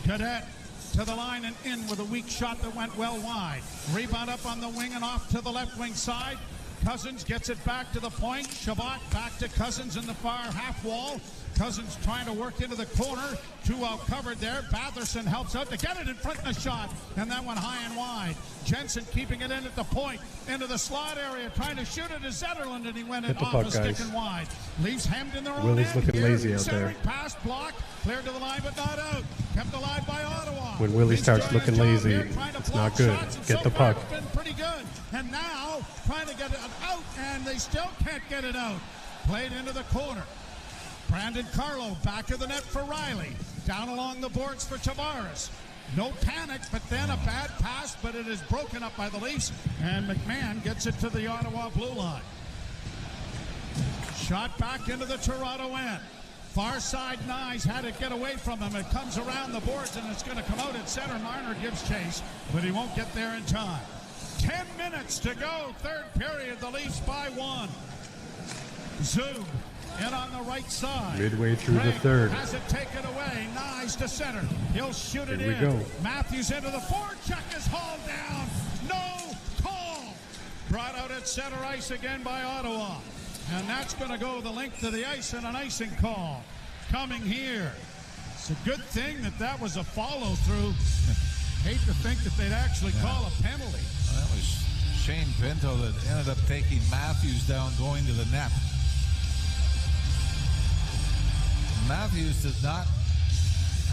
Cadet to the line and in with a weak shot that went well wide. Rebound up on the wing and off to the left wing side. Cousins gets it back to the point. Shabbat back to Cousins in the far half wall. Cousins trying to work into the corner. Two out covered there. Batherson helps out to get it in front of the shot. And that one high and wide. Jensen keeping it in at the point. Into the slot area. Trying to shoot it to Zetterlund. And he went Hit it the off puck, a stick guys. and wide. Leafs hemmed in their own Willie's end looking here. lazy out Centering there. pass block. Cleared to the line but not out. Kept alive by Ottawa. When Willie Leafs starts doing a looking job lazy, here, trying to it's block not good. shots, and Get so the far puck. it's been pretty good. And now trying to get it out, and they still can't get it out. Played into the corner. Brandon Carlo back of the net for Riley. Down along the boards for Tavares. No panic, but then a bad pass, but it is broken up by the Leafs, and McMahon gets it to the Ottawa blue line. Shot back into the Toronto end. Far side Nyes had it get away from him. It comes around the boards, and it's going to come out at center. Marner gives chase, but he won't get there in time. 10 minutes to go, third period. The Leafs by one. Zub in on the right side. Midway through the Gregg third. has it taken away. Nyes to center. He'll shoot it Here we in. go. Matthews into the forecheck is hauled down. No call. Brought out at center ice again by Ottawa. And that's going to go the length of the ice and an icing call coming here. It's a good thing that was a follow-through. Hate to think that they'd actually call a penalty. That was Shane Pinto that ended up taking Matthews down going to the net. Matthews does not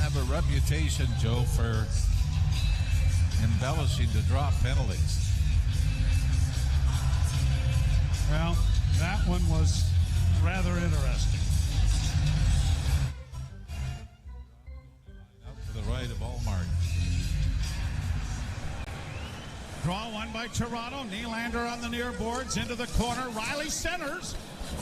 have a reputation, Joe, for embellishing to drop penalties. Well, that one was rather interesting. Out to the right of Allmark. Draw one by Toronto. Nylander on the near boards into the corner. Riley centers.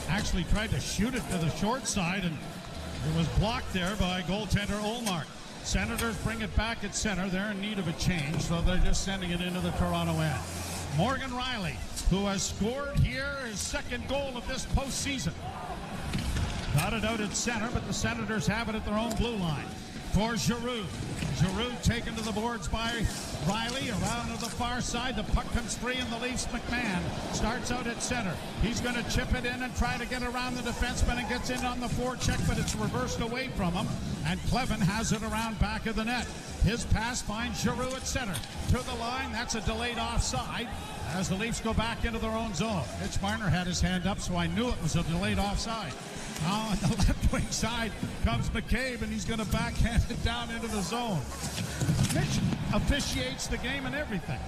Actually tried to shoot it to the short side, and it was blocked there by goaltender Ullmark. Senators bring it back at center. They're in need of a change, so they're just sending it into the Toronto end. Morgan Riley, who has scored here his second goal of this postseason. Got it out at center, but the Senators have it at their own blue line. For Giroux. Giroux taken to the boards by Riley. Around to the far side. The puck comes free in the Leafs. McMahon starts out at center. He's going to chip it in and try to get around the defenseman and gets in on the forecheck, but it's reversed away from him. And Clevin has it around back of the net. His pass finds Giroux at center. To the line. That's a delayed offside as the Leafs go back into their own zone. Mitch Marner had his hand up, so I knew it was a delayed offside. Now on the left wing side comes McCabe, and he's going to backhand it down into the zone. Mitch officiates the game and everything.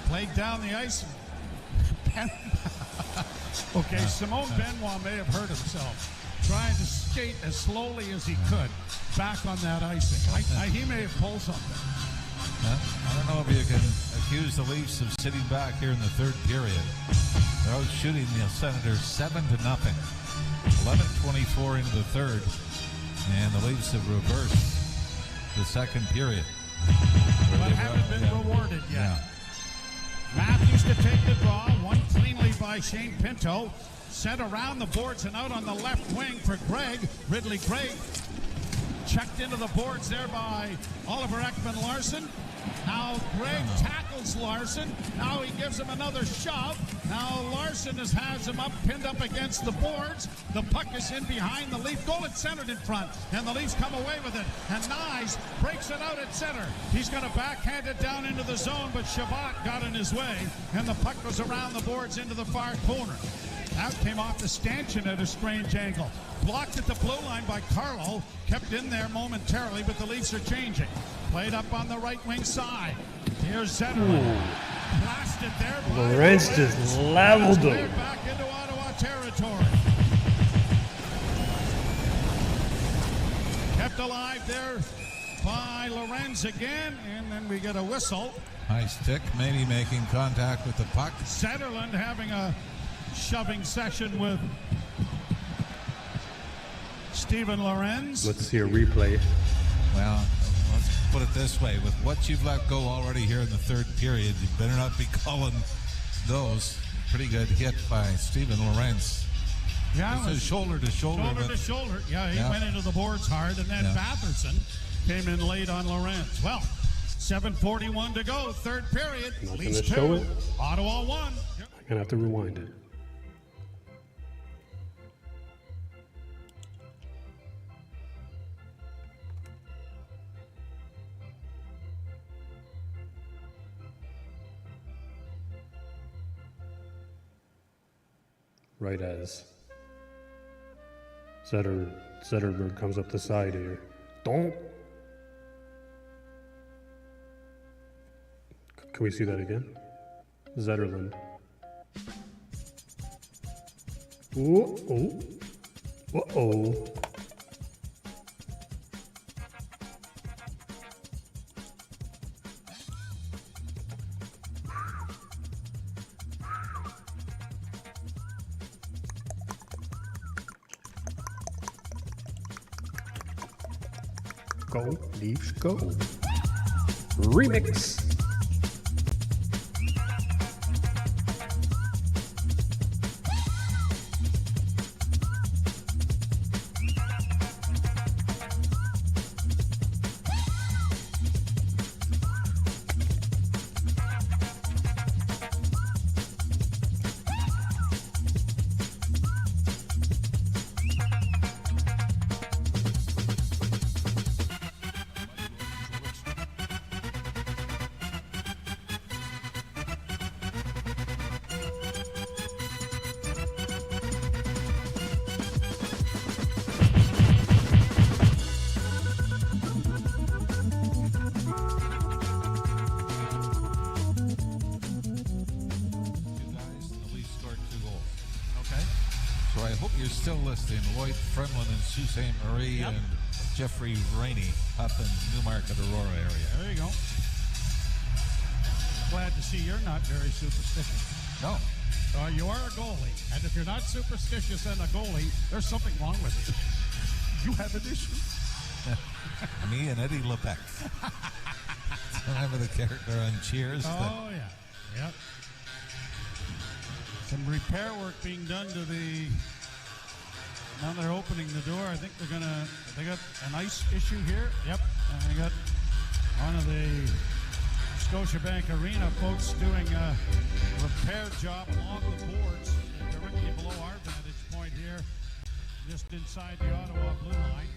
Played down the ice. Okay, Simone Benoit may have hurt himself trying to skate as slowly as he could back on that icing. He may have pulled something. I don't know if you can accuse the Leafs of sitting back here in the third period. They're out shooting the Senators 7-0. 11:24 into the third, and the Leafs have reversed the second period. But haven't been rewarded yet. Matthews to take the draw. One cleanly by Shane Pinto. Sent around the boards and out on the left wing for Gregg. Ridley Gregg checked into the boards there by Oliver Ekman-Larsson. Now Gregg tackles Larson. Now he gives him another shove. Now Larson has him up, pinned up against the boards. The puck is in behind the Leaf goal. It's centered in front, and the Leafs come away with it. And Nyes breaks it out at center. He's going to backhand it down into the zone, but Shabbat got in his way, and the puck goes around the boards into the far corner. That came off the stanchion at a strange angle. Blocked at the blue line by Carlo. Kept in there momentarily, but the Leafs are changing. Played up on the right wing side. Here's Zetterlund. Blasted there by Lorenz just leveled him. Cleared back into Ottawa territory. Kept alive there by Lorenz again, and then we get a whistle. High stick, maybe making contact with the puck. Zetterlund having a shoving session with Steven Lorenz. Let's see a replay. Well, let's put it this way. With what you've let go already here in the third period, you better not be calling those. Pretty good hit by Steven Lorenz. Yeah, this is shoulder to shoulder. Shoulder to shoulder. Yeah, he went into the boards hard, and then Batherson came in late on Lorenz. Well, 7:41 to go, third period. I'm not Leafs gonna show 2, it. Ottawa 1. I'm gonna have to rewind it. Right as Zetterberg comes up the side here. Don't. Can we see that again? Zetterlund. Uh-oh. Uh-oh. Go, Leafs, go. Remix. So I hope you're still listening. Lloyd Fremlin and Sault Marie and Jeffrey Rainey up in Newmarket, Aurora area. There you go. Glad to see you're not very superstitious. No. You are a goalie, and if you're not superstitious and a goalie, there's something wrong with you. You have an issue. Me and Eddie Lebec. Remember the character on Cheers? Oh, yeah. Yep. Some repair work being done to the... Now they're opening the door. I think they got an ice issue here. Yep. And they got one of the Scotiabank Arena folks doing a repair job along the boards directly below our vantage point here, just inside the Ottawa blue line.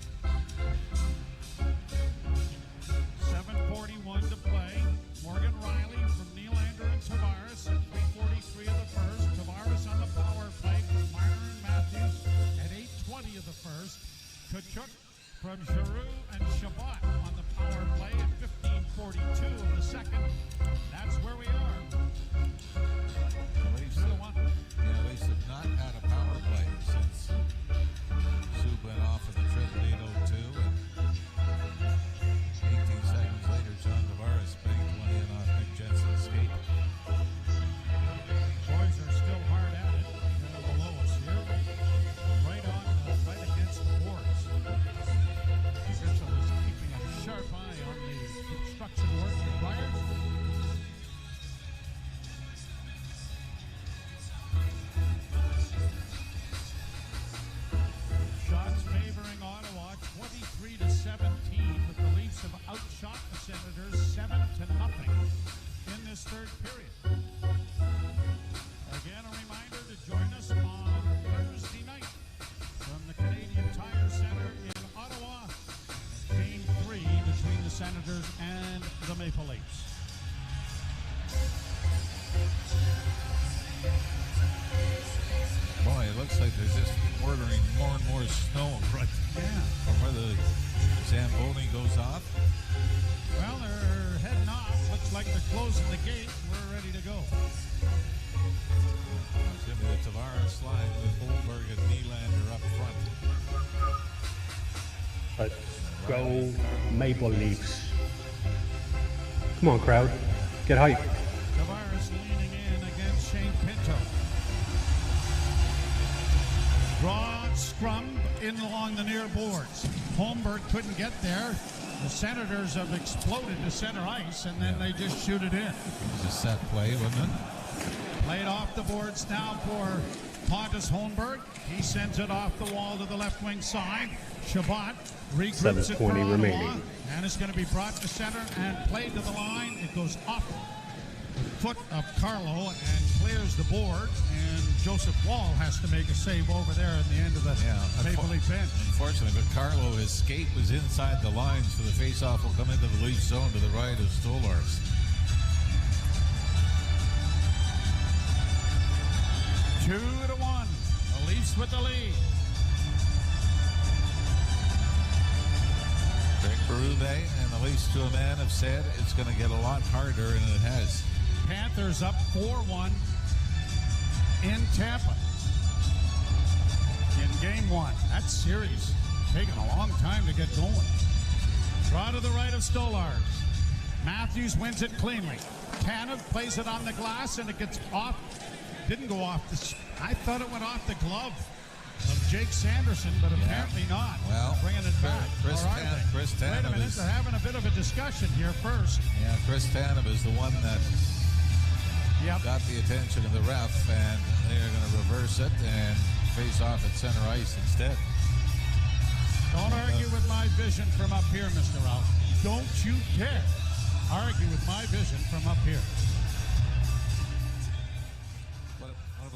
7:41 to play. Morgan Riley from Nylander and Tavares at 3:43 of the first. Tavares on the power play from Marner and Matthews at 8:20 of the first. Tkachuk from Giroux and Shabbat on the power play at 15:42 of the second. That's where we are. The Leafs have not had a power play since Sue went off in the trip at 8:02, and 18 seconds later, John Tavares banged one in off Nick Jensen's skate. Boys are still hard at it below us here. Right against the boards. Mitchell is keeping a sharp eye on the construction work required. Shots favoring Ottawa 23-17, but the Leafs have outshot the Senators 7-0 in this third period. Again, a reminder to join us on Thursday night from the Canadian Tire Center in Ottawa. Game 3 between the Senators and the Maple Leafs. Boy, it looks like they're just ordering more and more snow right from where the Zamboni goes off. Well, they're heading off. Looks like they're closing the gate. We're ready to go. It's going to be the Tavares line with Goldberg and Nylander up front. Let's go Maple Leafs. Come on, crowd. Get hype. Tavares leaning in against Shane Pinto. Drawn scrum in along the near boards. Holmberg couldn't get there. The Senators have exploded to center ice, and then they just shoot it in. It was a set play, wasn't it? Played off the boards now for Pontus Holmberg. He sends it off the wall to the left wing side. Shabbat regroups it for 7:20 Ottawa, remaining. and it's going to be brought to center and played to the line. It goes off the foot of Carlo and clears the board, and Joseph Wall has to make a save over there at the end of the Maple Leaf bench. Unfortunately, but Carlo, his skate was inside the lines, so the faceoff will come into the Leaf zone to the right of Stolarz. 2-1. The Leafs with the lead. Greg Berube and the Leafs to a man have said it's going to get a lot harder, and it has. Panthers up 4-1 in Tampa in game one. That series taking a long time to get going. Draw to the right of Stolarz. Matthews wins it cleanly. Tanev plays it on the glass, and it gets off. Didn't go off I thought it went off the glove of Jake Sanderson, but apparently not. Well, bringing it back. Chris Or are they? Chris Wait a Tanev minute, is- they're having a bit of a discussion here first. Yeah, Chris Tanev is the one that got the attention of the ref, and they are going to reverse it and face off at center ice instead. Don't argue with my vision from up here, Mr. Ralph. Don't you dare argue with my vision from up here. Oh,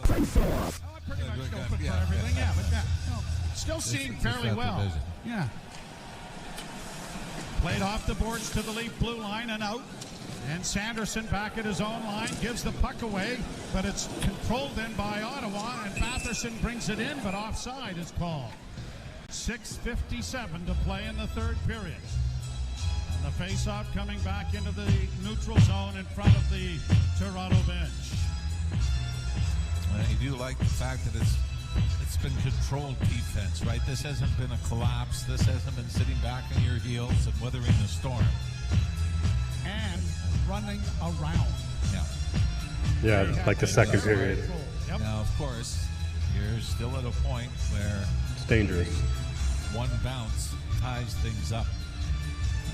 I pretty much go for everything, but that, still seeing fairly well. Yeah. Played off the boards to the Leaf blue line and out. And Sanderson back at his own line, gives the puck away, but it's controlled in by Ottawa, and Batherson brings it in, but offside is called. 6:57 to play in the third period. And the face-off coming back into the neutral zone in front of the Toronto bench. Well, you do like the fact that it's been controlled defense, right? This hasn't been a collapse. This hasn't been sitting back on your heels and weathering the storm. And running around. Yeah, like the second period. Yep. Now, of course, you're still at a point where It's dangerous. one bounce ties things up.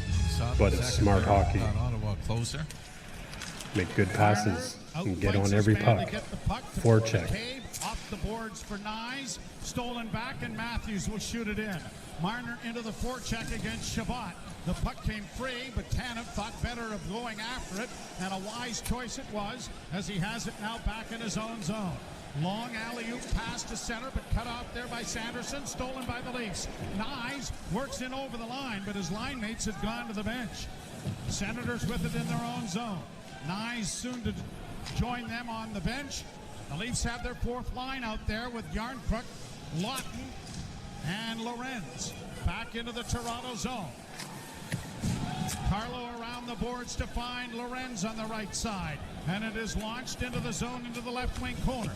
You saw the But it's second smart period hockey. got Ottawa closer. Make good passes and get Outflanks on his every man to puck. get the puck to Forecheck. Cave, off the boards for Nyes. Stolen back, and Matthews will shoot it in. Marner into the forecheck against Shabbat. The puck came free, but Tanev thought better of going after it, and a wise choice it was, as he has it now back in his own zone. Long alley-oop pass to center, but cut off there by Sanderson, stolen by the Leafs. Nyes works in over the line, but his line mates had gone to the bench. Senators with it in their own zone. Nyes soon to join them on the bench. The Leafs have their fourth line out there with Yarncrook, Lawton, and Lorenz. Back into the Toronto zone. Carlo around the boards to find Lorenz on the right side. And it is launched into the zone into the left wing corner.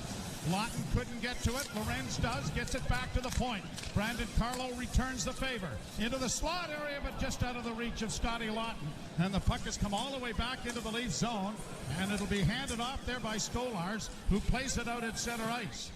Lawton couldn't get to it. Lorenz does, gets it back to the point. Brandon Carlo returns the favor into the slot area, but just out of the reach of Scotty Lawton. And the puck has come all the way back into the Leaf zone, and it'll be handed off there by Stolarz, who plays it out at center ice.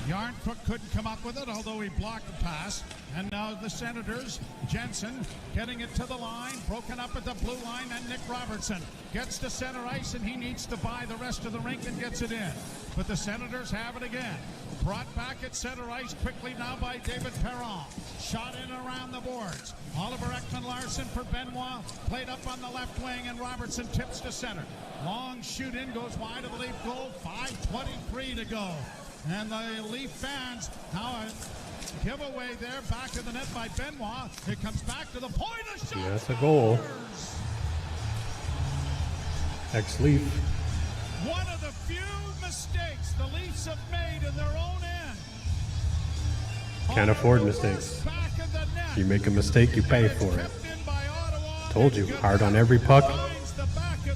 Yarncrook couldn't come up with it, although he blocked the pass. And now the Senators, Jensen getting it to the line, broken up at the blue line, and Nick Robertson gets to center ice, and he needs to buy the rest of the rink and gets it in. But the Senators have it again. Brought back at center ice quickly now by David Perron. Shot in around the boards. Oliver Ekman-Larsson for Benoit. Played up on the left wing, and Robertson tips to center. Long shoot in, goes wide of the Leaf goal. 5:23 to go. And the Leaf fans now a giveaway there, back of the net by Benoit. It comes back to the point. A shot. Yeah, that's a goal. Ex-Leaf. One of the few mistakes the Leafs have made in their own end. Can't afford mistakes. You make a mistake, you pay for it. Told you, hard on every puck.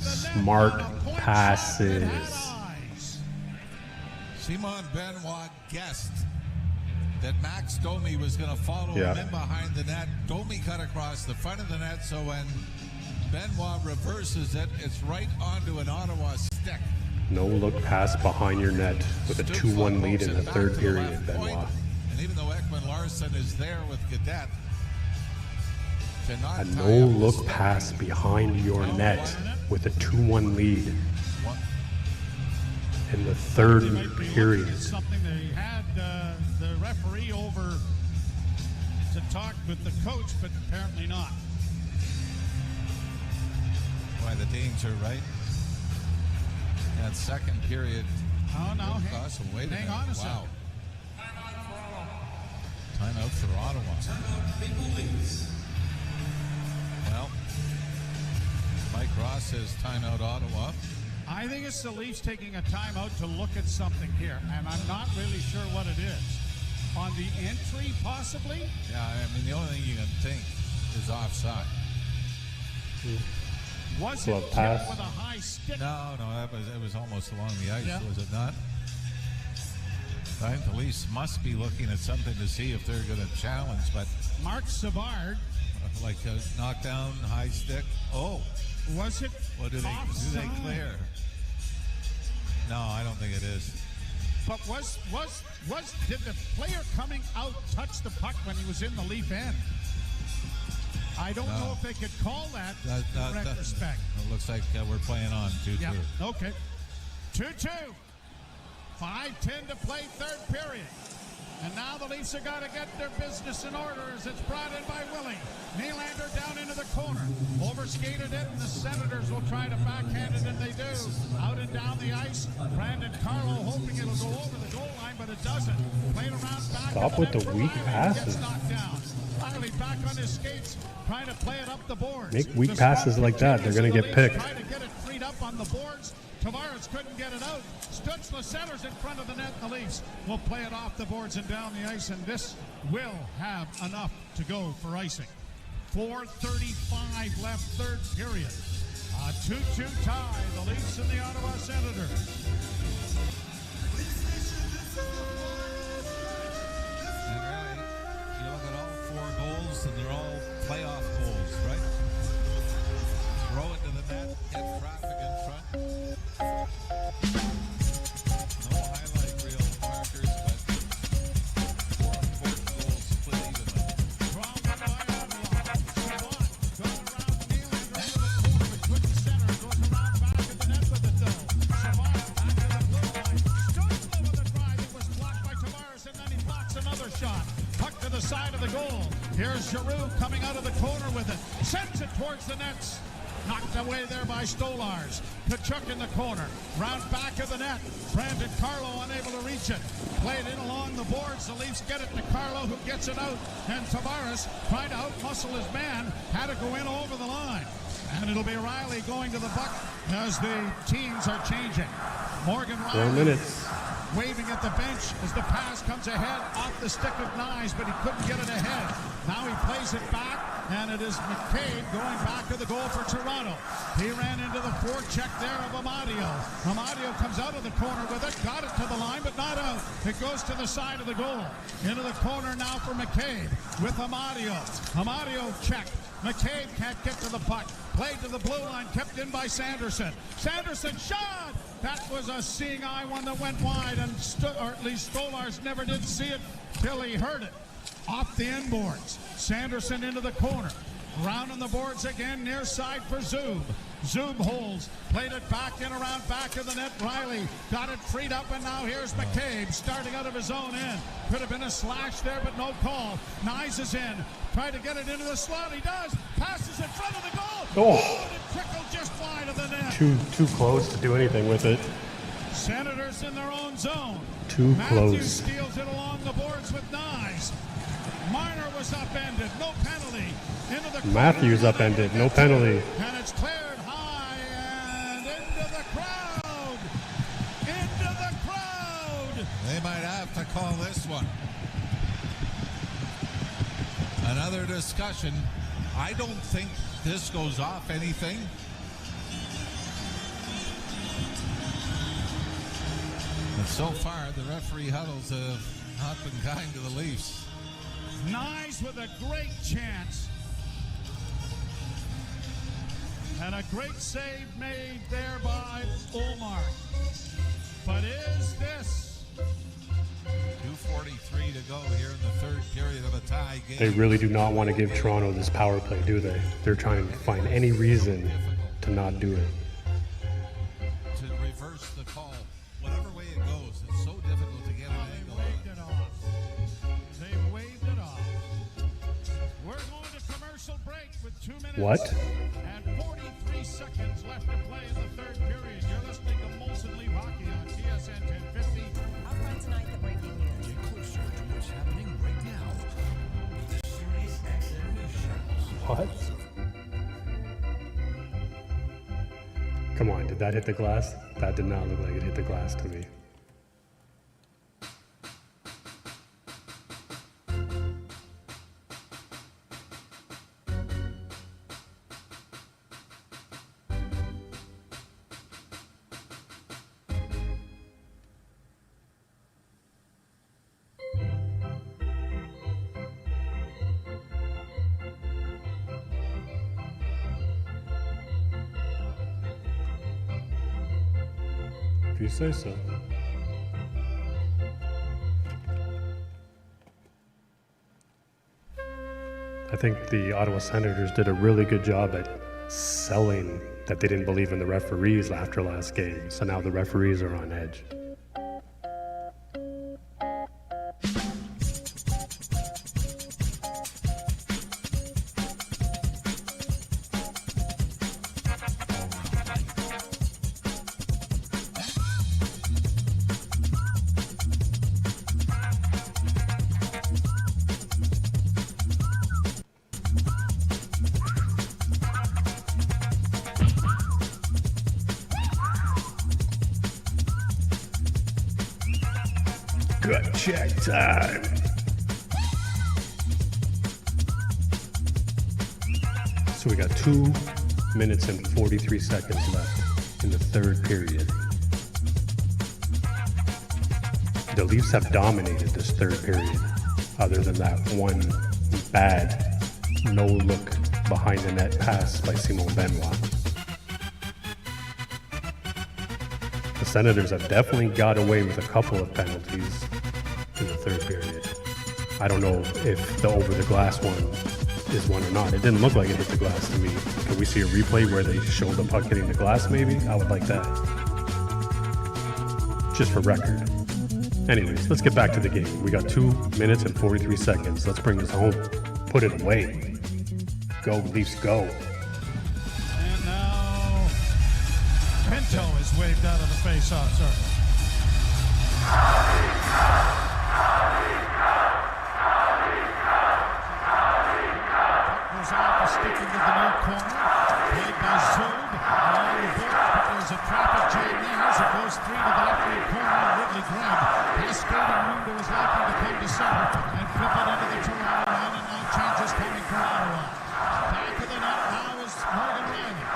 Smart passes. Simon Benoit guessed that Max Domi was going to follow him in behind the net. Domi cut across the front of the net, so when Benoit reverses it, it's right onto an Ottawa stick. No look pass behind your net with a 2-1 lead in the third period, Benoit. And even though Ekman Larson is there with Cadet, cannot A tie up no-look this- pass behind your net with a 2-1 lead in the third period. It's something they had the referee over to talk with the coach, but apparently not. By the danger, right? That second period. Oh, no. Wait a Hang minute. on a second. Wow. Timeout for Ottawa. Well, Mike Ross says timeout Ottawa. I think it's the Leafs taking a timeout to look at something here, and I'm not really sure what it is. On the entry, possibly? Yeah, I mean, the only thing you can think is offside. Was Glove it pass. tipped with a high stick? No, it was almost along the ice, Yeah. was it not? I think the Leafs must be looking at something to see if they're going to challenge, but Mark Savard. like a knockdown, high stick. Oh, Was it what do they offside? clear? No, I don't think it is. But did the player coming out touch the puck when he was in the Leaf end? I don't know if they could call that in retrospect. It looks like we're playing on 2-2. Yeah, okay. 2-2. 5:10 to play, third period. And now the Leafs have got to get their business in order as it's brought in by Willie. Nylander down into the corner. Overskated it, and the Senators will try to backhand it, and they do. Out and down the ice. Brandon Carlo hoping it'll go over the goal line, but it doesn't. Played around back. Stop with the weak passes. Gets knocked down. Riley back on his skates, trying to play it up the boards. Make weak The passes spot like that, they're going to continues, get and the Leafs picked. try to get it freed up on the boards. Tavares couldn't get it out. Stützle centers in front of the net. The Leafs will play it off the boards and down the ice, and this will have enough to go for icing. 4:35 left, third period. A 2-2 tie. The Leafs and the Ottawa Senators. And really, you look at all 4 goals, and they're all playoff goals, right? Throw it to the net, get traffic in front. No highlight reel markers, but 4 important goals split evenly. Side of the goal. Here's Giroux coming out of the corner with it. Sends it towards the nets. Knocked away there by Stolars. Kachuk in the corner. Round back of the net. Brandon Carlo unable to reach it. Played in along the boards. The Leafs get it to Carlo, who gets it out. And Tavares, trying to outmuscle his man, had to go in over the line. And it'll be Riley going to the puck as the teams are changing. Morgan 4 Riley minutes. waving at the bench as the pass comes ahead off the stick of Nyes, but he couldn't get it ahead. Now he plays it back, and it is McCabe going back to the goal for Toronto. He ran into the forecheck there of Amadio. Amadio comes out of the corner with it, got it to the line, but not out. It goes to the side of the goal. Into the corner now for McCabe with Amadio. Amadio checked. McCabe can't get to the puck. Played to the blue line, kept in by Sanderson. Sanderson shot! That was a seeing eye one that went wide, and or at least Stolars never did see it till he heard it. Off the end boards. Sanderson into the corner. Round on the boards again, near side for Zub. Zub holds, played it back in around back of the net. Riley got it freed up, and now here's McCabe starting out of his own end. Could have been a slash there, but no call. Nyes is in, tried to get it into the slot. He does. Passes in front of the goal. Oh. And it trickled just wide of the net. Too close to do anything with it. Senators in their own zone. Too Matthews close. steals it along the boards with Nyes. Marner was upended, no penalty. Into the Matthews upended, no penalty. And it's cleared high and into the crowd. Into the crowd. They might have to call this one. Another discussion. I don't think this goes off anything. But so far, the referee huddles have not been kind to the Leafs. Nyes with a great chance. And a great save made there by Omar. But is this 2:43 to go here in tie game. They really do not want to give Toronto this power play, do they? They're trying to find any reason to not do it. To reverse the call, whatever way it goes, it's so difficult to get an angle on it. They waved it off. We're going to commercial break with 2 minutes. What? And 43 seconds left to play in the third period. You're listening to Molson Leaf Hockey on TSN 1050. Up front tonight, the breaking news. Get closer to what's happening right now. The Sirius XM News Channel. What? Come on, did that hit the glass? That did not look like it hit the glass to me. If you say so. I think the Ottawa Senators did a really good job at selling that they didn't believe in the referees after last game. So now the referees are on edge. Gut check time. So we got 2 minutes and 43 seconds left in the third period. The Leafs have dominated this third period, other than that one bad no-look behind the net pass by Simon Benoit. The Senators have definitely got away with a couple of penalties in the third period. I don't know if the over-the-glass one is one or not. It didn't look like it hit the glass to me. Can we see a replay where they show the puck hitting the glass maybe? I would like that. Just for record. Anyways, let's get back to the game. We got 2 minutes and 43 seconds. Let's bring this home. Put it away. Go, Leafs, go. And now Pinto is waved out of the face-off, sir. Goes off the stick into the near corner. Played by Zub. Along the boards, but there's a traffic jam there as it goes 3 to the left wing corner. Ridley Gregg has skating room to his liking to come to center and flip it into the Toronto line, and now changes coming for Ottawa. Back of the net now is Morgan Riley.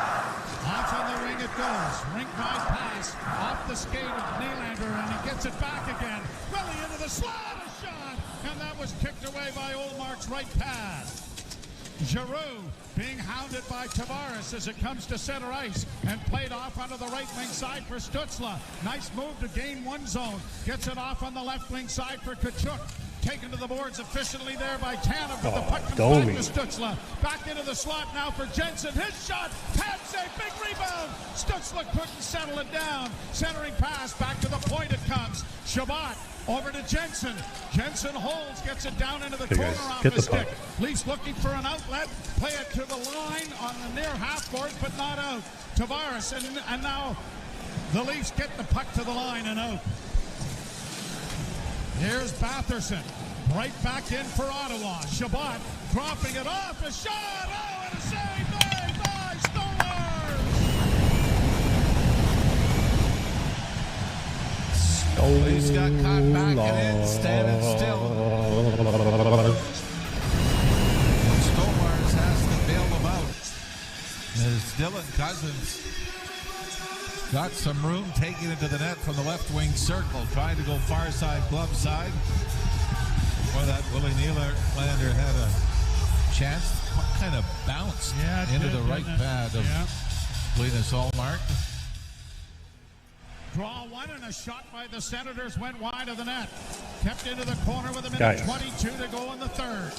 Off on the wing it goes. Rink-wide pass off the skate of Nylander, and he gets it back again. Welly into the slot, a shot, and that was kicked away by Olmark's right pad. Giroux being hounded by Tavares as it comes to center ice and played off onto the right wing side for Stützle. Nice move to gain one zone. Gets it off on the left wing side for Tkachuk. Taken to the boards efficiently there by Tanev, but the puck comes back to Stützle. Back into the slot now for Jensen. His shot, pad save, big rebound. Stützle couldn't settle it down. Centering pass, back to the point it comes. Shabbat over to Jensen. Jensen holds, gets it down into the corner off the stick. Leafs looking for an outlet. Play it to the line on the near half board, but not out. Tavares, and now the Leafs get the puck to the line and out. Here's Batherson. Right back in for Ottawa. Shabbat dropping it off. A shot. Oh, and a save made by Stolarz. He's got caught back and in, standing still. Stolarz has to bail them out. As Dylan Cousins got some room, taking it to the net from the left wing circle, trying to go far side, glove side. Before that, Willie Nylander had a chance. Kind of bounced into the right pad of Linus Ullmark. Draw one, and a shot by the Senators went wide of the net. Kept into the corner with a minute 22 to go in the third.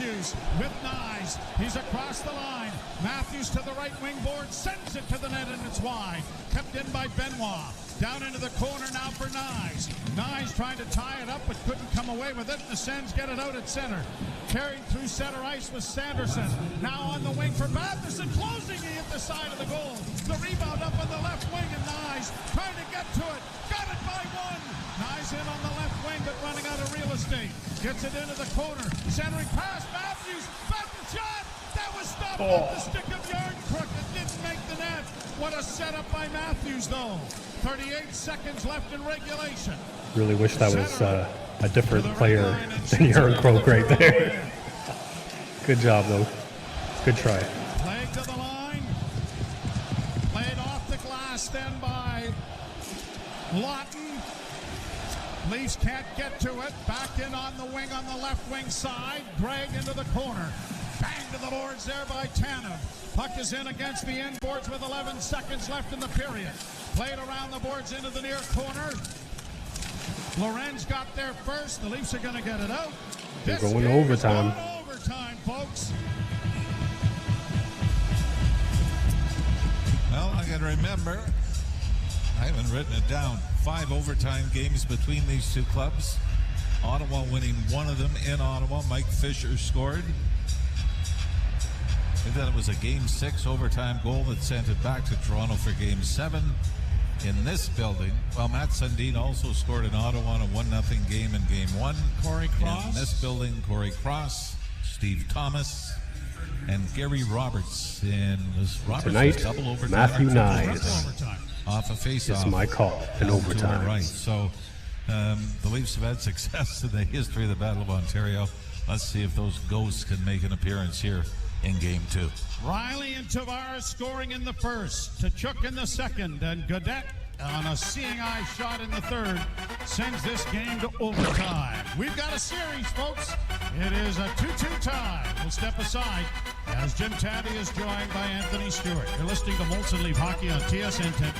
Matthews with Nyes. He's across the line. Matthews to the right wing board, sends it to the net, and it's wide. Kept in by Benoit. Down into the corner now for Nyes. Nyes trying to tie it up, but couldn't come away with it. The Sens get it out at center. Carried through center ice with Sanderson. Now on the wing for Batherson, closing he at the side of the goal. The rebound up on the left wing, and Nyes trying to get to it. Got it by one. Nyes in on the left wing, but running out of real estate. Gets it into the corner. Centering pass, Matthews. Batherson shot. That was stopped off the stick of Yarncrook. It didn't make the net. What a setup by Matthews, though. 38 seconds left in regulation. Really wish that was a different player than Yarncroke right there. Good job, though. Good try. Played to the line. Played off the glass then by Lawton. Leafs can't get to it. Back in on the wing on the left wing side. Gregg into the corner. Bang to the boards there by Tanev. Puck is in against the end boards with 11 seconds left in the period. Played around the boards into the near corner. Lorenz got there first. The Leafs are going to get it out. They're going to overtime. Overtime, folks. Well, I got to remember, I haven't written it down, 5 overtime games between these two clubs. Ottawa winning one of them in Ottawa. Mike Fisher scored. And then it was a Game 6 overtime goal that sent it back to Toronto for Game 7 in this building. Well, Matt Sundin also scored in Ottawa in a 1-0 game in Game 1. Corey Cross. In this building, Corey Cross, Steve Thomas, and Gary Roberts. And was Roberts Tonight, double overtime. Matthew Nyes. Off a face-off. It's my call in overtime. Right. So the Leafs have had success in the history of the Battle of Ontario. Let's see if those ghosts can make an appearance here in Game 2. Riley and Tavares scoring in the first. Tkachuk in the second. And Gaudette on a seeing eye shot in the third sends this game to overtime. We've got a series, folks. It is a 2-2 tie. We'll step aside as Jim Taddy is joined by Anthony Stewart. You're listening to Molson Leaf Hockey on TSN 10.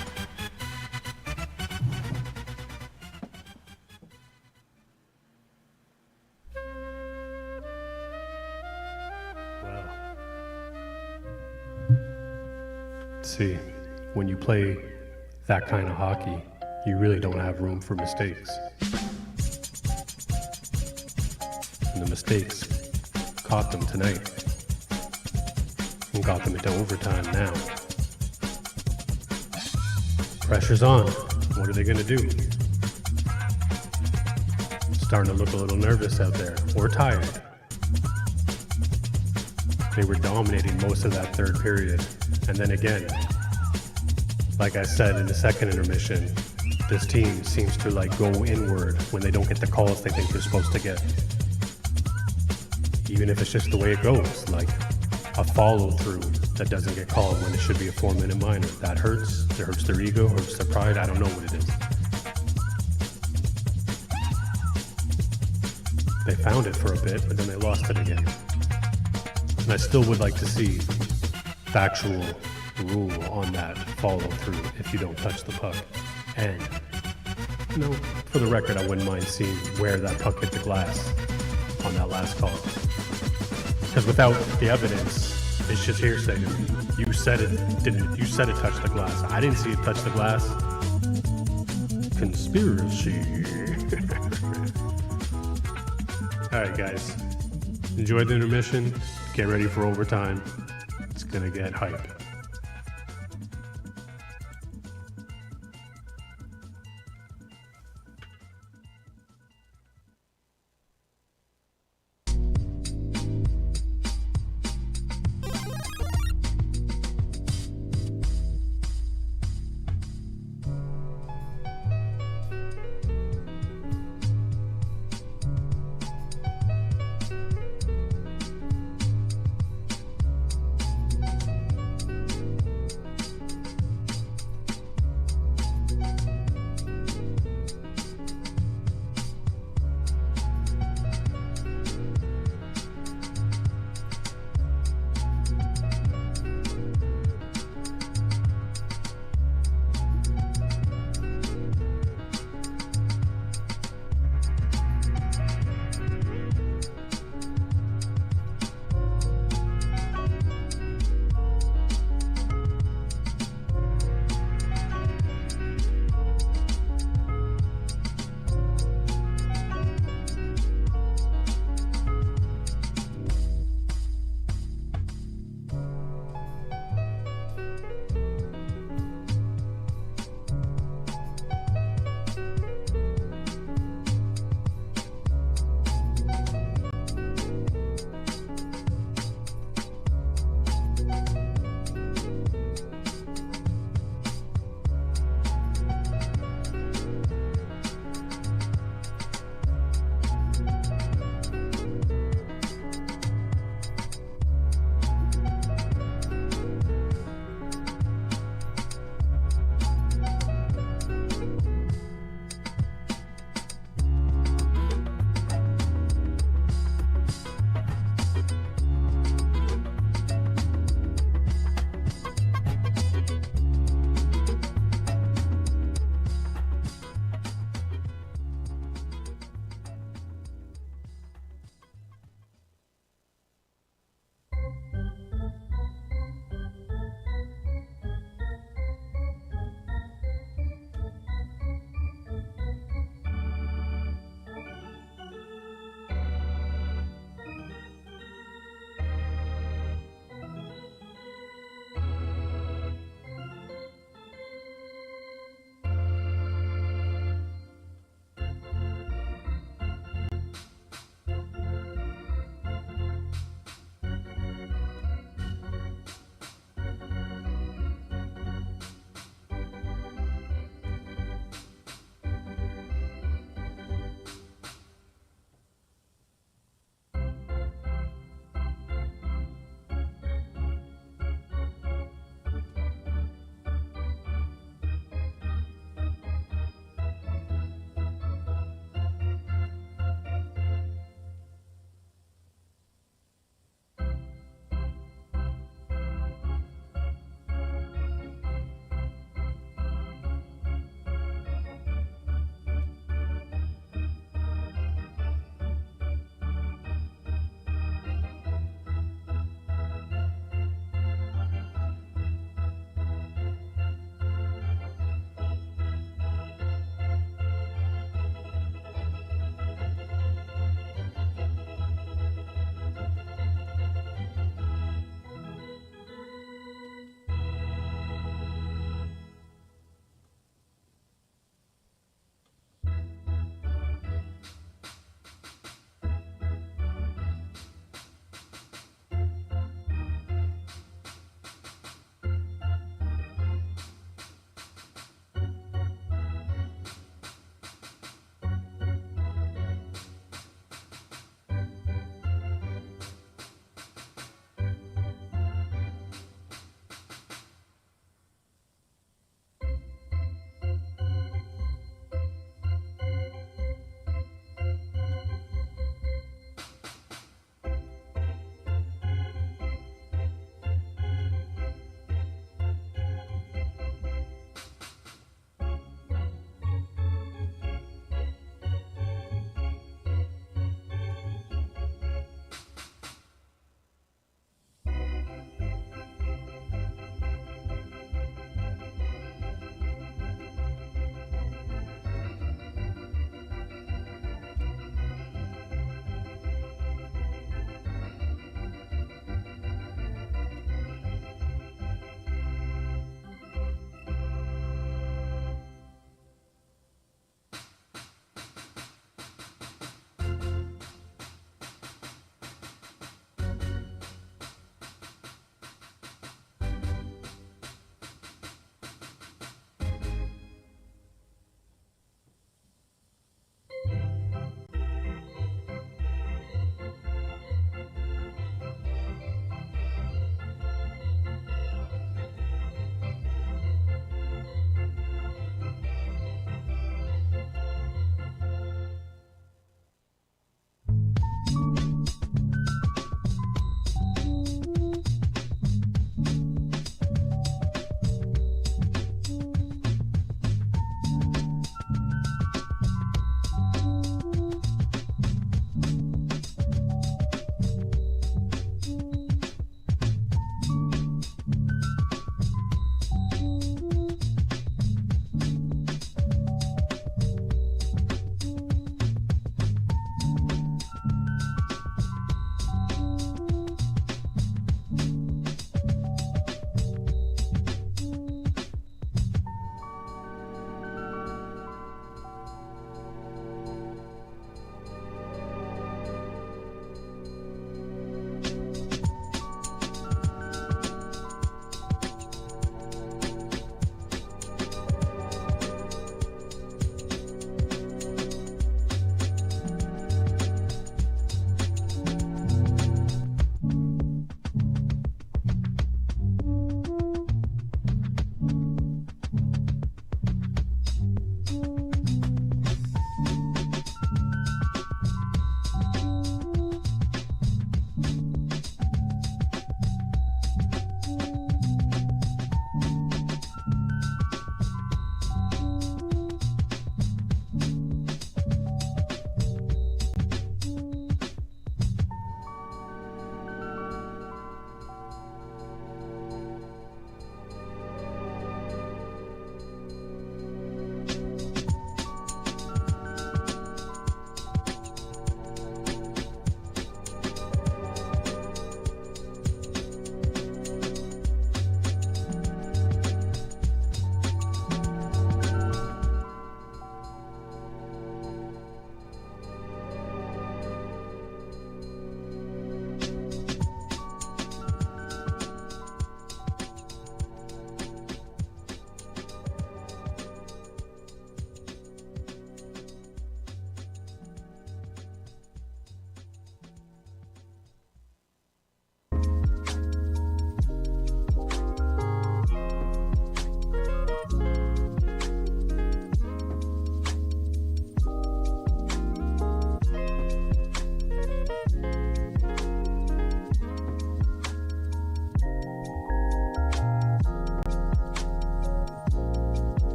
See, when you play that kind of hockey, you really don't have room for mistakes. And the mistakes caught them tonight and got them into overtime now. Pressure's on. What are they going to do? Starting to look a little nervous out there, or tired. They were dominating most of that third period. And then again, like I said in the second intermission, this team seems to go inward when they don't get the calls they think they're supposed to get. Even if it's just the way it goes, like a follow through that doesn't get called when it should be a 4-minute minor. That hurts. It hurts their ego, hurts their pride. I don't know what it is. They found it for a bit, but then they lost it again. And I still would like to see factual rule on that follow through if you don't touch the puck. And, for the record, I wouldn't mind seeing where that puck hit the glass on that last call. Because without the evidence, it's just hearsay to me. You said it didn't. You said it touched the glass. I didn't see it touch the glass. Conspiracy. All right, guys. Enjoy the intermission. Get ready for overtime. It's gonna get hype.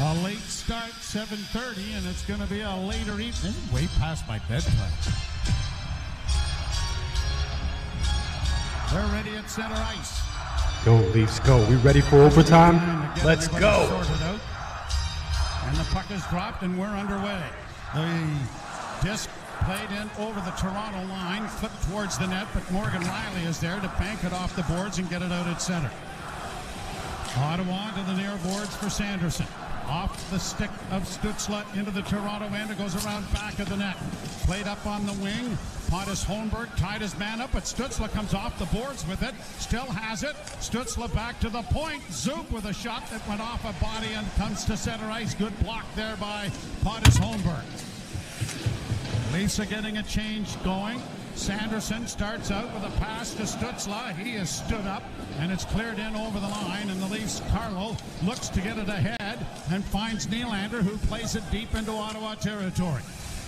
A late start, 7:30, and it's going to be a later evening. Way past my bedtime. They're ready at center ice. Go, Leafs, go. We ready for overtime? Let's go. Sorted out. And the puck is dropped, and we're underway. The disc played in over the Toronto line, flipped towards the net, but Morgan Riley is there to bank it off the boards and get it out at center. Ottawa to the near boards for Sanderson. Off the stick of Stützle into the Toronto end. It goes around back of the net. Played up on the wing. Pontus Holmberg tied his man up, but Stützle comes off the boards with it. Still has it. Stützle back to the point. Zook with a shot that went off a body and comes to center ice. Good block there by Pontus Holmberg. Leafs are getting a change going. Sanderson starts out with a pass to Stützle. He has stood up, and it's cleared in over the line, and the Leafs' Carlo looks to get it ahead and finds Nylander, who plays it deep into Ottawa territory.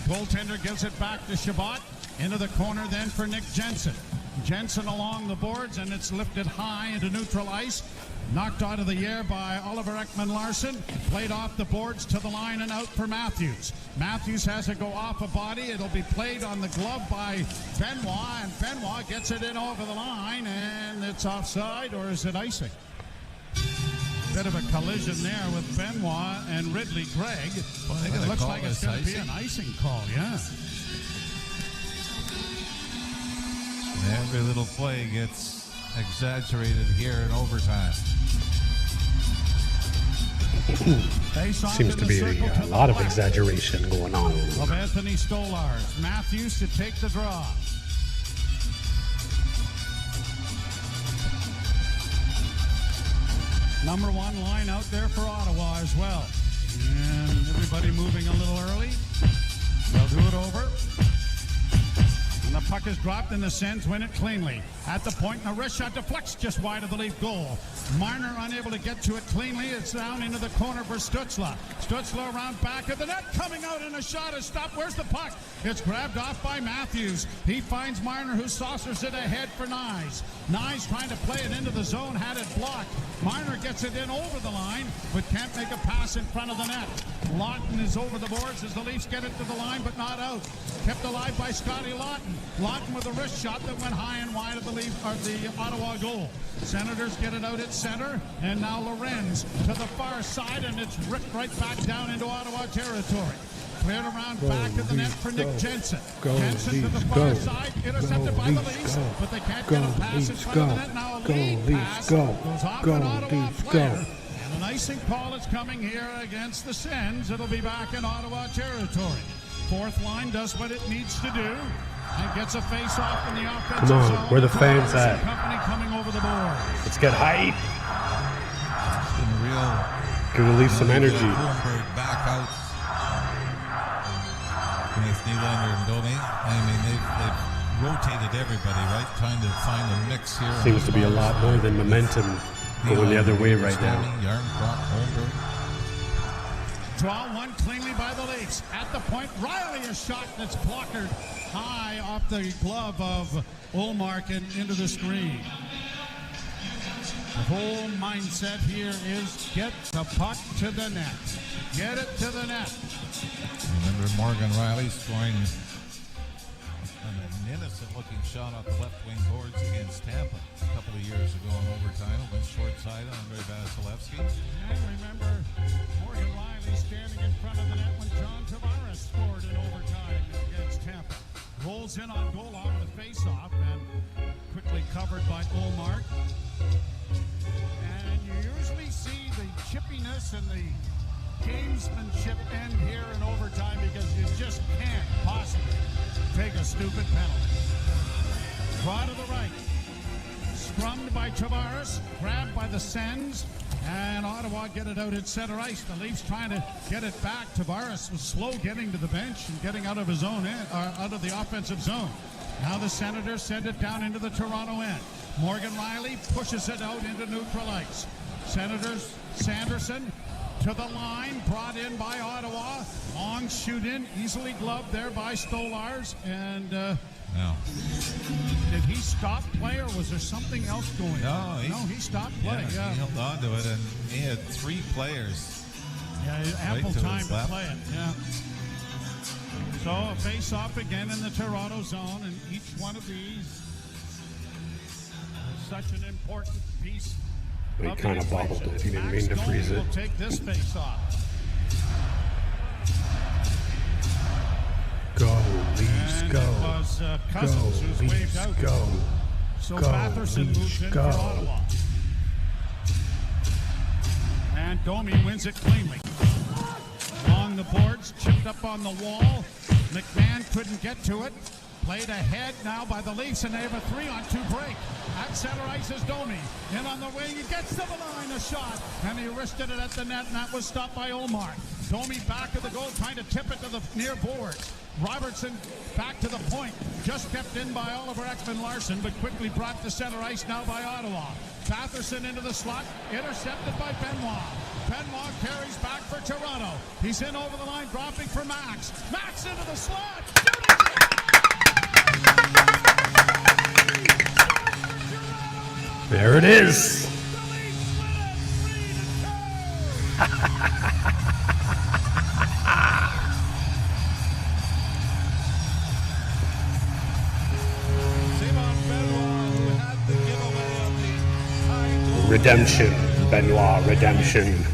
Goaltender gives it back to Chabot. Into the corner then for Nick Jensen. Jensen along the boards, and it's lifted high into neutral ice. Knocked out of the air by Oliver Ekman-Larsson. Played off the boards to the line and out for Matthews. Matthews has to go off a body. It'll be played on the glove by Benoit, and Benoit gets it in over the line, and it's offside, or is it icing? Bit of a collision there with Benoit and Ridley Gregg. Well, it looks like it's going to be an icing call, yeah. Every little play gets exaggerated here in overtime. Seems to be a lot of exaggeration going on. Of Anthony Stolars. Matthews to take the draw. Number one line out there for Ottawa as well. And everybody moving a little early. They'll do it over. And the puck is dropped, and the Sens win it cleanly. At the point, and a wrist shot deflects just wide of the Leaf goal. Marner unable to get to it cleanly. It's down into the corner for Stützle. Stützle around back of the net, coming out, and a shot is stopped. Where's the puck? It's grabbed off by Matthews. He finds Marner, who saucers it ahead for Nyes. Nyes trying to play it into the zone, had it blocked. Marner gets it in over the line, but can't make a pass in front of the net. Lawton is over the boards as the Leafs get it to the line, but not out. Kept alive by Scotty Lawton. Lawton with a wrist shot that went high and wide of the Ottawa goal. Senators get it out at center, and now Lorenz to the far side, and it's ripped right back down into Ottawa territory. Cleared around back of the net for Nick Jensen. Jensen to the far side, intercepted by the Leafs, but they can't get a pass in front of the net. Now a lead pass goes off an Ottawa player. And an icing call is coming here against the Sens. It'll be back in Ottawa territory. Fourth line does what it needs to do and gets a face-off in the offensive Come on, zone. where the fans at? Company coming over the board. Let's get hype. It's been real. Give the Leafs some energy. Bloomberg back out with Nylander and Domi. I mean, they've rotated everybody, right? Trying to find a mix here. Seems to be a lot more than momentum going the other way right now. Yarncroc, Holmberg. Draw one cleanly by the Leafs. At the point, Riley a shot that's blocked high off the glove of Ullmark and into the screen. The whole mindset here is get the puck to the net. Get it to the net. Remember Morgan Riley scoring an innocent-looking shot off the left wing boards against Tampa a couple of years ago in overtime. It went short side on Andrei Vasilevsky. And remember Morgan Riley standing in front of the net when John Tavares scored in overtime against Tampa. Rolls in on goal off the face-off and quickly covered by Ullmark. And you usually see the chippiness and the gamesmanship end here in overtime because you just can't possibly take a stupid penalty. Draw to the right. Scrummed by Tavares, grabbed by the Sens, and Ottawa get it out at center ice. The Leafs trying to get it back. Tavares was slow getting to the bench and getting out of his own end, out of the offensive zone. Now the Senators send it down into the Toronto end. Morgan Riley pushes it out into neutral ice. Senators, Sanderson to the line, brought in by Ottawa. Long shoot in, easily gloved there by Stolars. And No. did he stop play or was there something else going on? No, He stopped play. He held on to it, and he had three players Yeah, ample Right to time his to left. play it. Yeah. So a face-off again in the Toronto zone, and each one of these is such an important piece. He of the kind of bobbled equation. it. He didn't Max mean to Domi freeze it. will take this face-off. Go, Leafs, And go. it was Cousins who's Leafs, waved out. go. So Go, Batherson Leafs, moves in go. for Ottawa. And Domi wins it cleanly. Along the boards, chipped up on the wall. McMahon couldn't get to it. Played ahead now by the Leafs, and they have a 3-on-2 break. At center ice is Domi. In on the wing, he gets to the line, a shot. And he wristed it at the net, and that was stopped by Omar. Domi back of the goal, trying to tip it to the near boards. Robertson back to the point. Just kept in by Oliver Ekman-Larsson, but quickly brought to center ice now by Ottawa. Batherson into the slot, intercepted by Benoit. Benoit carries back for Toronto. He's in over the line, dropping for Max. Max into the slot. There it is. Redemption, Benoit, redemption.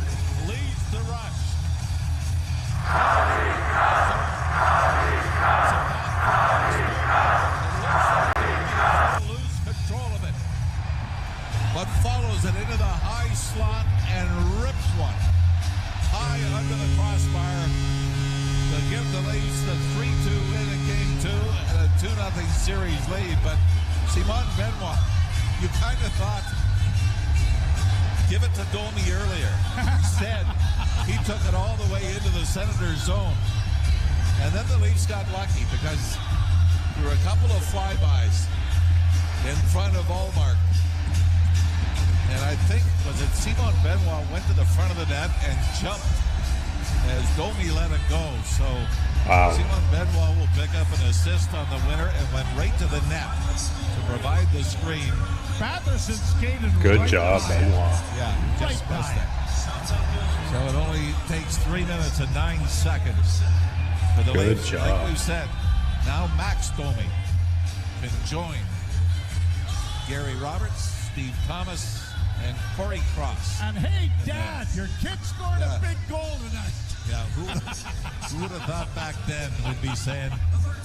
Lose control of it, but follows it into the high slot and rips one high under the crossbar to give the Leafs the 3-2 win in Game 2 and a 2-0 series lead. But Simon Benoit, you kind of thought, give it to Domi earlier. Instead, he took it all the way into the Senators' zone. And then the Leafs got lucky because there were a couple of flybys in front of Ullmark. And I think, was it Simon Benoit went to the front of the net and jumped as Domi let it go. So Wow. Simon Benoit will pick up an assist on the winner and went right to the net to provide the screen. Batherson skated Good right job, by it. Benoit. Yeah, just Right missed by it. So it only takes 3 minutes and 9 seconds for the Good Leafs. job. Like we said, now Max Domi can join Gary Roberts, Steve Thomas, and Corey Cross. And hey, Dad, your kid scored a big goal tonight. Yeah, who would have thought back then would be saying,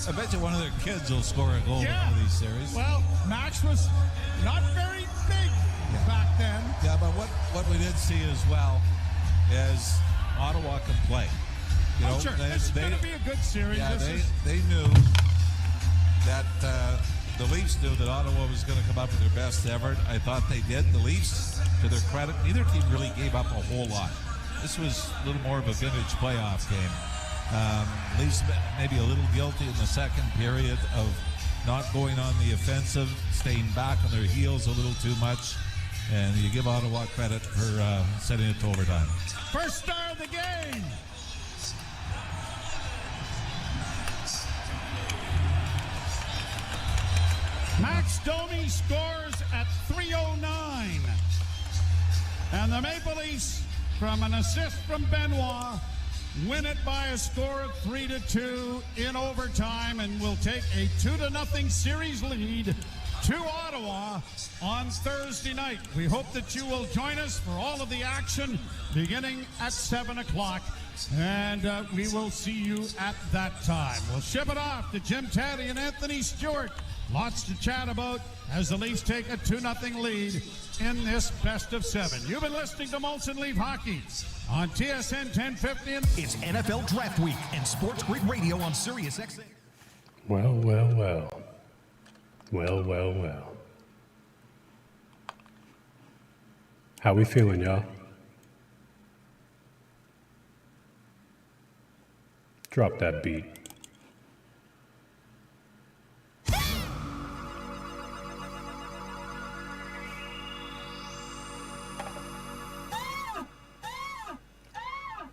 I bet you one of their kids will score a goal in one of these series. Well, Max was not very big back then. Yeah, but what we did see as well is Ottawa can play. You know, Oh, sure. This is going to be a good series. Yeah, This they knew that the Leafs knew that Ottawa was going to come up with their best effort. I thought they did. The Leafs, to their credit, neither team really gave up a whole lot. This was a little more of a vintage playoff game. Leafs maybe a little guilty in the second period of not going on the offensive, staying back on their heels a little too much. And you give Ottawa credit for sending it to overtime. First star of the game. Max Domi scores at 3:09. And the Maple Leafs, from an assist from Benoit, win it by a score of 3-2 in overtime and will take a 2-0 series lead to Ottawa on Thursday night. We hope that you will join us for all of the action beginning at 7 o'clock. And we will see you at that time. We'll ship it off to Jim Taddy and Anthony Stewart. Lots to chat about as the Leafs take a 2-0 lead in this best of 7. You've been listening to Molson Leaf Hockey on TSN 1050. It's NFL Draft Week and Sports Grid Radio on Sirius XM. Well, well, well. Well, well, well. How we feeling, y'all? Drop that beat.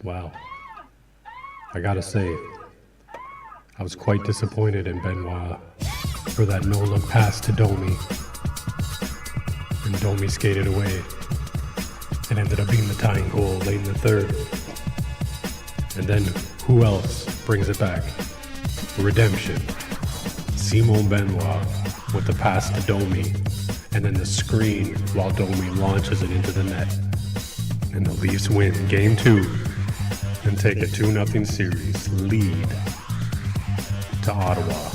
Wow. I gotta say, I was quite disappointed in Benoit for that no-look pass to Domi. And Domi skated away. It ended up being the tying goal late in the third. And then who else brings it back? Redemption. Simon Benoit with the pass to Domi, and then the screen while Domi launches it into the net. And the Leafs win Game 2 and take a 2-0 series lead to Ottawa.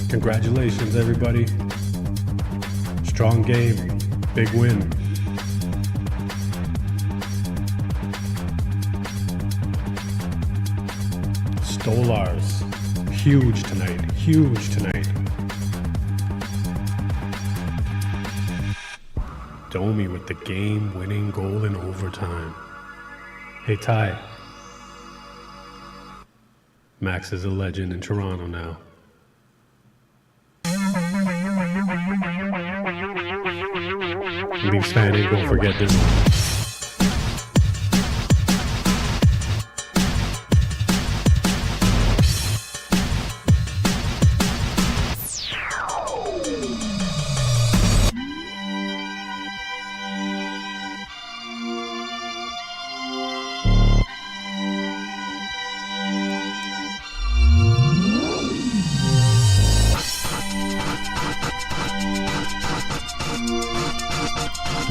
Congratulations, everybody. Strong game. Big win. Stolars. Huge tonight. Huge tonight. Domi with the game-winning goal in overtime. Hey, Ty. Max is a legend in Toronto now. Leafs fan ain't gonna forget this one.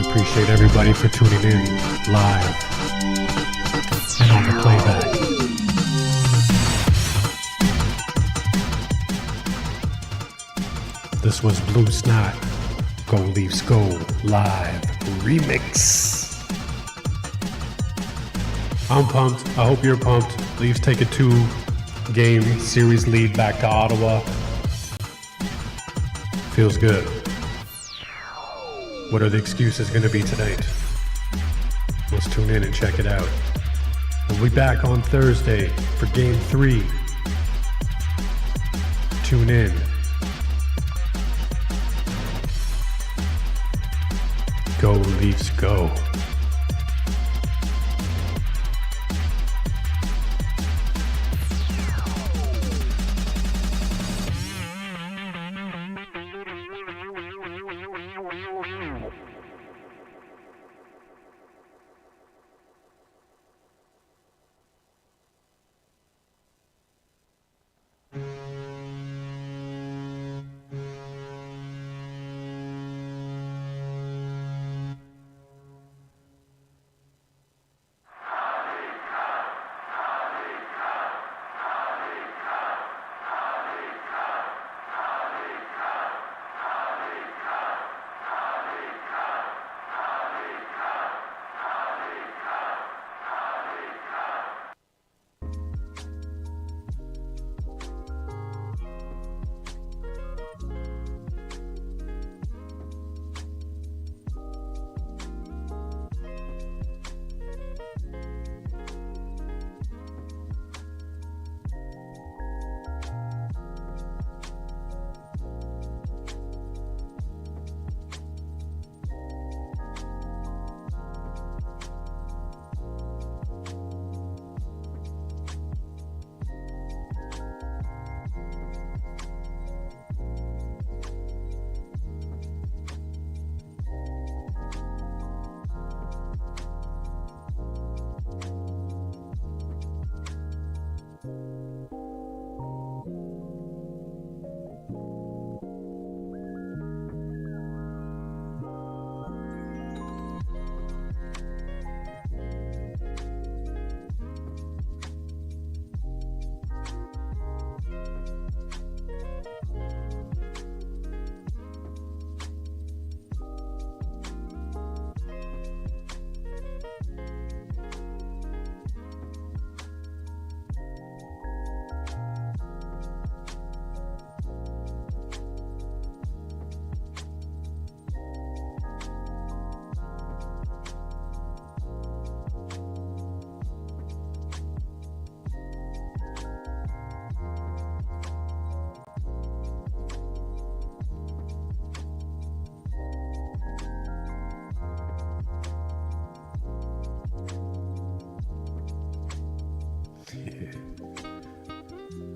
Appreciate everybody for tuning in live and on the playback. This was Blue Snot, Go Leafs Go live remix. I'm pumped. I hope you're pumped. Leafs take a 2-game series lead back to Ottawa. Feels good. What are the excuses going to be tonight? Let's tune in and check it out. We'll be back on Thursday for Game 3. Tune in. Go Leafs go.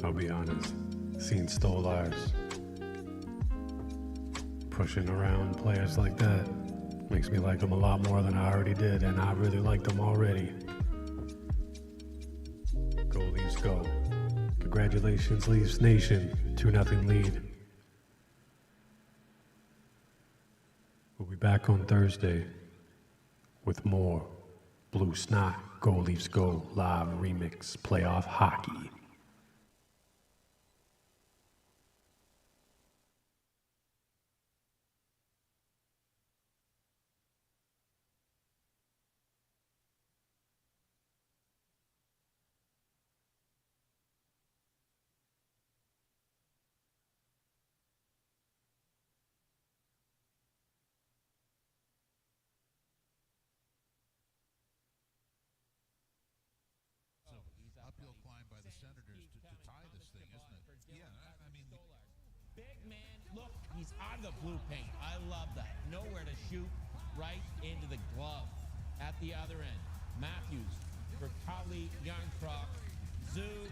I'll be honest. Seeing Stolars pushing around players like that makes me like them a lot more than I already did, and I really liked them already. Go Leafs, go. Congratulations, Leafs Nation. 2-0 lead. We'll be back on Thursday with more Blue Snot Go Leafs Go live remix playoff hockey. Uphill climb by the Senators to tie this thing, isn't it? Yeah, I mean, big man, look, he's out of the blue paint. I love that. Nowhere to shoot, right into the glove. At the other end, Matthews for Kali Yarncroc. Zub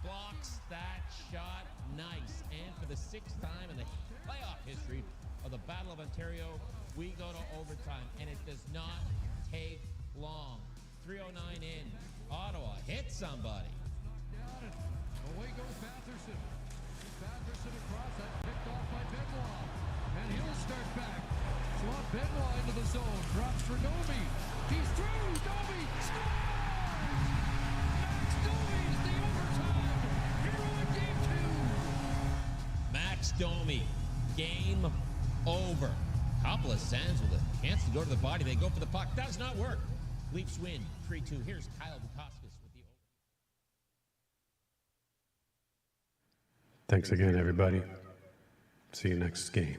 blocks that shot, nice. And for the 6th time in the playoff history of the Battle of Ontario, we go to overtime, and it does not take long. 3:09 in. Ottawa hit somebody. Got it. Away goes Batherson. Batherson across that, picked off by Benoit. And he'll start back. Swap Benoit into the zone. Drops for Domi. He's through. Domi scores! Max Domi's the overtime hero in game 2. Max Domi, game over. Couple of Sands with a chance to go to the body. They go for the puck. Does not work. Leafs win 3-2. Here's Kyle Dukakis with the. Thanks again, everybody. See you next game.